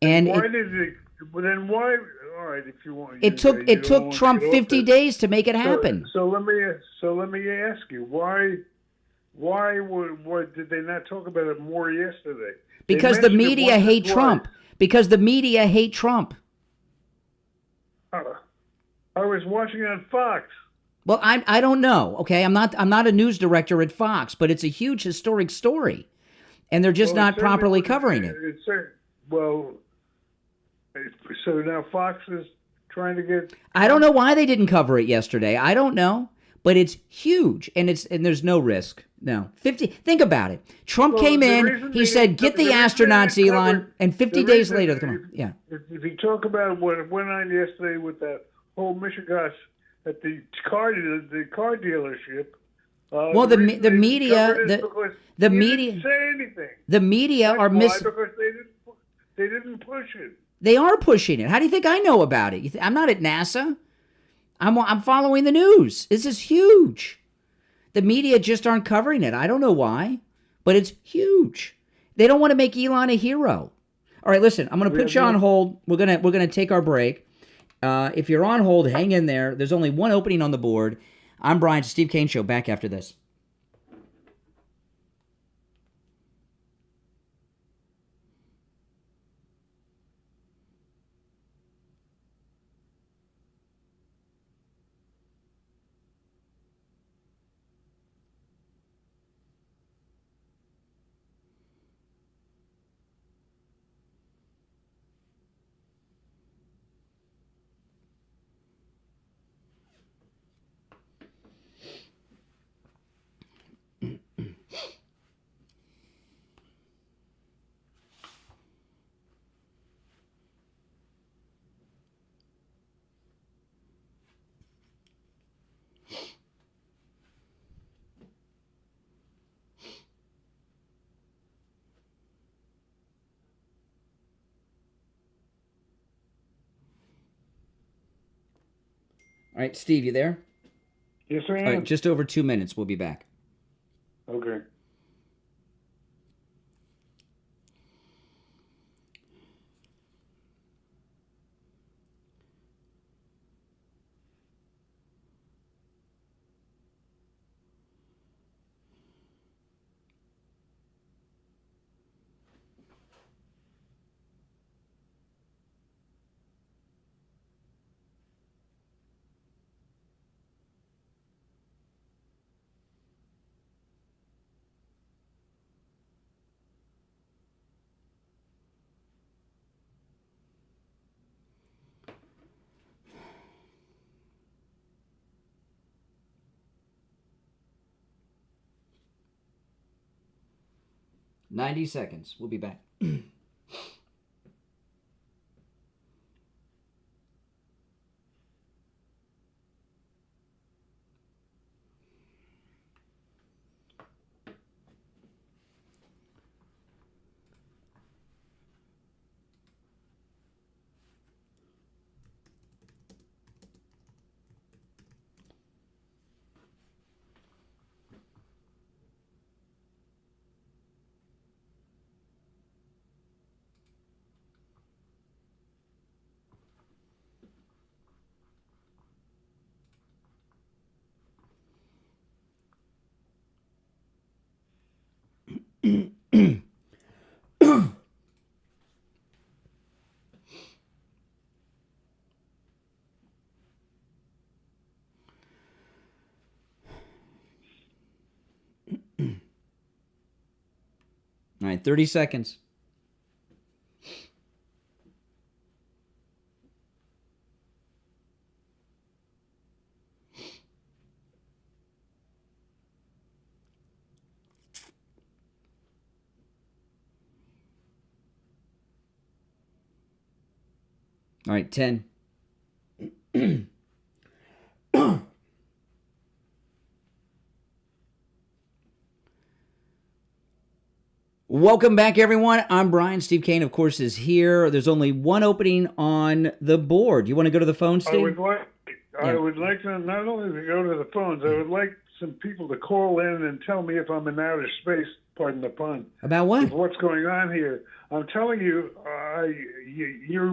And why did it? But then why? All right, if you want. It took Trump 50 days to make it happen. So let me ask you why did they not talk about it more yesterday? Because the media hate Trump. Because the media hate Trump. I was watching on Fox. Well, I don't know. Okay, I'm not a news director at Fox, but it's a huge historic story, and they're just not properly covering it. So now Fox is trying to get. I don't know why they didn't cover it yesterday. I don't know, but it's huge, and there's no risk. No, 50. Think about it. Trump came in. He said, "Get the astronauts, Elon," and 50 days later, come on. Yeah. If you talk about what went on yesterday with that whole Michigan at the car dealership. Well, the media didn't say anything. The media are because they didn't push it. They are pushing it. How do you think I know about it? I'm not at NASA. I'm following the news. This is huge. The media just aren't covering it. I don't know why, but it's huge. They don't want to make Elon a hero. All right, listen. I'm going to put you on hold. We're gonna take our break. If you're on hold, hang in there. There's only one opening on the board. I'm Brian, Steve Kane Show. Back after this. All right, Steve, you there? Yes, I am. All right, just over 2 minutes. We'll be back. Okay. 90 seconds. We'll be back. All right, 30 seconds. All right, 10. Welcome back, everyone. I'm Brian. Steve Kane, of course, is here. There's only one opening on the board. You want to go to the phone, Steve? I would like to not only to go to the phones, I would like some people to call in and tell me if I'm in outer space, pardon the pun. About what? Of what's going on here. I'm telling you, you're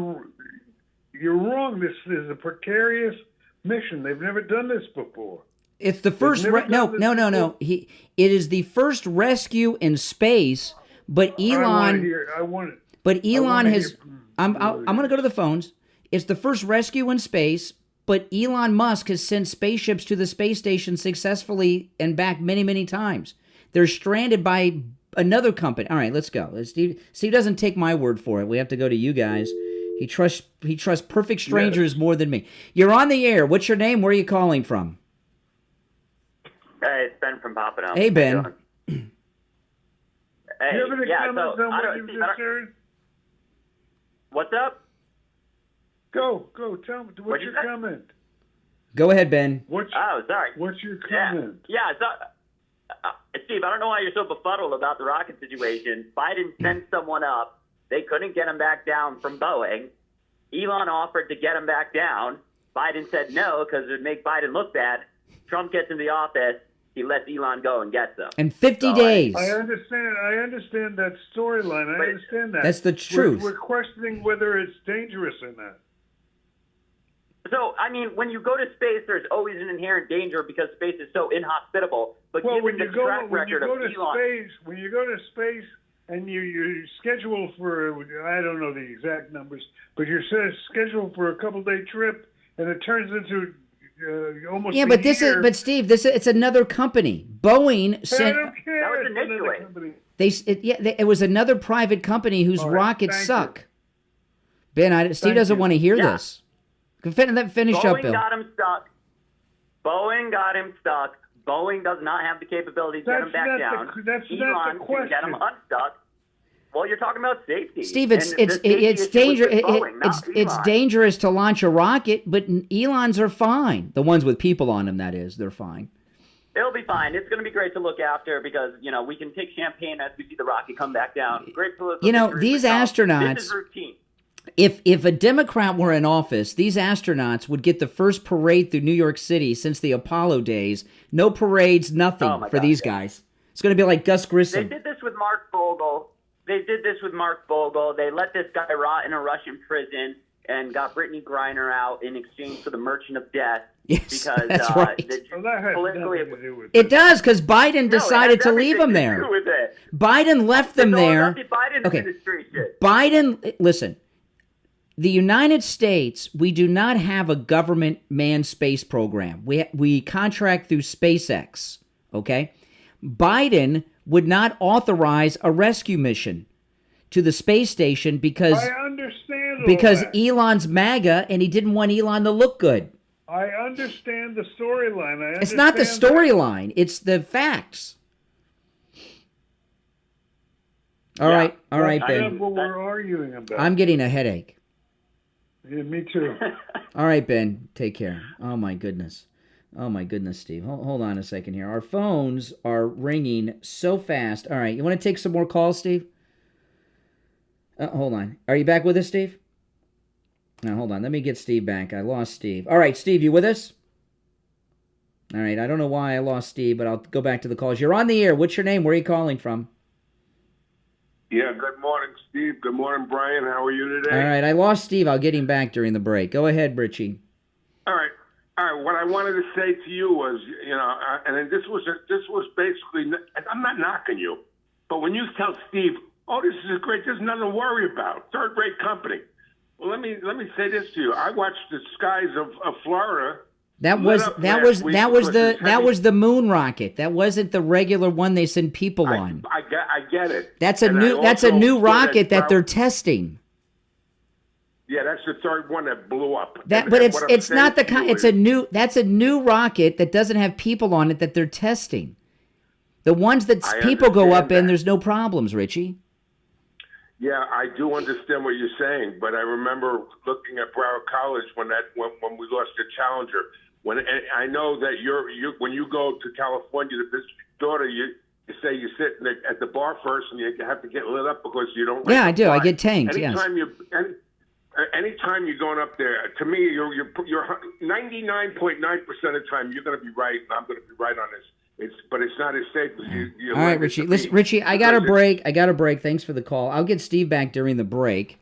wrong. This is a precarious mission. They've never done this before. It's the first... No. It is the first rescue in space, but Elon... I want it. But Elon has... I'm going to go to the phones. It's the first rescue in space, but Elon Musk has sent spaceships to the space station successfully and back many, many times. They're stranded by another company. All right, let's go. Steve doesn't take my word for it. We have to go to you guys. He trusts perfect strangers more than me. You're on the air. What's your name? Where are you calling from? Hey, it's Ben from Pompano. Hey, Ben. Hey, Do you have any comments on what you've just heard? What's up? Go. Tell me. What's your comment? Go ahead, Ben. Sorry. What's your comment? Yeah. So, Steve, I don't know why you're so befuddled about the rocket situation. Biden sent someone up. They couldn't get him back down from Boeing. Elon offered to get him back down. Biden said no because it would make Biden look bad. Trump gets in the office. He lets Elon go and gets him. In 50 days. I understand that storyline. I understand that. That's the truth. We're questioning whether it's dangerous or not. So, I mean, when you go to space, there's always an inherent danger because space is so inhospitable. But when you go to space and you schedule for, I don't know the exact numbers, but you're scheduled for a couple-day trip, and it turns into almost but Steve, it's another company. Boeing sent. I don't care. That was initially. It was another private company whose rockets suck. Ben, Steve doesn't want to hear this. Finish up, Bill. Boeing got him stuck. Boeing does not have the capability to get him back down. Elon can get him unstuck. Well, you're talking about safety. Steve, it's dangerous. It's dangerous to launch a rocket, but Elon's are fine. The ones with people on them, that is, they're fine. It'll be fine. It's going to be great to look after because we can take champagne as we see the rocket come back down. Great political. These astronauts. This is routine. If a Democrat were in office, these astronauts would get the first parade through New York City since the Apollo days. No parades, nothing for these guys. It's going to be like Gus Grissom. They did this with Mark Vogel. They let this guy rot in a Russian prison and got Brittany Griner out in exchange for the Merchant of Death. Yes, that's right. It does, because Biden decided to leave them there. Biden left them there. Biden, listen. The United States, we do not have a government manned space program. We contract through SpaceX, okay? Biden would not authorize a rescue mission to the space station because Elon's MAGA and he didn't want Elon to look good. I understand the storyline. It's not the storyline. It's the facts. All right, I Ben. know what we're arguing about. I'm getting a headache. Yeah, me too. All right, Ben. Take care. Oh my goodness, Steve. Hold on a second here. Our phones are ringing so fast. All right, you want to take some more calls, Steve? Hold on. Are you back with us, Steve? No, hold on. Let me get Steve back. I lost Steve. All right, Steve, you with us? All right, I don't know why I lost Steve, but I'll go back to the calls. You're on the air. What's your name? Where are you calling from? Yeah, good morning, Steve. Good morning, Brian. How are you today? All right, I lost Steve. I'll get him back during the break. Go ahead, Richie. All right. What I wanted to say to you was, and this was basically, I'm not knocking you, but when you tell Steve, "Oh, this is great. There's nothing to worry about. Third-rate company." Well, let me say this to you. I watched the skies of Florida. That was the moon rocket. That wasn't the regular one they send people on. I get it. That's a new rocket that they're testing. Yeah, that's the third one that blew up. That's a new rocket that doesn't have people on it that they're testing. The ones that people go up in, there's no problems, Richie. Yeah, I do understand what you're saying, but I remember looking at Broward College when we lost the Challenger. And I know that when you go to California to visit your daughter, you say you sit at the bar first and you have to get lit up because you don't. Yeah, I do. I get tanked. Anytime you're going up there, to me, you're 99.9% of the time you're going to be right, and I'm going to be right on this. But it's not as safe as you. All right, Richie. Listen, Richie, I got a break. Thanks for the call. I'll get Steve back during the break.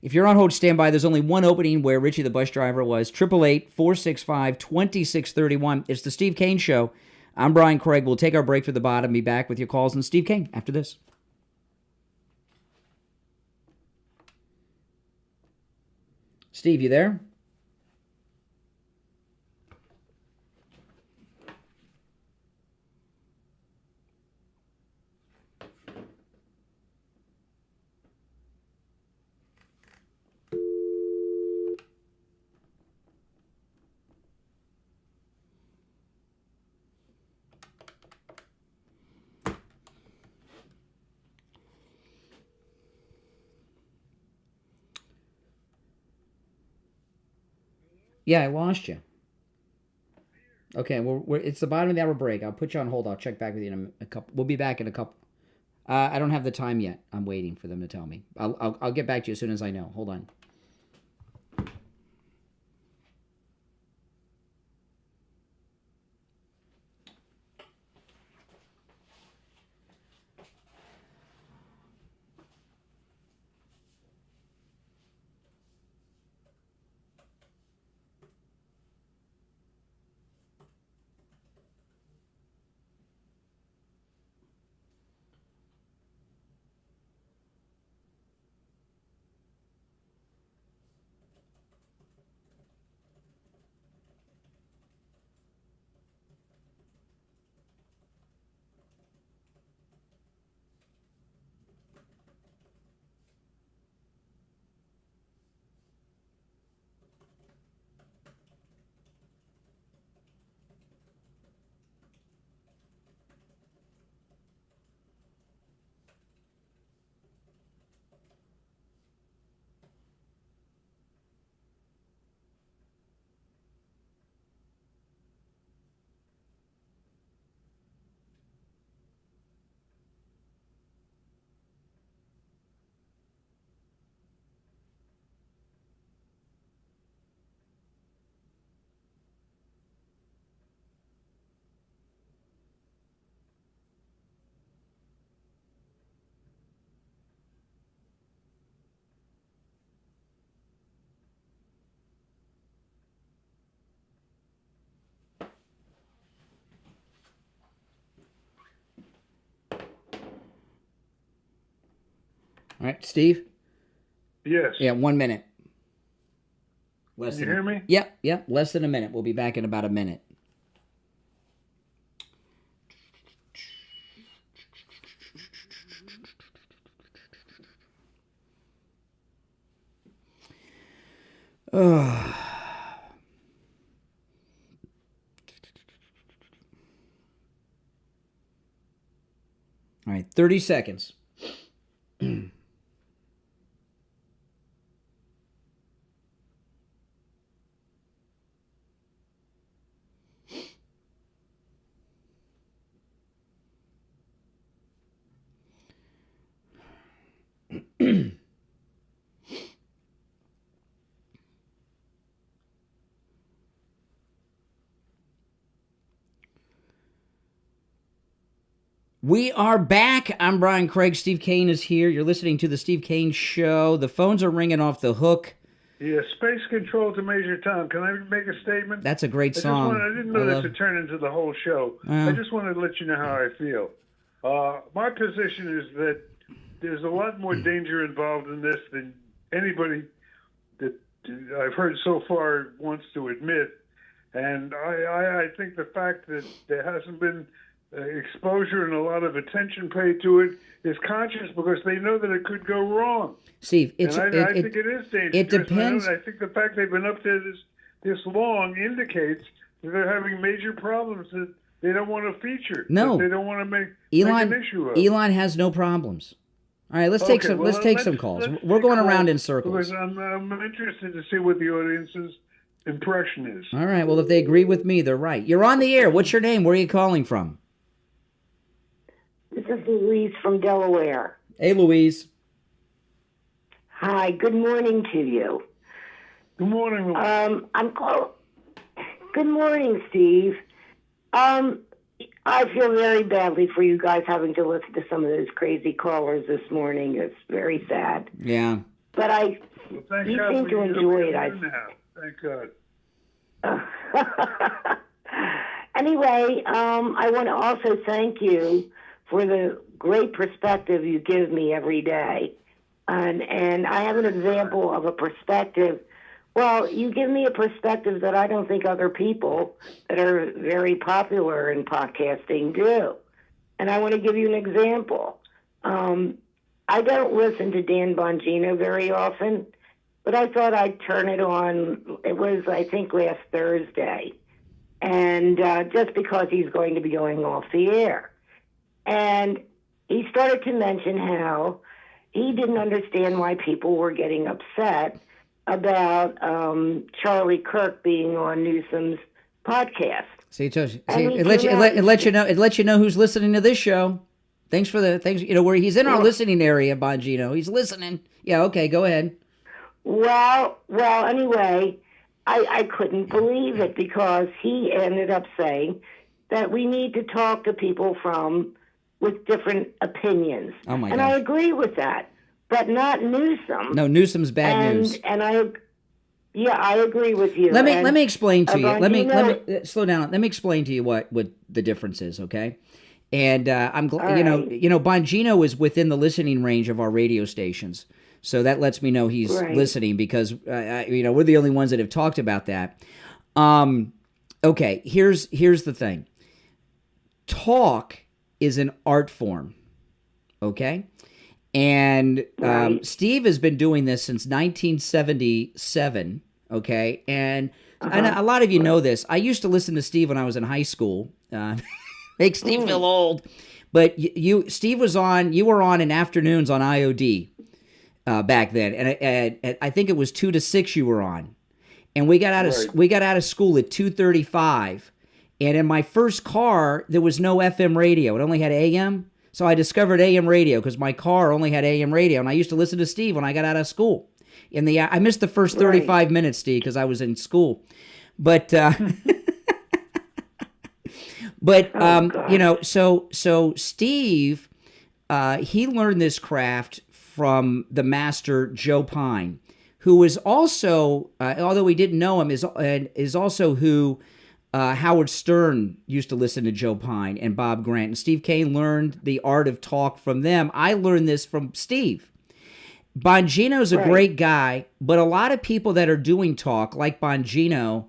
If you're on hold, stand by. There's only one opening where Richie the bus driver was. 888-465-2631. It's the Steve Kane Show. I'm Brian Craig. We'll take our break for the bottom. Be back with your calls and Steve Kane after this. Steve, you there? Yeah, I lost you. Okay, well, it's the bottom of the hour break. I'll put you on hold. I'll check back with you in a couple. We'll be back in a couple. I don't have the time yet. I'm waiting for them to tell me. I'll get back to you as soon as I know. Hold on. All right, Steve? Yes. Yeah, 1 minute. Can you hear me? Yep, less than a minute. We'll be back in about a minute. All right, 30 seconds. We are back. I'm Brian Craig. Steve Kane is here. You're listening to the Steve Kane Show. The phones are ringing off the hook. Yeah, Space Control to Major Tom. Can I make a statement? That's a great song. I didn't know this would turn into the whole show. I just wanted to let you know how I feel. My position is that there's a lot more danger involved in this than anybody that I've heard so far wants to admit. And I think the fact that there hasn't been exposure and a lot of attention paid to it is conscious because they know that it could go wrong. Steve, I think it is dangerous. It depends. I think the fact they've been up there this long indicates that they're having major problems that they don't want to feature. No, that they don't want to make an issue of. Elon has no problems. All right, let's take some calls. We're going around in circles. Because I'm interested to see what the audience's impression is. All right. Well, if they agree with me, they're right. You're on the air. What's your name? Where are you calling from? This is Louise from Delaware. Hey, Louise. Hi. Good morning to you. Good morning, Louise. Good morning, Steve. I feel very badly for you guys having to listen to some of those crazy callers this morning. It's very sad. Yeah. But you seem to enjoy it. Thank God. Anyway, I want to also thank you for the great perspective you give me every day. And I have an example of a perspective. Well, you give me a perspective that I don't think other people that are very popular in podcasting do. And I want to give you an example. I don't listen to Dan Bongino very often, but I thought I'd turn it on. It was, I think, last Thursday. And just because he's going to be going off the air. And he started to mention how he didn't understand why people were getting upset about Charlie Kirk being on Newsom's podcast. It lets you know who's listening to this show. Thanks where he's in our listening area, Bongino. He's listening. Yeah, okay, go ahead. Well, anyway, I couldn't believe it because he ended up saying that we need to talk to people with different opinions. Oh my God. I agree with that, but not Newsom. No, Newsom's bad news. And I agree with you. Let me explain to you. Let me slow down. Let me explain to you what the difference is, okay? And I'm glad Bongino is within the listening range of our radio stations. So that lets me know he's listening because we're the only ones that have talked about that. Okay, here's the thing. Talk is an art form, okay? And Steve has been doing this since 1977, okay? And a lot of you know this. I used to listen to Steve when I was in high school. Makes Steve feel old. But Steve was on, you were on in afternoons on IOD back then. And I think it was 2 to 6 you were on. And we got out of school at 2:35. And in my first car, there was no FM radio. It only had AM. So I discovered AM radio because my car only had AM radio. And I used to listen to Steve when I got out of school. I missed the first 35 minutes, Steve, because I was in school. But, so Steve, he learned this craft from the master Joe Pine, who was also, although we didn't know him, is also who Howard Stern used to listen to Joe Pine and Bob Grant. And Steve Kane learned the art of talk from them. I learned this from Steve. Bongino's a great guy, but a lot of people that are doing talk, like Bongino,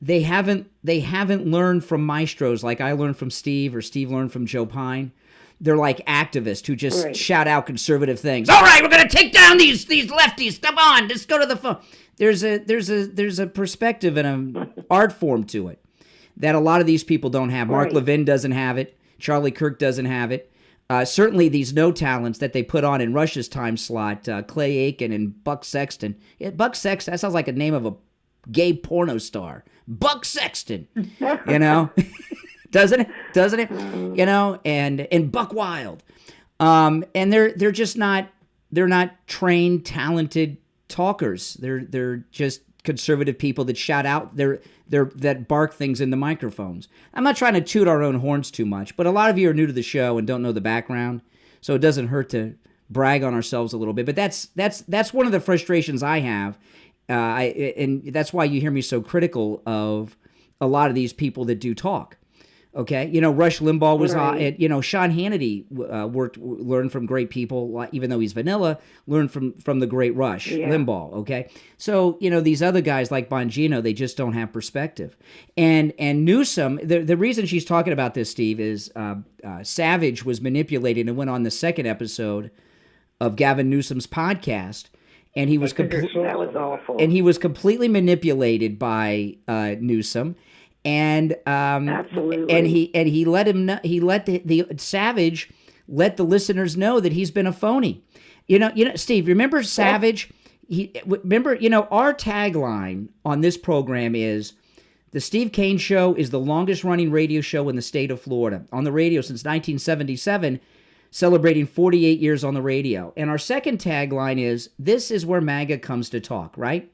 they haven't learned from maestros like I learned from Steve or Steve learned from Joe Pine. They're like activists who just shout out conservative things. All right, we're gonna take down these lefties. Come on, let's go to the phone. There's a perspective and an art form to it that a lot of these people don't have. Mark Levin doesn't have it. Charlie Kirk doesn't have it. Certainly these no talents that they put on in Rush's time slot, Clay Aiken and Buck Sexton. Yeah, Buck Sexton, that sounds like a name of a gay porno star. Buck Sexton, doesn't it? And Buck Wild. And they're just not trained, talented talkers. They're just conservative people that shout out that bark things in the microphones. I'm not trying to toot our own horns too much, but a lot of you are new to the show and don't know the background, so it doesn't hurt to brag on ourselves a little bit. But that's one of the frustrations I have, and that's why you hear me so critical of a lot of these people that do talk. Okay, Rush Limbaugh was Right. Sean Hannity learned from great people, even though he's vanilla, learned from the great Rush Limbaugh. Okay, so these other guys like Bongino, they just don't have perspective. And Newsom, the reason she's talking about this, Steve, is Savage was manipulated and went on the second episode of Gavin Newsom's podcast, and he was that was awful. and he was completely manipulated by Newsom. And Absolutely. and he let him know, he let the Savage let the listeners know that he's been a phony. Steve, remember Savage? Our tagline on this program is the Steve Kane Show is the longest running radio show in the state of Florida, on the radio since 1977, celebrating 48 years on the radio. And our second tagline is this is where MAGA comes to talk, right?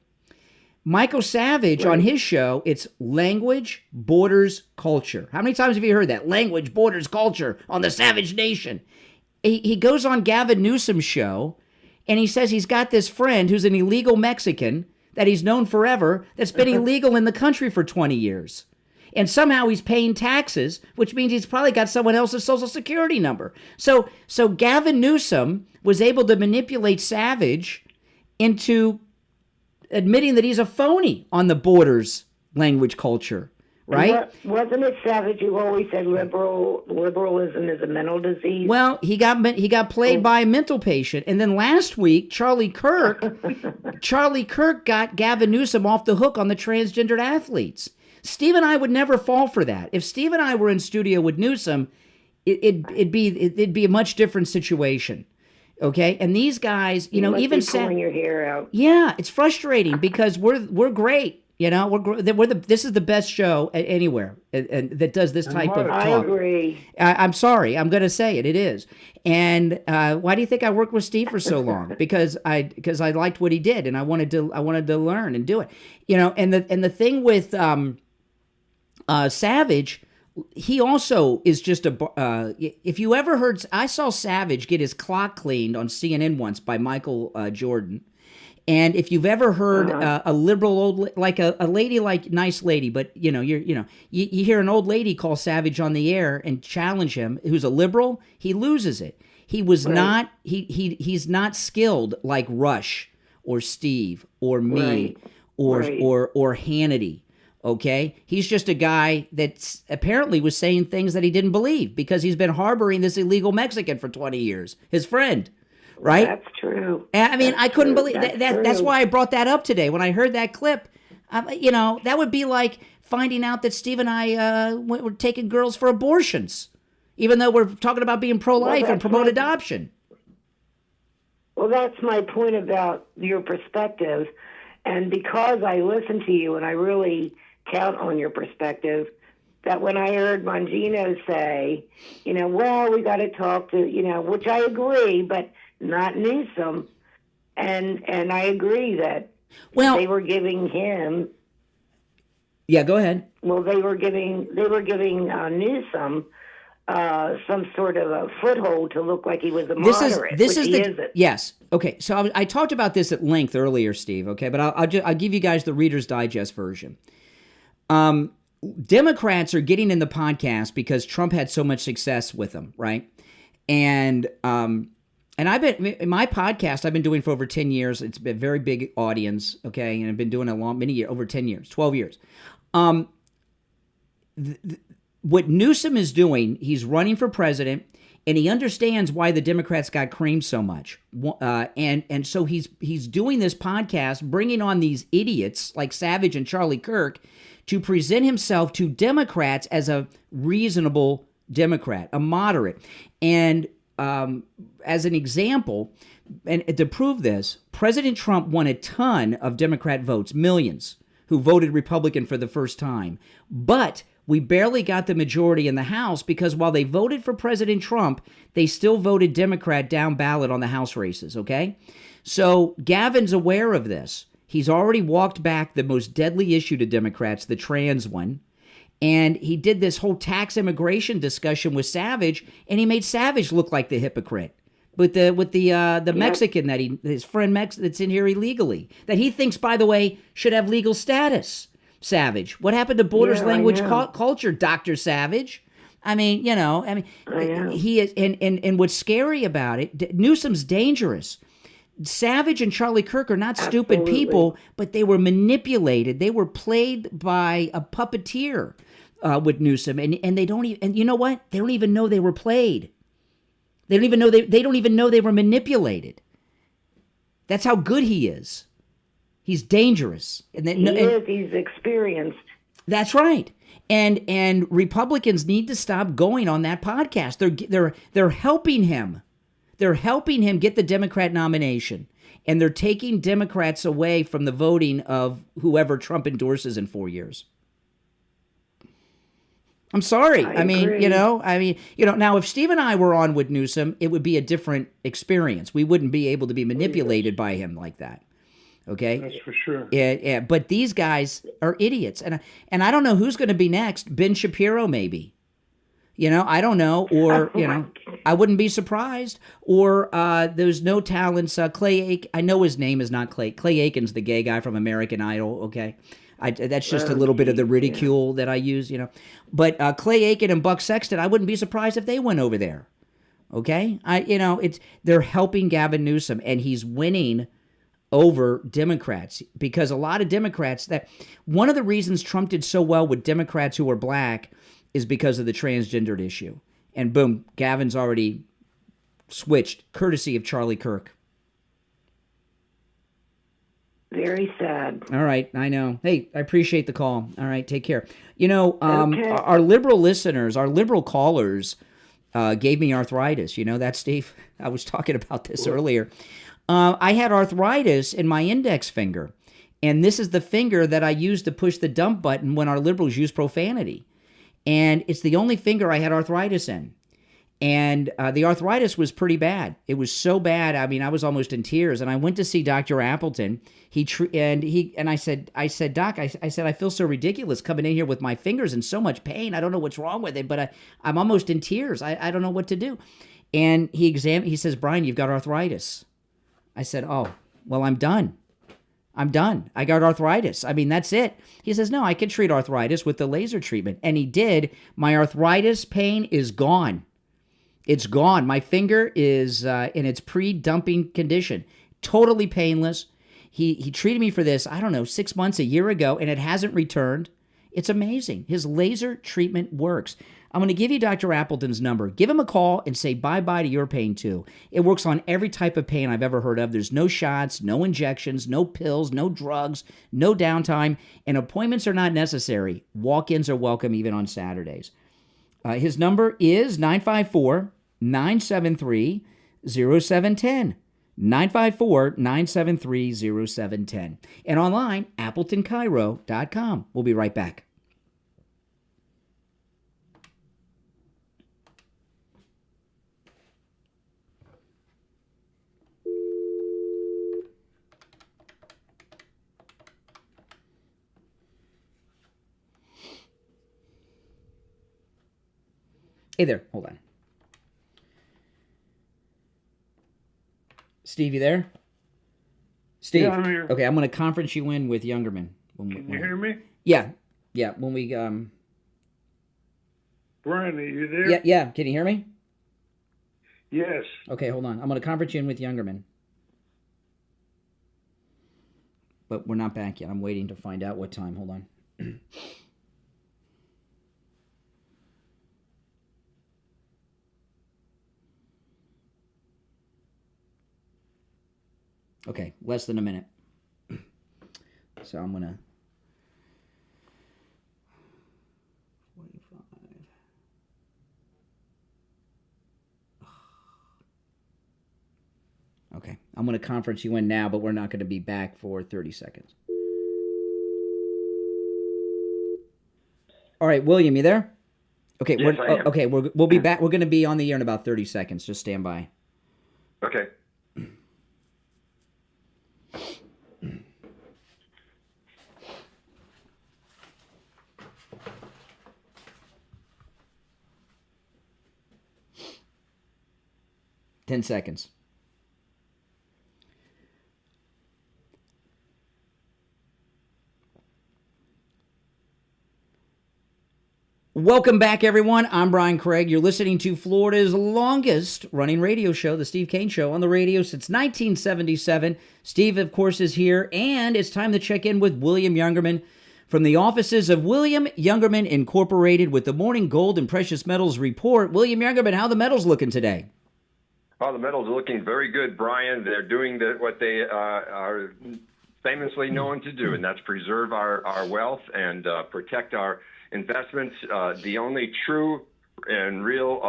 Michael Savage on his show, it's language, borders, culture. How many times have you heard that? Language, borders, culture on the Savage Nation. He goes on Gavin Newsom's show, and he says he's got this friend who's an illegal Mexican that he's known forever that's been illegal in the country for 20 years. And somehow he's paying taxes, which means he's probably got someone else's social security number. So Gavin Newsom was able to manipulate Savage into admitting that he's a phony on the borders, language, culture, right? Wasn't it Savage who always said liberalism is a mental disease? Well, he got played by a mental patient, and then last week Charlie Kirk got Gavin Newsom off the hook on the transgendered athletes. Steve and I would never fall for that. If Steve and I were in studio with Newsom, it'd be a much different situation. Okay, and these guys, even pulling your hair out. Yeah, it's frustrating because we're great. This is the best show anywhere and that does this type of talk. I agree. I'm sorry, I'm going to say it. It is. And why do you think I worked with Steve for so long? Because I liked what he did, and I wanted to learn and do it. And the thing with Savage. He also is just if you ever heard, I saw Savage get his clock cleaned on CNN once by Michael Jordan. And if you've ever heard a liberal old, like a lady, like nice lady, but you hear an old lady call Savage on the air and challenge him, who's a liberal, he loses it. He was not, he's not skilled like Rush or Steve or me or Hannity. Okay, he's just a guy that apparently was saying things that he didn't believe because he's been harboring this illegal Mexican for 20 years, his friend, right? That's true. I mean, I couldn't believe that. That's why I brought that up today when I heard that clip. That would be like finding out that Steve and I were taking girls for abortions, even though we're talking about being pro-life and promote adoption. Well, that's my point about your perspective. And because I listen to you and I really count on your perspective, that when I heard Bongino say, well, we got to talk to, which I agree, but not Newsom. And I agree that they were giving him. Yeah, go ahead. Well, they were giving Newsom some sort of a foothold to look like he was a moderate, which he isn't. Yes. Okay. So I talked about this at length earlier, Steve. Okay, but I'll give you guys the Reader's Digest version. Democrats are getting in the podcast because Trump had so much success with them, right? And I've been in my podcast I've been doing for over 10 years. It's been a very big audience, okay, and I've been doing it many years, over 10 years, 12 years. What Newsom is doing, he's running for president, and he understands why the Democrats got creamed so much. And so he's doing this podcast, bringing on these idiots like Savage and Charlie Kirk to present himself to Democrats as a reasonable Democrat, a moderate. And as an example, and to prove this, President Trump won a ton of Democrat votes, millions, who voted Republican for the first time. But We barely got the majority in the House because while they voted for President Trump, they still voted Democrat down ballot on the House races, okay? So Gavin's aware of this. He's already walked back the most deadly issue to Democrats, the trans one. And he did this whole tax immigration discussion with Savage, and he made Savage look like the hypocrite. With the Mexican that his friend that's in here illegally, that he thinks, by the way, should have legal status. Savage, what happened to borders, language, culture, Dr. Savage? I mean, he is, and what's scary about it, Newsom's dangerous. Savage and Charlie Kirk are not stupid people, but they were manipulated. They were played by a puppeteer with Newsom, and they don't even. And you know what? They don't even know they were played. They don't even know they don't even know they were manipulated. That's how good he is. He's dangerous. He's experienced. That's right. And Republicans need to stop going on that podcast. They're helping him. They're helping him get the Democrat nomination. And they're taking Democrats away from the voting of whoever Trump endorses in 4 years. I'm sorry. I mean, now if Steve and I were on with Newsom, it would be a different experience. We wouldn't be able to be manipulated by him like that. Okay, that's for sure. Yeah. But these guys are idiots, and I don't know who's going to be next. Ben Shapiro, maybe. I don't know, or I wouldn't be surprised. Or there's no talents. Clay Aiken. I know his name is not Clay. Clay Aiken's the gay guy from American Idol. Okay, that's just a little bit of the ridicule that I use. But Clay Aiken and Buck Sexton, I wouldn't be surprised if they went over there. Okay, they're helping Gavin Newsom, and he's winning over Democrats, because a lot of Democrats, that one of the reasons Trump did so well with Democrats who are black is because of the transgendered issue. And boom, Gavin's already switched, courtesy of Charlie Kirk. Very sad. All right, I know. Hey, I appreciate the call. All right, take care. Our liberal listeners, our liberal callers gave me arthritis. You know that, Steve? I was talking about this earlier. I had arthritis in my index finger, and this is the finger that I use to push the dump button when our liberals use profanity. And it's the only finger I had arthritis in. And the arthritis was pretty bad. It was so bad, I mean, I was almost in tears. And I went to see Dr. Appleton. I said, Doc, I said, I feel so ridiculous coming in here with my fingers in so much pain. I don't know what's wrong with it, but I'm almost in tears. I don't know what to do. And he says, Brian, you've got arthritis. I said, oh, well, I'm done. I got arthritis. I mean, that's it. He says, no, I can treat arthritis with the laser treatment. And he did. My arthritis pain is gone. It's gone. My finger is in its pre-dumping condition. Totally painless. He treated me for this, I don't know, 6 months, a year ago, and it hasn't returned. It's amazing. His laser treatment works. I'm going to give you Dr. Appleton's number. Give him a call and say bye-bye to your pain, too. It works on every type of pain I've ever heard of. There's no shots, no injections, no pills, no drugs, no downtime, and appointments are not necessary. Walk-ins are welcome even on Saturdays. His number is 954-973-0710. 954-973-0710. And online, AppletonCairo.com. We'll be right back. Hey there, hold on. Steve, you there? Steve? Yeah, I'm here. Okay, I'm going to conference you in with Youngerman. Can you hear me? Yeah, when we... Brian, are you there? Yeah, can you hear me? Yes. Okay, hold on. I'm going to conference you in with Youngerman. But we're not back yet. I'm waiting to find out what time. Hold on. Okay, less than a minute. So I'm going to... 45. Okay, I'm going to conference you in now, but we're not going to be back for 30 seconds. All right, William, you there? Okay, Yes, I am. okay, we'll be back. We're going to be on the air in about 30 seconds. Just stand by. Okay. Ten seconds. Welcome back, everyone. I'm Brian Craig. You're listening to Florida's longest running radio show, The Steve Kane Show, on the radio since 1977. Steve, of course, is here, and it's time to check in with William Youngerman from the offices of William Youngerman Incorporated with the Morning Gold and Precious Metals Report. William Youngerman, how the metals looking today? Oh, the metals are looking very good, Brian. They're doing what they are famously known to do, and that's preserve our wealth and protect our investments. The only true and real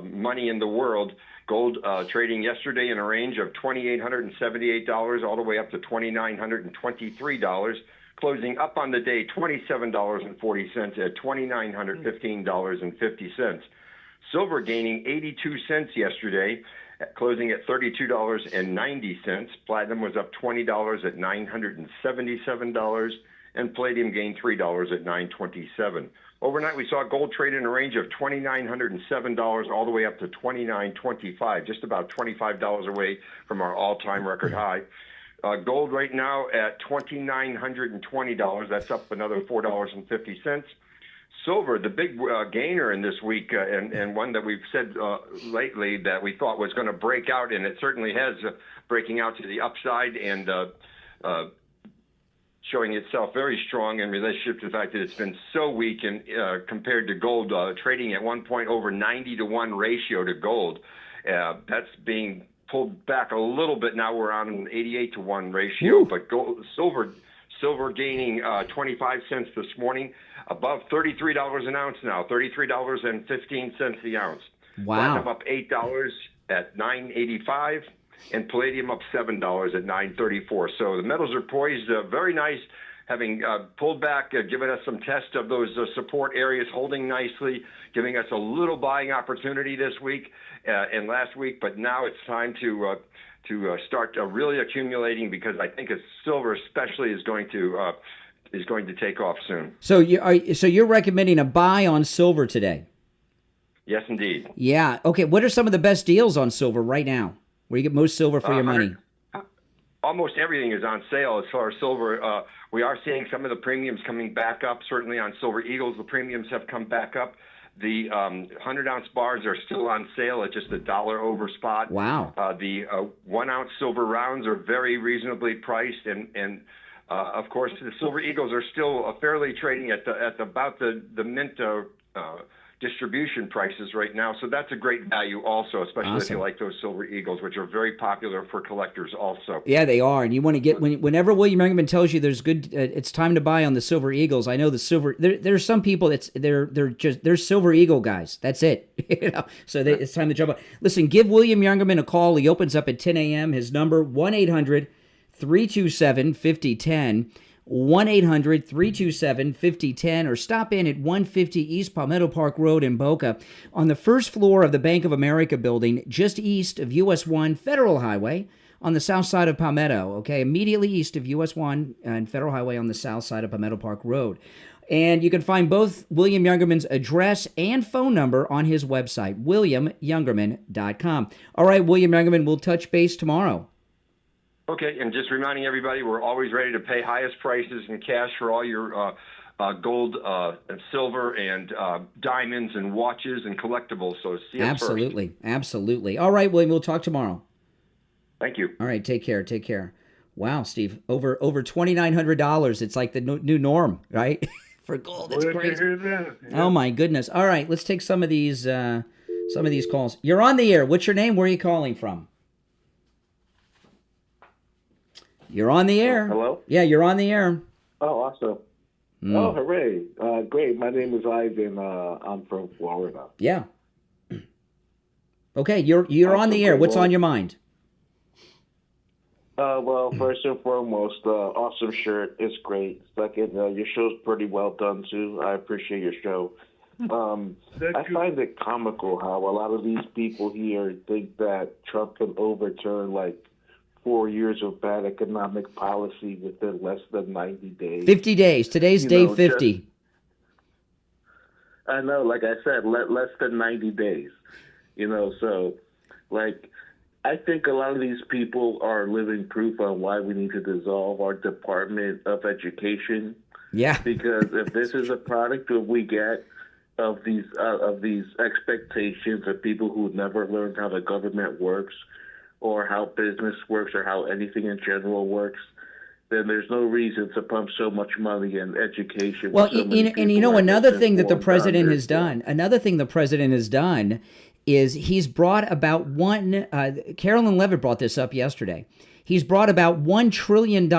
money in the world, gold trading yesterday in a range of $2,878 all the way up to $2,923, closing up on the day $27.40 at $2,915.50. Silver gaining 82 cents yesterday, closing at $32.90. Platinum was up $20 at $977, and palladium gained $3 at $927. Overnight, we saw gold trade in a range of $2,907 all the way up to $2,925, just about $25 away from our all-time record high. Gold right now at $2,920. That's up another $4.50. Silver, the big gainer in this week, and one that we've said lately that we thought was going to break out, and it certainly has, breaking out to the upside and showing itself very strong in relationship to the fact that it's been so weak and compared to gold, trading at one point over 90-to-1 ratio to gold. That's being pulled back a little bit now. We're on an 88-to-1 ratio. Ooh. But silver gaining 25 cents this morning, above $33 an ounce now, $33.15 the ounce. Wow. Platinum up $8 at $9.85, and palladium up $7 at $9.34. So the metals are poised very nice, having pulled back, giving us some test of those support areas, holding nicely, giving us a little buying opportunity this week and last week. But now it's time to start really accumulating, because I think silver especially is going to take off soon. So you're recommending a buy on silver today? Yes, indeed. Yeah. Okay. What are some of the best deals on silver right now, where you get most silver for your money? Almost everything is on sale as far as silver. We are seeing some of the premiums coming back up. Certainly on Silver Eagles, the premiums have come back up. The 100-ounce bars are still on sale at just $1 over spot. Wow. The 1-ounce silver rounds are very reasonably priced, and of course the Silver Eagles are still fairly trading at about the mint distribution prices right now. So that's a great value also, especially if you like those Silver Eagles, which are very popular for collectors also. Yeah, they are. And you want to get, whenever William Youngerman tells you there's good, it's time to buy on the Silver Eagles. I know the silver, there's some people they're Silver Eagle guys. That's it. So it's time to jump on. Listen, give William Youngerman a call. He opens up at 10 a.m. His number, 1-800-327-5010. 1-800-327-5010, or stop in at 150 East Palmetto Park Road in Boca on the first floor of the Bank of America building, just east of US 1 Federal Highway on the south side of Palmetto, okay? Immediately east of US 1 and Federal Highway on the south side of Palmetto Park Road. And you can find both William Youngerman's address and phone number on his website, williamyoungerman.com. All right, William Youngerman, we'll touch base tomorrow. Okay, and just reminding everybody, we're always ready to pay highest prices in cash for all your gold and silver and diamonds and watches and collectibles. So see us Absolutely, first. Absolutely. All right, William, we'll talk tomorrow. Thank you. All right, take care. Wow, Steve, over $2,900. It's like the new norm, right? For gold, it's crazy. Yeah. Oh my goodness! All right, let's take some of these calls. You're on the air. What's your name? Where are you calling from? You're on the air. Hello? Yeah, you're on the air. Oh, awesome. Oh, hooray. Great. My name is Ivan. I'm from Florida. Yeah. Okay, you're on the air. What's on your mind? Well, first and foremost, awesome shirt. It's great. Second, your show's pretty well done, too. I appreciate your show. I find it comical how a lot of these people here think that Trump can overturn, 4 years of bad economic policy within less than 90 days. 50 days. Today's day 50. I know, like I said, less than 90 days. So, I think a lot of these people are living proof on why we need to dissolve our Department of Education. Yeah. Because if this is a product that we get of these expectations of people who never learned how the government works or how business works or how anything in general works, then there's no reason to pump so much money in education. Well, another thing that the president has done, is he's brought about Carolyn Levitt brought this up yesterday. He's brought about $1 trillion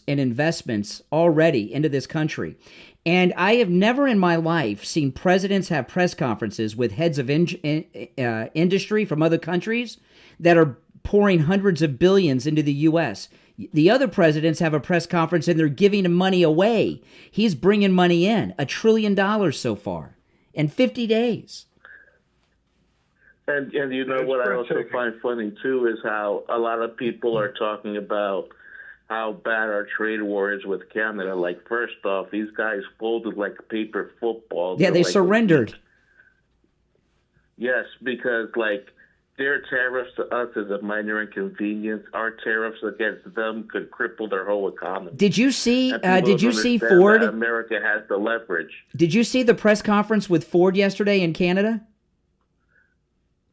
in investments already into this country. And I have never in my life seen presidents have press conferences with heads of industry from other countries that are pouring hundreds of billions into the U.S. The other presidents have a press conference and they're giving money away. He's bringing money in, $1 trillion so far in 50 days. And what I also find funny, too, is how a lot of people are talking about how bad our trade war is with Canada. First off, these guys folded like paper football. Yeah, they surrendered. Yes, because, their tariffs to us is a minor inconvenience. Our tariffs against them could cripple their whole economy. Did you see Ford? America has the leverage. Did you see the press conference with Ford yesterday in Canada?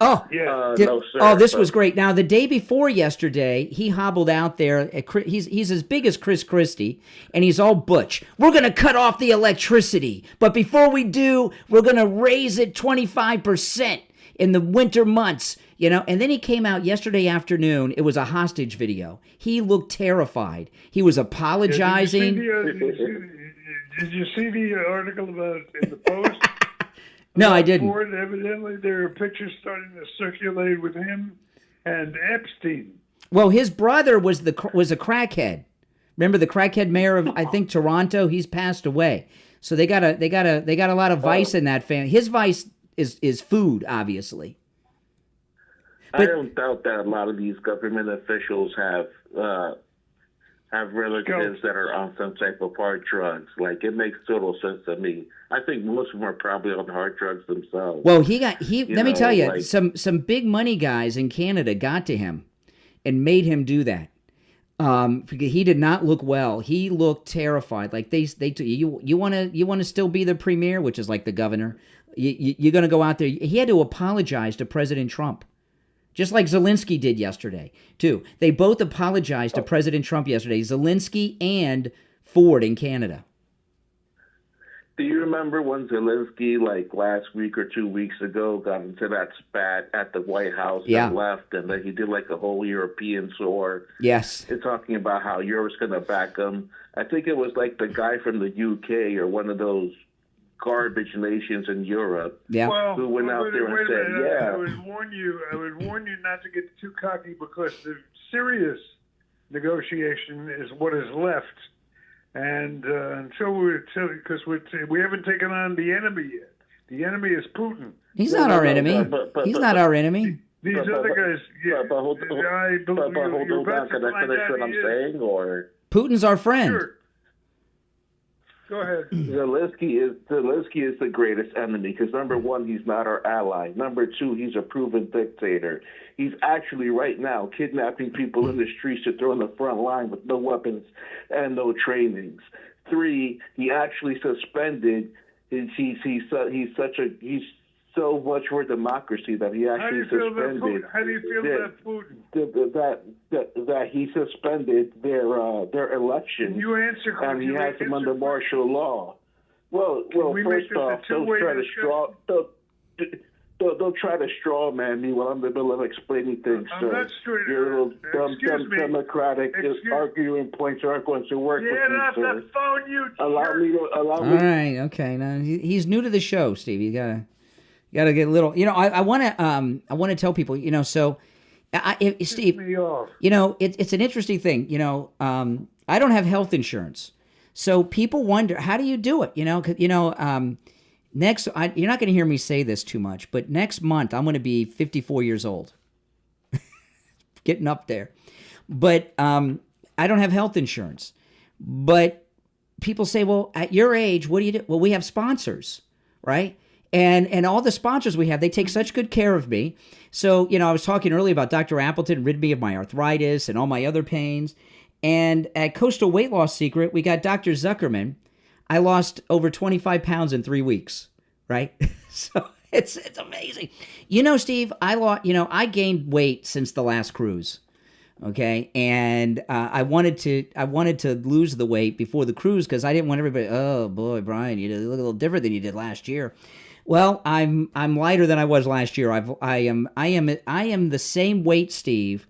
Oh, yeah. No, sir, this was great. Now, the day before yesterday, he hobbled out there. He's as big as Christy, and he's all butch. We're going to cut off the electricity, but before we do, we're going to raise it 25% in the winter months. And then he came out yesterday afternoon. It was a hostage video. He looked terrified. He was apologizing. Did you see the article about in the Post? No, I didn't. Ford, evidently, there are pictures starting to circulate with him and Epstein. Well, his brother was a crackhead. Remember the crackhead mayor of I think Toronto? He's passed away. So they got a lot of vice in that family. His vice is food, obviously. But I don't doubt that a lot of these government officials have relatives that are on some type of hard drugs. It makes total sense to me. I think most of them are probably on hard drugs themselves. Well, let me tell you, some big money guys in Canada got to him and made him do that. Because he did not look well. He looked terrified. You want to still be the premier, which is like the governor. You're going to go out there. He had to apologize to President Trump. Just like Zelensky did yesterday, too. They both apologized to President Trump yesterday, Zelensky and Ford in Canada. Do you remember when Zelensky, last week or 2 weeks ago, got into that spat at the White House and left, and then he did a whole European tour? Yes. And talking about how Europe's going to back him. I think it was the guy from the UK or one of those garbage nations in Europe who went out there and said, I would warn you not to get too cocky because the serious negotiation is what is left. And because we haven't taken on the enemy yet. The enemy is Putin. He's not our enemy. He's not our enemy. These other guys, but hold on. Can I finish what I'm saying? Or Putin's our friend. Sure. Go ahead. Zelensky is the greatest enemy because number one, he's not our ally. Number two, he's a proven dictator. He's actually right now kidnapping people in the streets to throw in the front line with no weapons and no trainings. Three, he actually suspended. He's so much for democracy that he actually suspended. How do you feel about Putin? That he suspended their election. You answer. And he has them under martial law. Well, first off, don't try to straw man me while I'm in the middle of explaining things. I'm not straight. Your little dumb democratic arguing points aren't going to work with me, off sir. the phone, you Allow me. All right, okay. Now he's new to the show, Steve. You gotta get a little. I want to tell people. So Steve, you know, it's an interesting thing. You know, I don't have health insurance, so people wonder, how do you do it? You know, next, you're not going to hear me say this too much, but next month I'm going to be 54 years old, getting up there. But I don't have health insurance. But people say, well, at your age, what do you do? Well, we have sponsors, right? And all the sponsors we have, they take such good care of me. So, you know, I was talking earlier about Dr. Appleton rid me of my arthritis and all my other pains. And at Coastal Weight Loss Secret, we got Dr. Zuckerman. I lost over 25 pounds in 3 weeks, right? So it's amazing. You know, Steve, I gained weight since the last cruise. Okay, and I wanted to lose the weight before the cruise because I didn't want everybody. Oh boy, Brian, you look a little different than you did last year. Well, I'm lighter than I was last year. I am the same weight, Steve,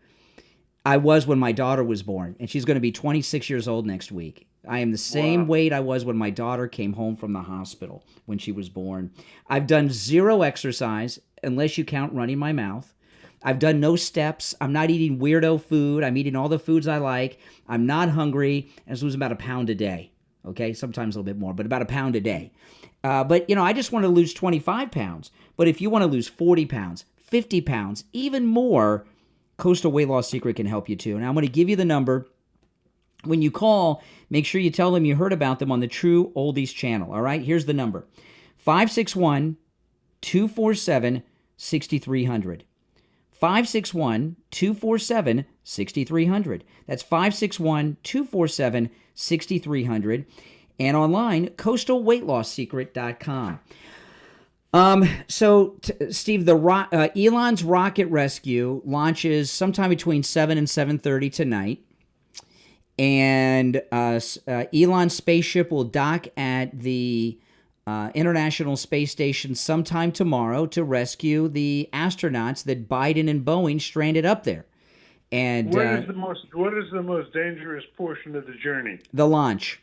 I was when my daughter was born, and she's going to be 26 years old next week. I am the same weight I was when my daughter came home from the hospital when she was born. I've done 0 exercise unless you count running my mouth. I've done no steps. I'm not eating weirdo food. I'm eating all the foods I like. I'm not hungry. I just lose about a pound a day. Okay, sometimes a little bit more, but about a pound a day. But, you know, I just want to lose 25 pounds. But if you want to lose 40 pounds, 50 pounds, even more, Coastal Weight Loss Secret can help you too. Now, I'm going to give you the number. When you call, make sure you tell them you heard about them on the True Oldies channel. All right, here's the number. 561-247-6300. 561-247-6300. That's 561-247-6300. And online, coastalweightlossecret.com. Steve, Elon's rocket rescue launches sometime between 7 and 7:30 tonight. And Elon's spaceship will dock at the International Space Station sometime tomorrow to rescue the astronauts that Biden and Boeing stranded up there. And what is the most dangerous portion of the journey? The launch.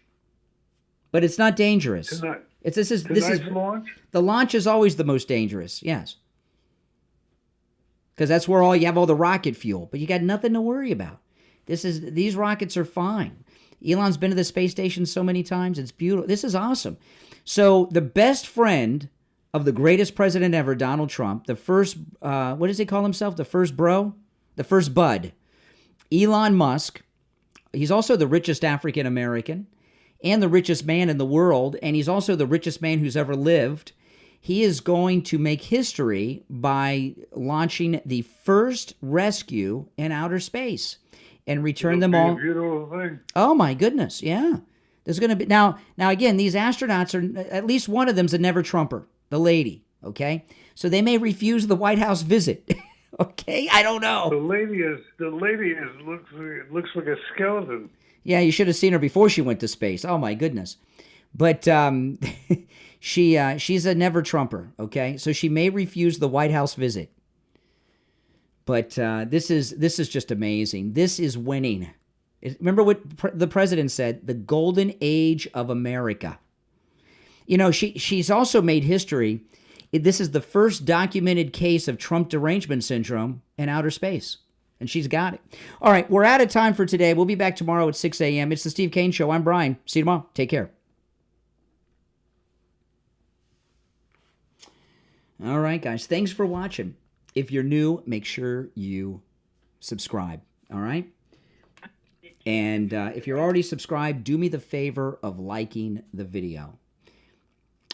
But it's not dangerous. Tonight's launch? The launch is always the most dangerous, yes. Because that's where you have all the rocket fuel, but you got nothing to worry about. These rockets are fine. Elon's been to the space station so many times. It's beautiful. This is awesome. So the best friend of the greatest president ever, Donald Trump, the first, what does he call himself? The first bro? The first bud. Elon Musk. He's also the richest African American and the richest man in the world, and he's also the richest man who's ever lived. He is going to make history by launching the first rescue in outer space and return them all. Beautiful thing. Oh my goodness, yeah. There's going to be now again, these astronauts are, at least one of them's a never Trumper, the lady, okay? So they may refuse the White House visit. Okay, I don't know. The lady looks like a skeleton. Yeah, you should have seen her before she went to space. Oh my goodness. But she's a never Trumper, okay? So she may refuse the White House visit. But this is just amazing. This is winning. Remember what the president said, the golden age of America. You know, she's also made history. This is the first documented case of Trump derangement syndrome in outer space. And she's got it. All right, we're out of time for today. We'll be back tomorrow at 6 a.m. It's the Steve Kane Show. I'm Brian. See you tomorrow. Take care. All right, guys. Thanks for watching. If you're new, make sure you subscribe. All right? And if you're already subscribed, do me the favor of liking the video.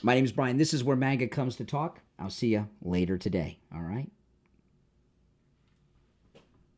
My name is Brian. This is where MAGA comes to talk. I'll see you later today. All right?